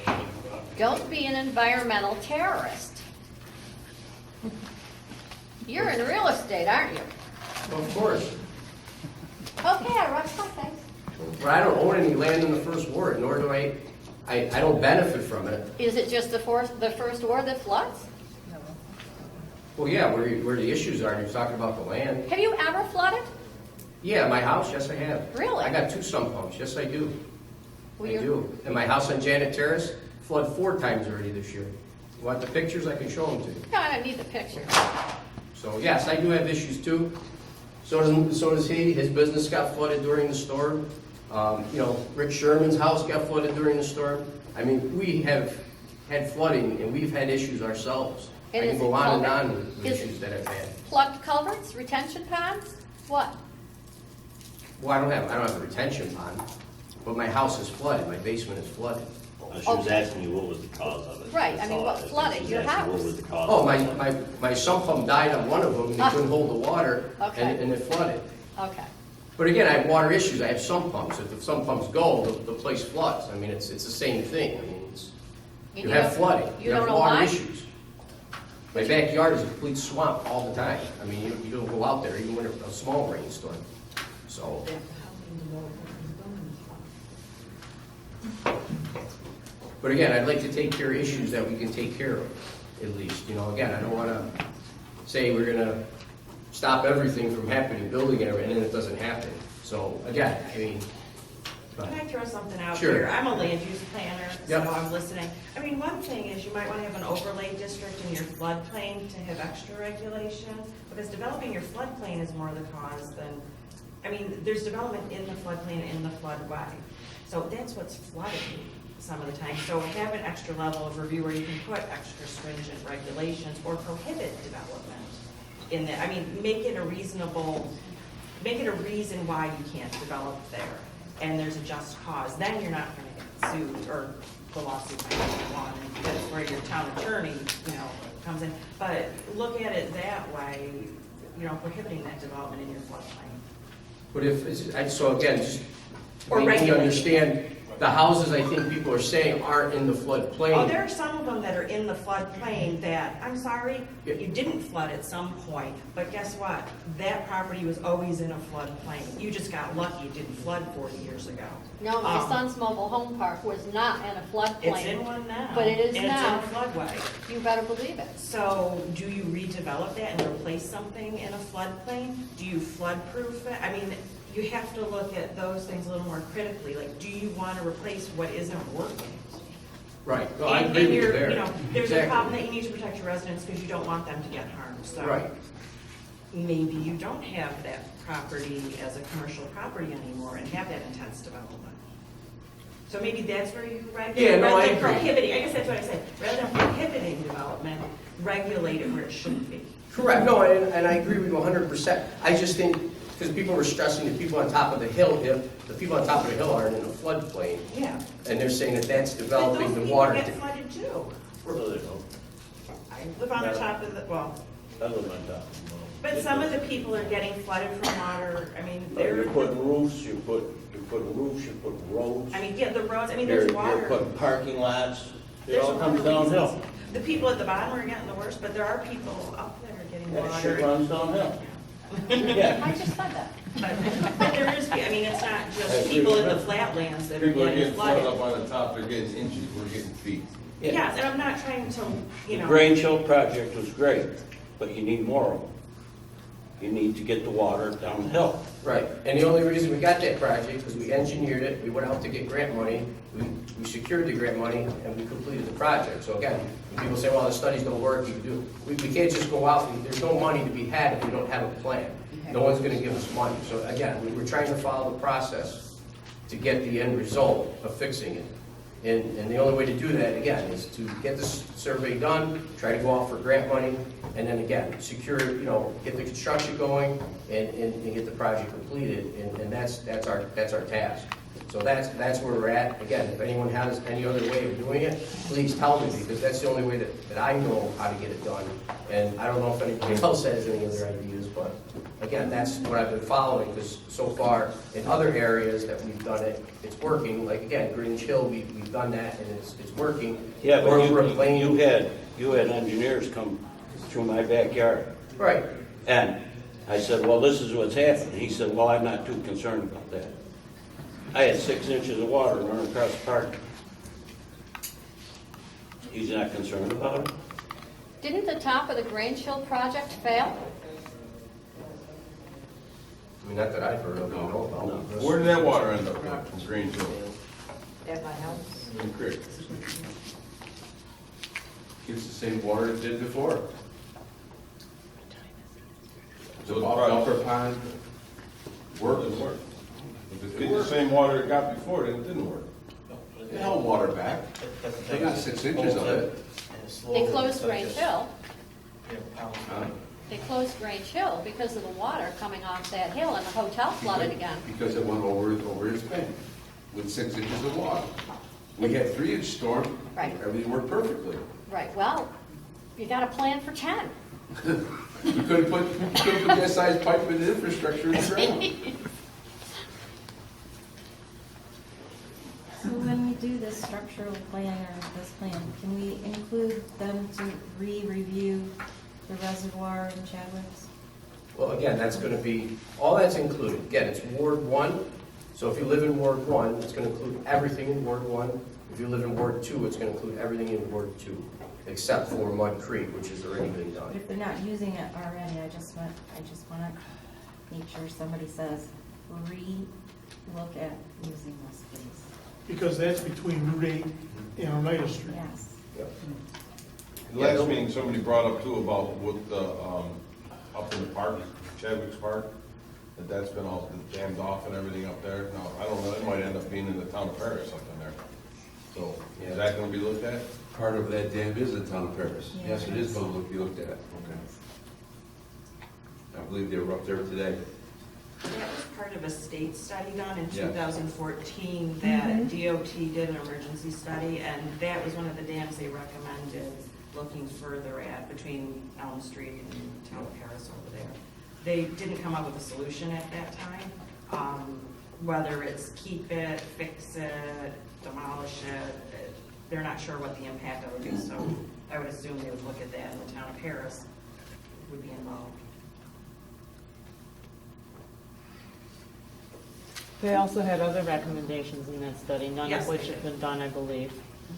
there. Don't be an environmental terrorist. You're in real estate, aren't you? of course. Okay, I wrote something. But I don't own any land in the first ward, nor do I don't benefit from it. Is it just the first ward that floods? Well, yeah, where the issues are, you're talking about the land. Have you ever flooded? Yeah, my house, yes, I have. Really? I got 2 sump pumps, yes, I do. Well, I do. And my house on Janet Terrace flooded 4 times already this year. You want the pictures? I can show them to you. No, I don't need the picture. So, yes, I do have issues too. So does he. His business got flooded during the storm. Rick Sherman's house got flooded during the storm. I mean, we have had flooding, and we've had issues ourselves. And I can is go it on and culvert? on with Is issues that I've had. Plugged culverts, retention ponds? What? Well, I don't have a retention pond, but my house is flooded. My basement is flooded. She was asking you what was the cause of it. Right, I mean, what flooded your What house? was the cause? Oh, of it. my sump pump died on one of them, and they couldn't hold the water, Okay. and it flooded. Okay. But again, I have water issues, I have sump pumps, if the sump pumps go, the place floods. I mean, it's the same thing, I mean, you have flooding, You you have don't know water why? issues. My backyard is a complete swamp all the time. I mean, you don't go out there even when it's a small rainstorm, so. But again, I'd like to take care of issues that we can take care of, at least, you know, again, I don't wanna say we're gonna stop everything from happening, building and everything, and then it doesn't happen. So, again, I mean. Can I throw something out Sure. here? I'm a land use planner, so Yep. I'm listening. I mean, one thing is you might want to have an overlay district in your floodplain to have extra regulation, because developing your floodplain is more the cause than, I mean, there's development in the floodplain and in the floodway. So that's what's flooding some of the time. So have an extra level of review where you can put extra stringent regulations or prohibit development in there. I mean, make it a reason why you can't develop there. And there's a just cause, then you're not gonna get sued, or the lawsuit might be won, and that's where your town attorney, comes in. But look at it that way, prohibiting that development in your floodplain. But if, so again, just Or make me regulate. understand, the houses I think people are saying aren't in the floodplain. Oh, there are some of them that are in the floodplain that, I'm sorry, you didn't flood at some point, but guess what? That property was always in a floodplain. You just got lucky it didn't flood 40 years ago. No, my son's mobile home park was not in a floodplain. It's in one now. But it is now. And it's in a floodway. You better believe it. So do you redevelop that and replace something in a floodplain? Do you flood-proof it? I mean, you have to look at those things a little more critically. Like, do you want to replace what isn't working? Right, no, I And- agree and with you you're- there. There's a Exactly. problem that you need to protect your residents because you don't want them to get harmed, so. Right. Maybe you don't have that property as a commercial property anymore and have that intense development. So maybe that's where you regulate. Yeah, no, I rather than agree. prohibiting, I guess that's what I said, rather than prohibiting development, regulate it where it should be. Correct, no, and I agree with you 100%. I just think, because people were stressing the people on top of the hill, if the people on top of the hill aren't in a floodplain, Yeah. and they're saying that that's But developing those the people water. get flooded too. No, they don't. I live on the top of the, well, I live on top. but some of the people are getting flooded from water, I mean, they're, You're putting roofs, you put roofs, you put roads. I mean, yeah, the roads, I mean, You're there's water. putting parking lots. It There's all a comes lot of downhill. reasons. The people at the bottom are getting the worst, but there are people up there getting That shit water. runs downhill. I Yeah. just said that. But there is, I mean, it's not just people in the flatlands that are People are getting getting flooded flooded. up on the top, they're getting inches, we're getting feet. Yes, and I'm not trying to, The Grange Hill project was great, but you need more of them. You need to get the water down the hill. Right, and the only reason we got that project was we engineered it, we went out to get grant money, we secured the grant money, and we completed the project. So again, when people say, well, the studies don't work, we can't just go out, there's no money to be had if we don't have a plan. No one's gonna give us money. So again, we're trying to follow the process to get the end result of fixing it. And the only way to do that, again, is to get this survey done, try to go out for grant money, and then again, secure, get the construction going and get the project completed, and that's our task. So that's where we're at. Again, if anyone has any other way of doing it, please tell me, because that's the only way that I know how to get it done. And I don't know if anybody else has any other ideas, but again, that's what I've been following, because so far in other areas that we've done it, it's working. Like again, Grange Hill, we've done that and it's working. Yeah, but We're playing- you had engineers come through my backyard. Right. And I said, well, this is what's happening. He said, well, I'm not too concerned about that. I had 6 inches of water running across the park. He's not concerned about it. Didn't the top of the Grange Hill project fail? I mean, not that I've heard of, I don't know about. Where did that water end up from Grange Hill? At my house. In the creek. It's the same water it did before. So upper pond, worked and worked. If it's getting the same water it got before, then it didn't work. They held water back. They got 6 inches of it. They closed Grange Hill. Huh? They closed Grange Hill because of the water coming off that hill, and the hotel flooded again. Because it went over its bank with 6 inches of water. We had 3-inch storm. Right. Everything worked perfectly. Right, well, you got a plan for 10. You couldn't put that size pipe in the infrastructure in the ground. So when we do this structural plan or this plan, can we include them to re-review the reservoir in Chadwick's? Well, again, that's gonna be, all that's included. Again, it's Ward 1, so if you live in Ward 1, it's gonna include everything in Ward 1. If you live in Ward 2, it's gonna include everything in Ward 2, except for Mud Creek, which has already been But done. if they're not using it already, I just want to make sure somebody says, re-look at using this space. Because that's between Route 8 and Oneida Street. Yes. Yep. Last meeting, somebody brought up too about with the, up in the park, Chadwick's Park, that's been all dammed off and everything up there. Now, I don't know, it might end up being in the town of Paris, something there. So, is that gonna be looked at? Part of that dam is in town of Paris. Yeah. Yes, it is going to be looked at. Okay. I believe they were up there today. That was part of a state study done in Yeah. 2014 that DOT did an emergency study, and that was one of the dams they recommended looking further at between Elm Street and Town of Paris over there. They didn't come up with a solution at that time. Whether it's keep it, fix it, demolish it, they're not sure what the impact would be, so I would assume they would look at that, and the Town of Paris would be involved. They also had other recommendations in that study, none Yes, of which they have did. been done, I believe.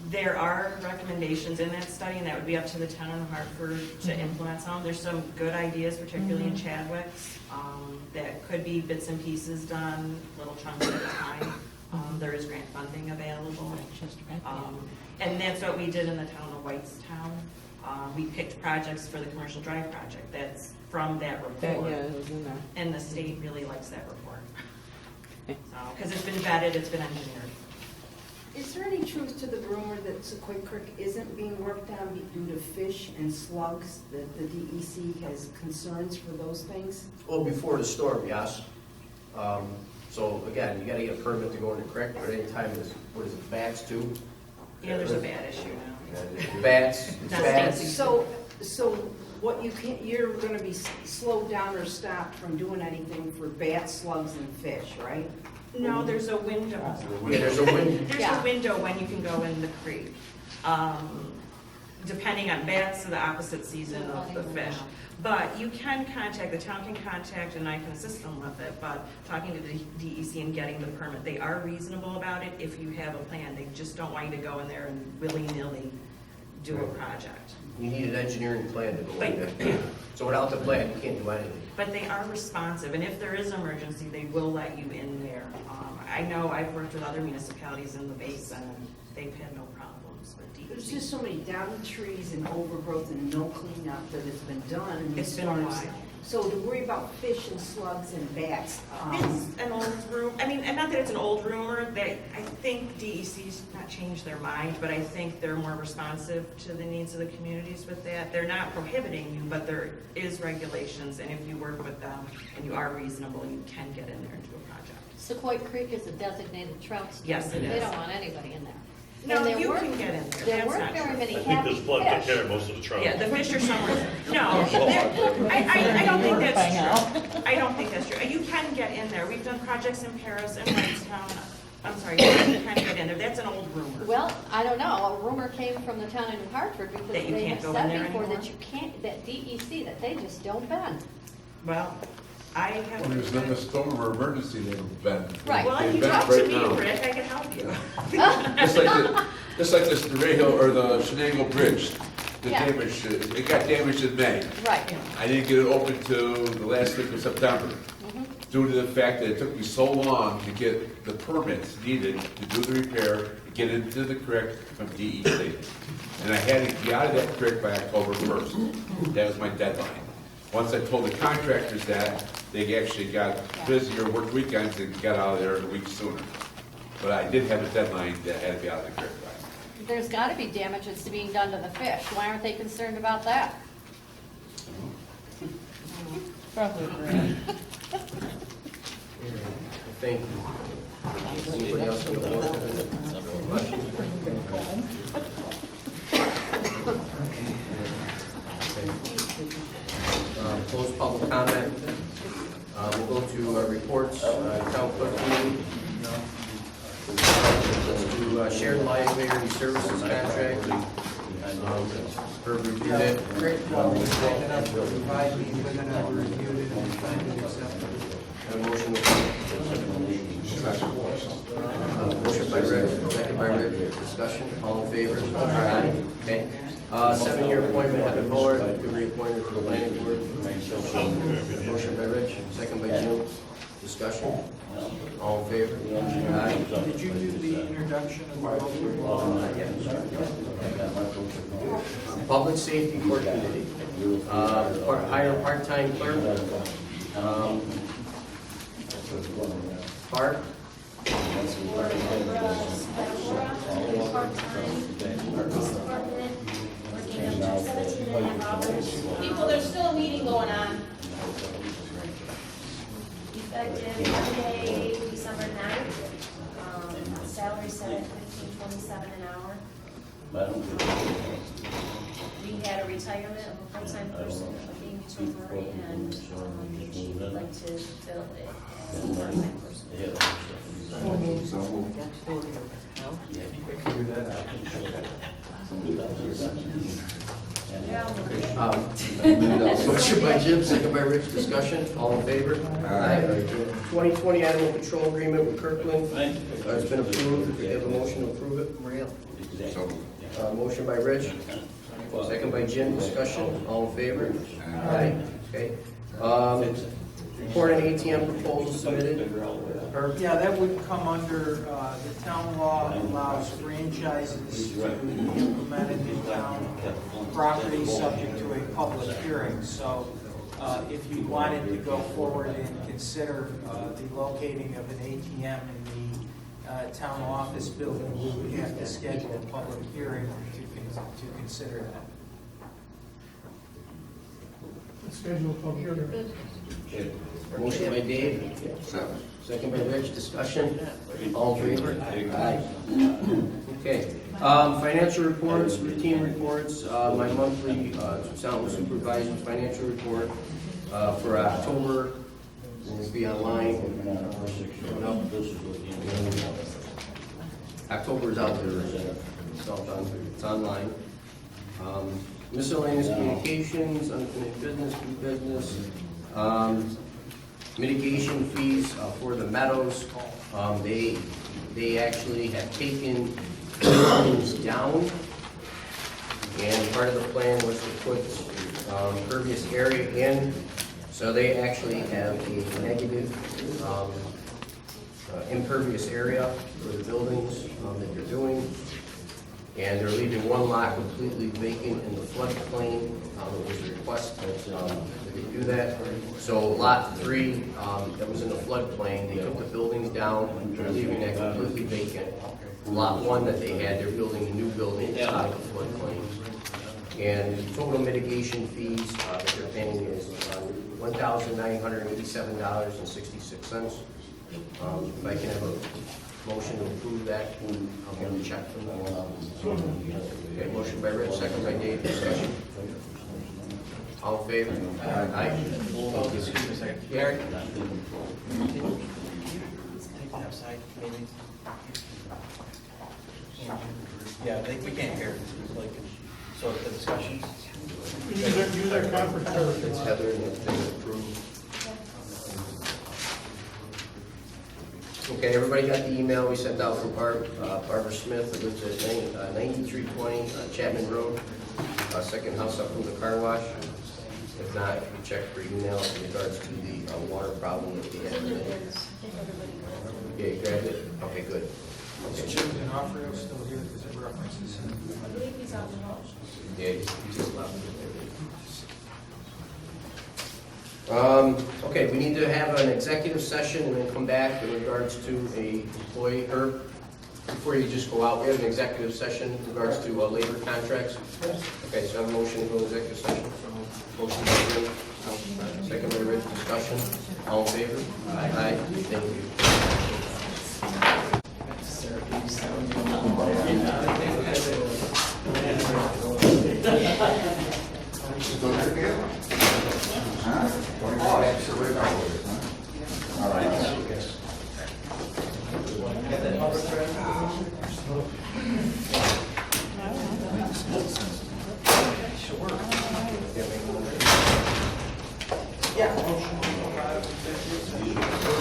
There are recommendations in that study, and that would be up to the town of Hartford to implement some. There's some good ideas, particularly in Chadwick's, that could be bits and pieces done, little chunks at a time. There is grant funding available. And that's what we did in the town of Whitestown. We picked projects for the commercial drive project. That's from that report. Yeah, it was in there. And the state really likes that report. Because it's been vetted, it's been engineered. Is there any truth to the rumor that Sequoia Creek isn't being worked on due to fish and slugs, that the DEC has concerns for those things? Well, before the storm, yes. So again, you gotta get a permit to go in the creek, but anytime it's, what is it, bats too? Yeah, there's a bad issue now. Bats. So what you can't, you're gonna be slowed down or stopped from doing anything for bats, slugs, and fish, right? No, there's a window. Yeah, there's a window. There's a window when you can go in the creek. Depending on bats, to the opposite season of the fish. But you can contact, the town can contact, and I can assist them with it, but talking to the DEC and getting the permit, they are reasonable about it if you have a plan. They just don't want you to go in there and willy-nilly do a project. You need an engineering plan to go in there. So without the plan, you can't do anything. But they are responsive, and if there is an emergency, they will let you in there. I know I've worked with other municipalities in the basin, and they've had no problems with DEC. There's just so many down trees and overgrowth and no cleanup that has been done in these It's been a storms. while. So to worry about fish and slugs and bats, It's an old room, I mean, and not that it's an old rumor, I think DEC's not changed their mind, but I think they're more responsive to the needs of the communities with that. They're not prohibiting you, but there is regulations, and if you work with them and you are reasonable, you can get in there and do a project. Sequoia Creek is a designated trout stream. Yes, it They is. don't want anybody in there. No, And there you weren't- can get in there. There That's weren't not very true. many I think happy this flood took fish. care of most of the trouble. Yeah, the fish are somewhere. No, I don't think that's true. I don't think that's true. You can get in there. We've done projects in Paris and Whitestown. I'm sorry, you can get in there. That's an old rumor. Well, I don't know, a rumor came from the town of New Hartford because That you they can't have go in there said before anymore? that you can't, that DEC, that they just don't bend. Well, I have. When there's not a storm or emergency, they've been. Right. Well, if they've you been talk right to me, now. Rick, I can help you. Just like the Rahill, or the Shenango Bridge, the Yeah. damage, it got damaged in May. Right. I didn't get it open till the last week of September, due to the fact that it took me so long to get the permits needed to do the repair, to get into the creek from DEC. And I had to be out of that creek by October 1st. That was my deadline. Once I told the contractors that, they actually got busier, worked weekends, and got out of there a week sooner. But I did have a deadline that I had to be out of the creek by. There's gotta be damage that's being done to the fish. Why aren't they concerned about that? Probably right. I think Anybody else on the board have any questions? Closed public comment. We'll go to reports, town clerk meeting. To shared library services contract. Herb reviewed it. Provide me with an reviewed it and find it acceptable. A motion motion by Rick, second by Rick. Discussion. All in favor? Aye. Okay. 7-year appointment, Heather Muller, to be reappointed to the planning board. Motion by Rich, second by Jim. Discussion. All in favor? Aye. Did you do the introduction of the Public Safety Court Committee. Hire part-time clerk. Bart. People, there's still a meeting going on. Effective Monday, December 9th. Salary set at $15.27 an hour. We had a retirement of a full-time person, a being between Murray, and she would like to fill it as a part-time person. Motion by Jim, second by Rich. Discussion. All in favor? Aye. 2020 animal control agreement with Kirkland. It's been approved. We have a motion to approve it. Maria. Motion by Rich, second by Jim. Discussion. All in favor? Aye. Okay. Report on ATM proposal submitted. Herb? Yeah, that would come under, the town law allows franchises to be implemented in town property subject to a public hearing. So if you wanted to go forward and consider the locating of an ATM in the town office building, we would have to schedule a public hearing to consider that. Schedule a public hearing. Motion by Dave, second by Rich. Discussion. All in favor? Aye. Okay. Financial reports, routine reports. My monthly Sound Supervisor financial report for October will be online. October is out there. It's online. Miscellaneous communications, unfinished business, new business. Mitigation fees for the meadows. They actually have taken buildings down, and part of the plan was to put impervious area in. So they actually have a negative impervious area for the buildings that they're doing. And they're leaving one lot completely vacant in the floodplain. It was a request that they do that. So lot 3 that was in the floodplain, they took the buildings down, they're leaving that completely vacant. Lot 1 that they had, they're building a new building inside the floodplain. And the total mitigation fees that they're paying is $1,987.66. If I can have a motion to approve that, I'll get a check from them. Okay, motion by Rich, second by Dave. Discussion. All in favor? Aye. Excuse me a second. Gary? Outside, maybe? Yeah, we can't hear. Like, so the discussions? Use their conference service. It's Heather and it's been approved. Okay, everybody got the email we sent out from Barbara Smith, that lives at 9320 Chapman Road, second house up from the car wash. If not, if you check for email in regards to the water problem that we had. Yeah, you grabbed it? Okay, good. Is Jim D'Onofrio still here because it references him? I believe he's out the hall. Yeah, he just left. Okay, we need to have an executive session and then come back in regards to a employee, or before you just go out, we have an executive session in regards to labor contracts. Okay, so I have a motion to go executive session. Motion by Jim, second by Rich. Discussion. All in favor? Aye. Thank you.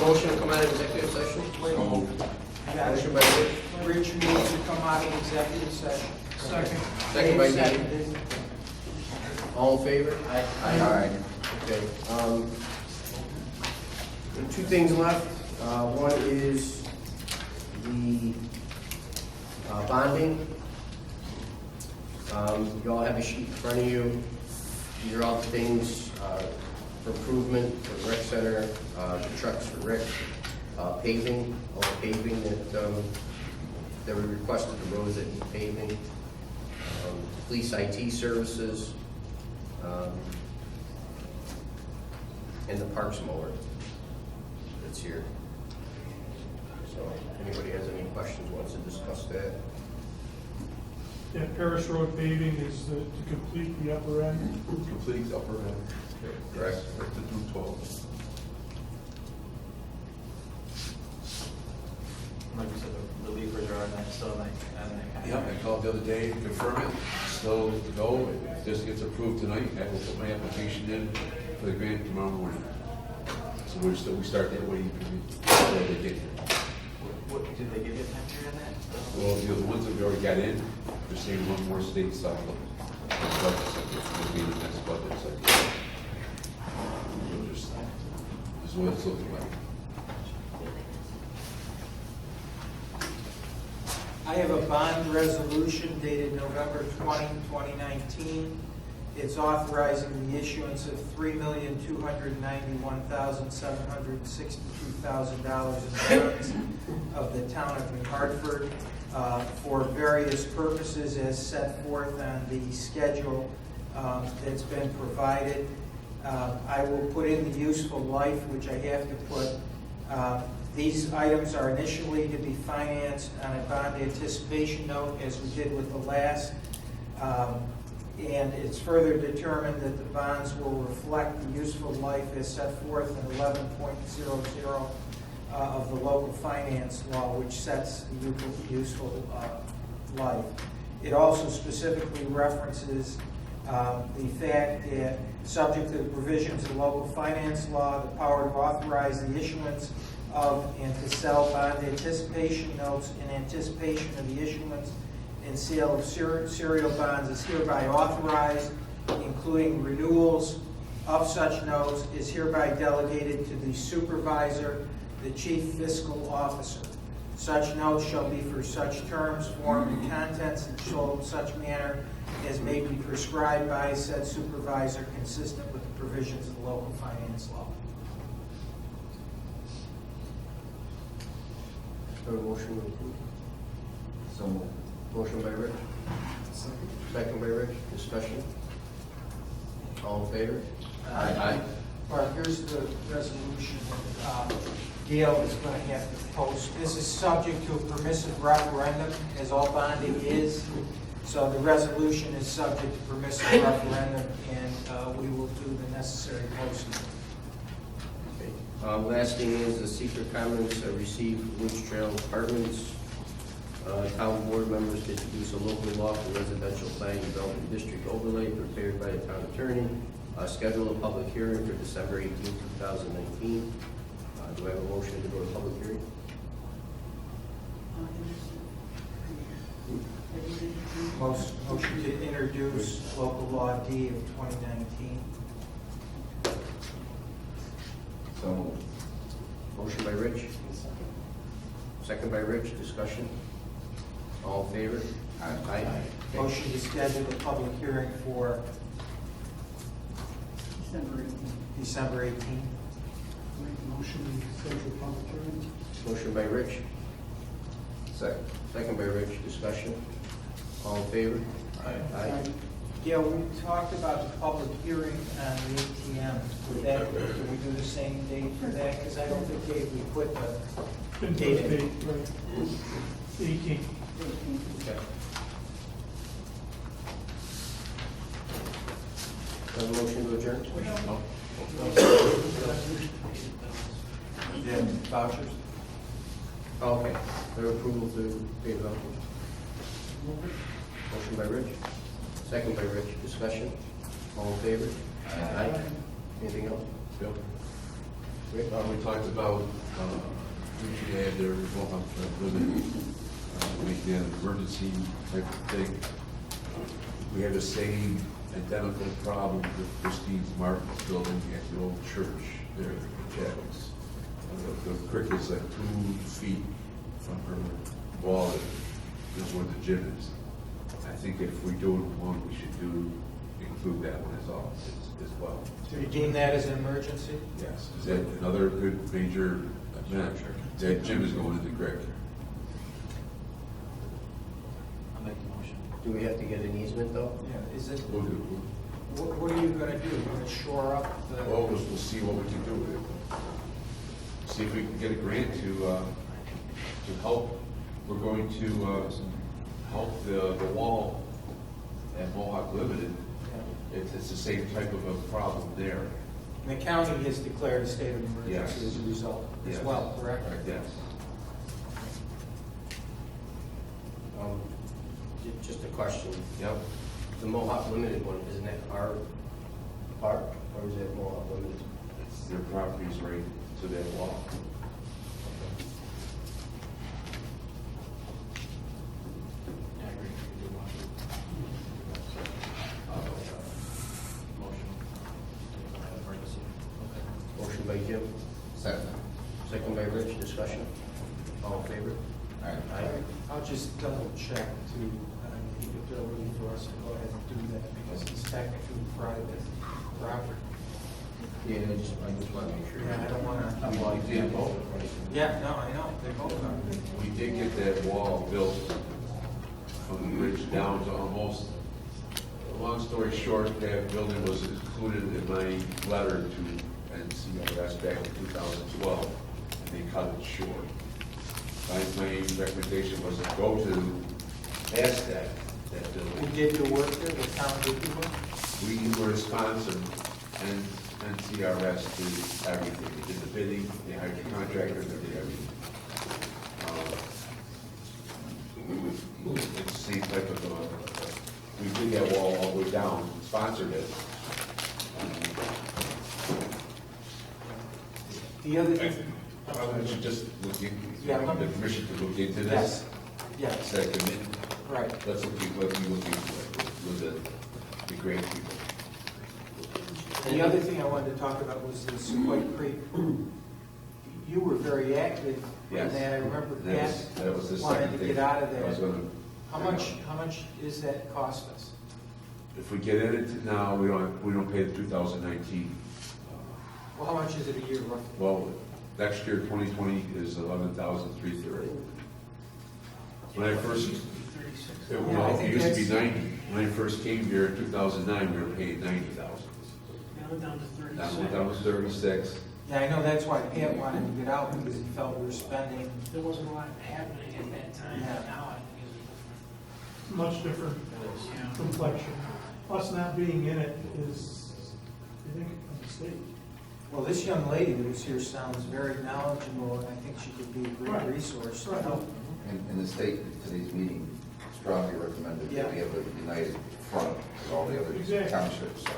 Motion to come out of executive session? Motion by Rich. Rich moves to come out of executive session. Second. Second by Dave Dave. seconded. All in favor? Aye. Okay, there are two things left. One is the bonding. You all have a sheet in front of you. These are all the things for improvement for the rec center, the trucks for rec, paving, all the paving that we requested, the roads that need paving, police IT services, and the parks mower that's here. So, if anybody has any questions, wants to discuss that? That Paris Road paving is to complete the upper end. Complete upper end. Correct. Right to do 12. Like you said, the leavers are on that, still on that. Yeah, I called the other day to confirm it, still to go. If this gets approved tonight, I will put my application in for the grant tomorrow morning. So we start that way, before they get here. What, did they give you a time period on that? Well, the ones that we already got in, they're saying one more state cycle. It'll be the next budget cycle. This is what it's looking like. I have a bond resolution dated November 20, 2019. It's authorizing the issuance of $3,291,762,000 in bonds of the town of New Hartford for various purposes as set forth on the schedule that's been provided. I will put in the useful life, which I have to put. These items are initially to be financed on a bond anticipation note, as we did with the last. And it's further determined that the bonds will reflect the useful life as set forth in 11.00 of the local finance law, which sets the useful life. It also specifically references the fact that, subject to the provisions of the local finance law, the power to authorize the issuance of and to sell bond anticipation notes in anticipation of the issuance and sale of serial bonds is hereby authorized, including renewals of such notes, is hereby delegated to the supervisor, the chief fiscal officer. Such notes shall be for such terms, form, and contents, and sold in such manner as may be prescribed by said supervisor, consistent with the provisions of the local finance law. So motion to approve. So moved. Motion by Rich. Second by Rich. Discussion. All in favor? Aye. All right, here's the resolution Gail is going to have to post. This is subject to a permissive referendum, as all bonding is. So the resolution is subject to permissive referendum, and we will do the necessary posting. Okay. Last thing is the secret comments received from Woods Trail Apartments. Town board members to introduce a local law for residential planning development district overlay prepared by the town attorney. Schedule a public hearing for December 18, 2019. Do I have a motion to go to public hearing? Motion to introduce local law D of 2019. So, motion by Rich. Second by Rich. Discussion. All in favor? Aye. Okay. Motion to schedule a public hearing for December 18. Motion to schedule public hearing. Motion by Rich. Second by Rich. Discussion. All in favor? Aye. Gail, we talked about the public hearing on the ATM. Would we do the same date for that? Because I don't think we put the date in. 18. Okay. Have a motion to adjourn? Yeah, vouchers? Okay. Their approval to pay vouchers. Motion by Rich, second by Rich. Discussion? All in favor? Aye. Anything else? Bill? Rick? We talked about, we should add their limit, making that an emergency type of thing. We have the same identical problem with Christine's Martin's building at the old church there in Chadwick's. The creek is like 2 feet from her wall, is where the gym is. I think if we do one, we should include that one as well. Do you deem that as an emergency? Yes. Is that another good major event? That gym is going in the creek. I'll make the motion. Do we have to get an easement though? Yeah, is it, We'll do. what are you gonna do? You're gonna shore up the? Well, we'll see what we can do with it. See if we can get a grant to help. We're going to help the wall at Mohawk Limited. It's the same type of a problem there. And the county has declared a state of emergency Yes. as a result as Yes. well, correct? Yes. Just a question. Yep. The Mohawk Limited one, isn't that our park, or is that Mohawk Limited? It's their property's right to that wall. Yeah, I agree. We do want to. Motion. Emergency. Motion by Jim, Second. second by Rich. Discussion? All in favor? Aye. I'll just double check to the ability for us to go ahead and do that because it's technically private property. Yeah, I just want to make sure. Yeah, I don't wanna. We did both. Yeah, no, I know, they both are. We did get that wall built from the bridge down to almost, long story short, that building was included in my letter to NCRS back in 2012, and they cut it short. My recommendation was to go to past that building. Who did your work there, the town did your work? We were a sponsor, and NCRS did everything. They did the bidding, they hired the contractor, they did everything. It's the same type of, we did that wall all the way down, sponsored it. The other thing. I should just look in, Yeah. the permission to look into Yes, this. yes, Second, right. let's look into it with the grant people. The other thing I wanted to talk about was the Sequoia Creek. You were very active in Yes. that. I remember That was the Pat wanted second to thing. get out of I was there. gonna- How much is that cost us? If we get in it now, we don't pay the 2019. Well, how much is it a year roughly? Well, next year, 2020 is 11,330. When I first, it used to be 90. When I first came here in 2009, we were paying 90,000. Now we're down to 36. Now we're down to 36. Yeah, I know that's why Pat wanted to get out because he felt we were spending. There wasn't a lot happening at that time, Yeah. but now I think it's Much different complexion. Us not being in it is, I think, a mistake. Well, this young lady that was here sounds very knowledgeable, and I think she could be a great Right. resource to Right. help. And the state, at today's meeting, strongly recommended that we have a united front with all the other Exactly. townships, so.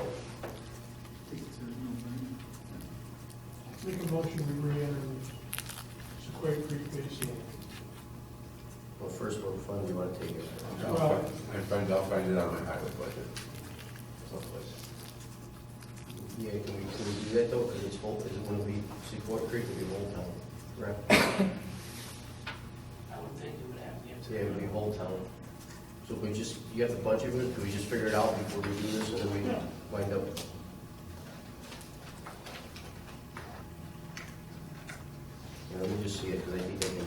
Make a motion to re-enter Sequoia Creek Basin. Well, first, what fund do you want to take it? I'll find it on my highway budget. Someplace. Yeah, can we do that though? Because it's whole, is it going to be Sequoia Creek, it'll be Old Town, correct? I would think it would have to. Yeah, it'll be Old Town. So we just, you have the budget with it, do we just figure it out before we do this and then we wind up? Yeah, let me just see it, because I think I can.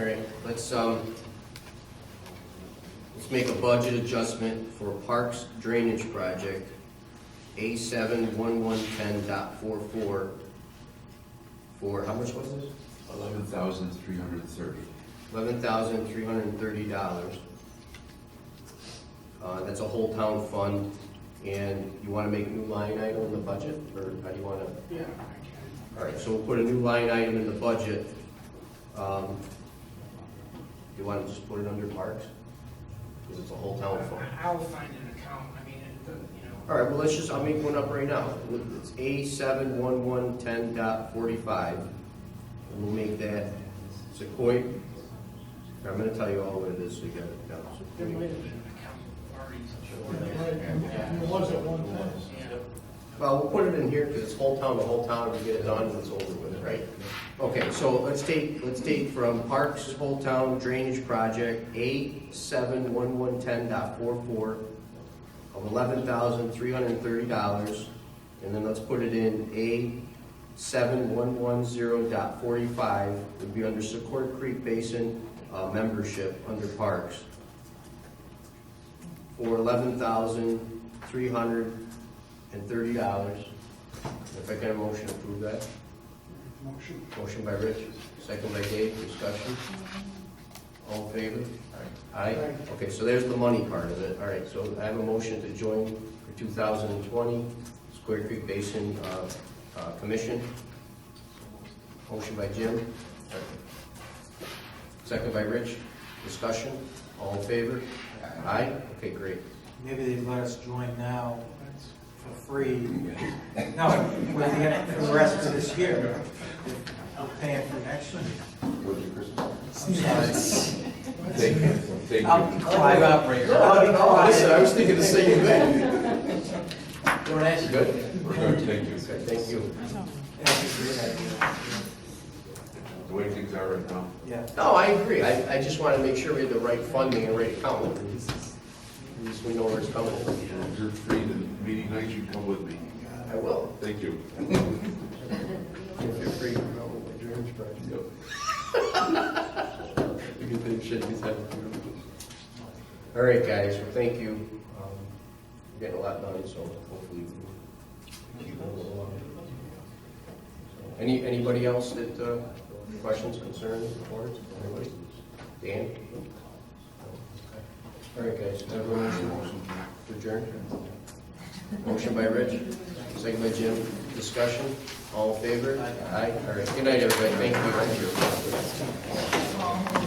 All right, let's make a budget adjustment for Parks Drainage Project, A71110.44, for, how much was this? $11,330. $11,330. That's a whole town fund, and you want to make a new line item in the budget, or how do you want to? Yeah. All right, so we'll put a new line item in the budget. You want to just put it under Parks? Because it's a whole town fund. I'll find an account, I mean, All right, well, I'll make one up right now. It's A71110.45, and we'll make that Sequoia. I'm gonna tell you all what it is, so you got it down. It was at one time. Well, we'll put it in here, because it's whole town to whole town, we get it done, and it's over with, right? Okay, so let's take from Parks Whole Town Drainage Project, A71110.44 of $11,330, and then let's put it in A7110.45, would be under Sequoia Creek Basin membership under Parks, for $11,330. If I can have a motion to approve that. Motion by Rich, second by Dave, discussion. All in favor? Aye. Okay, so there's the money part of it. All right, so I have a motion to join for 2020 Square Creek Basin Commission. Motion by Jim. Second by Rich, discussion. All in favor? Aye. Okay, great. maybe they let us join now for free. No, for the rest of this year. We're paying for next year. I'm sorry. Thank you. Thank you. I'll be quiet. I'll be quiet. Listen, I was thinking the same thing. Don't ask. Good? We're good, thank you. Okay, thank you. The way things are right now. Yeah. No, I agree. I just want to make sure we have the right funding and right account. At least we know where it's coming from. If you're free the meeting night, you come with me. I will. Thank you. If you're free, come out with the drainage project. You can think shit he's having. All right, guys, well, thank you. We're getting a lot done, so hopefully we'll keep moving along. Anybody else that, questions, concerns, reports? Anybody? Dan? All right, guys, have a motion to adjourn. Motion by Rich, second by Jim. Discussion, all in favor? Aye. All right, good night, everybody. Thank you.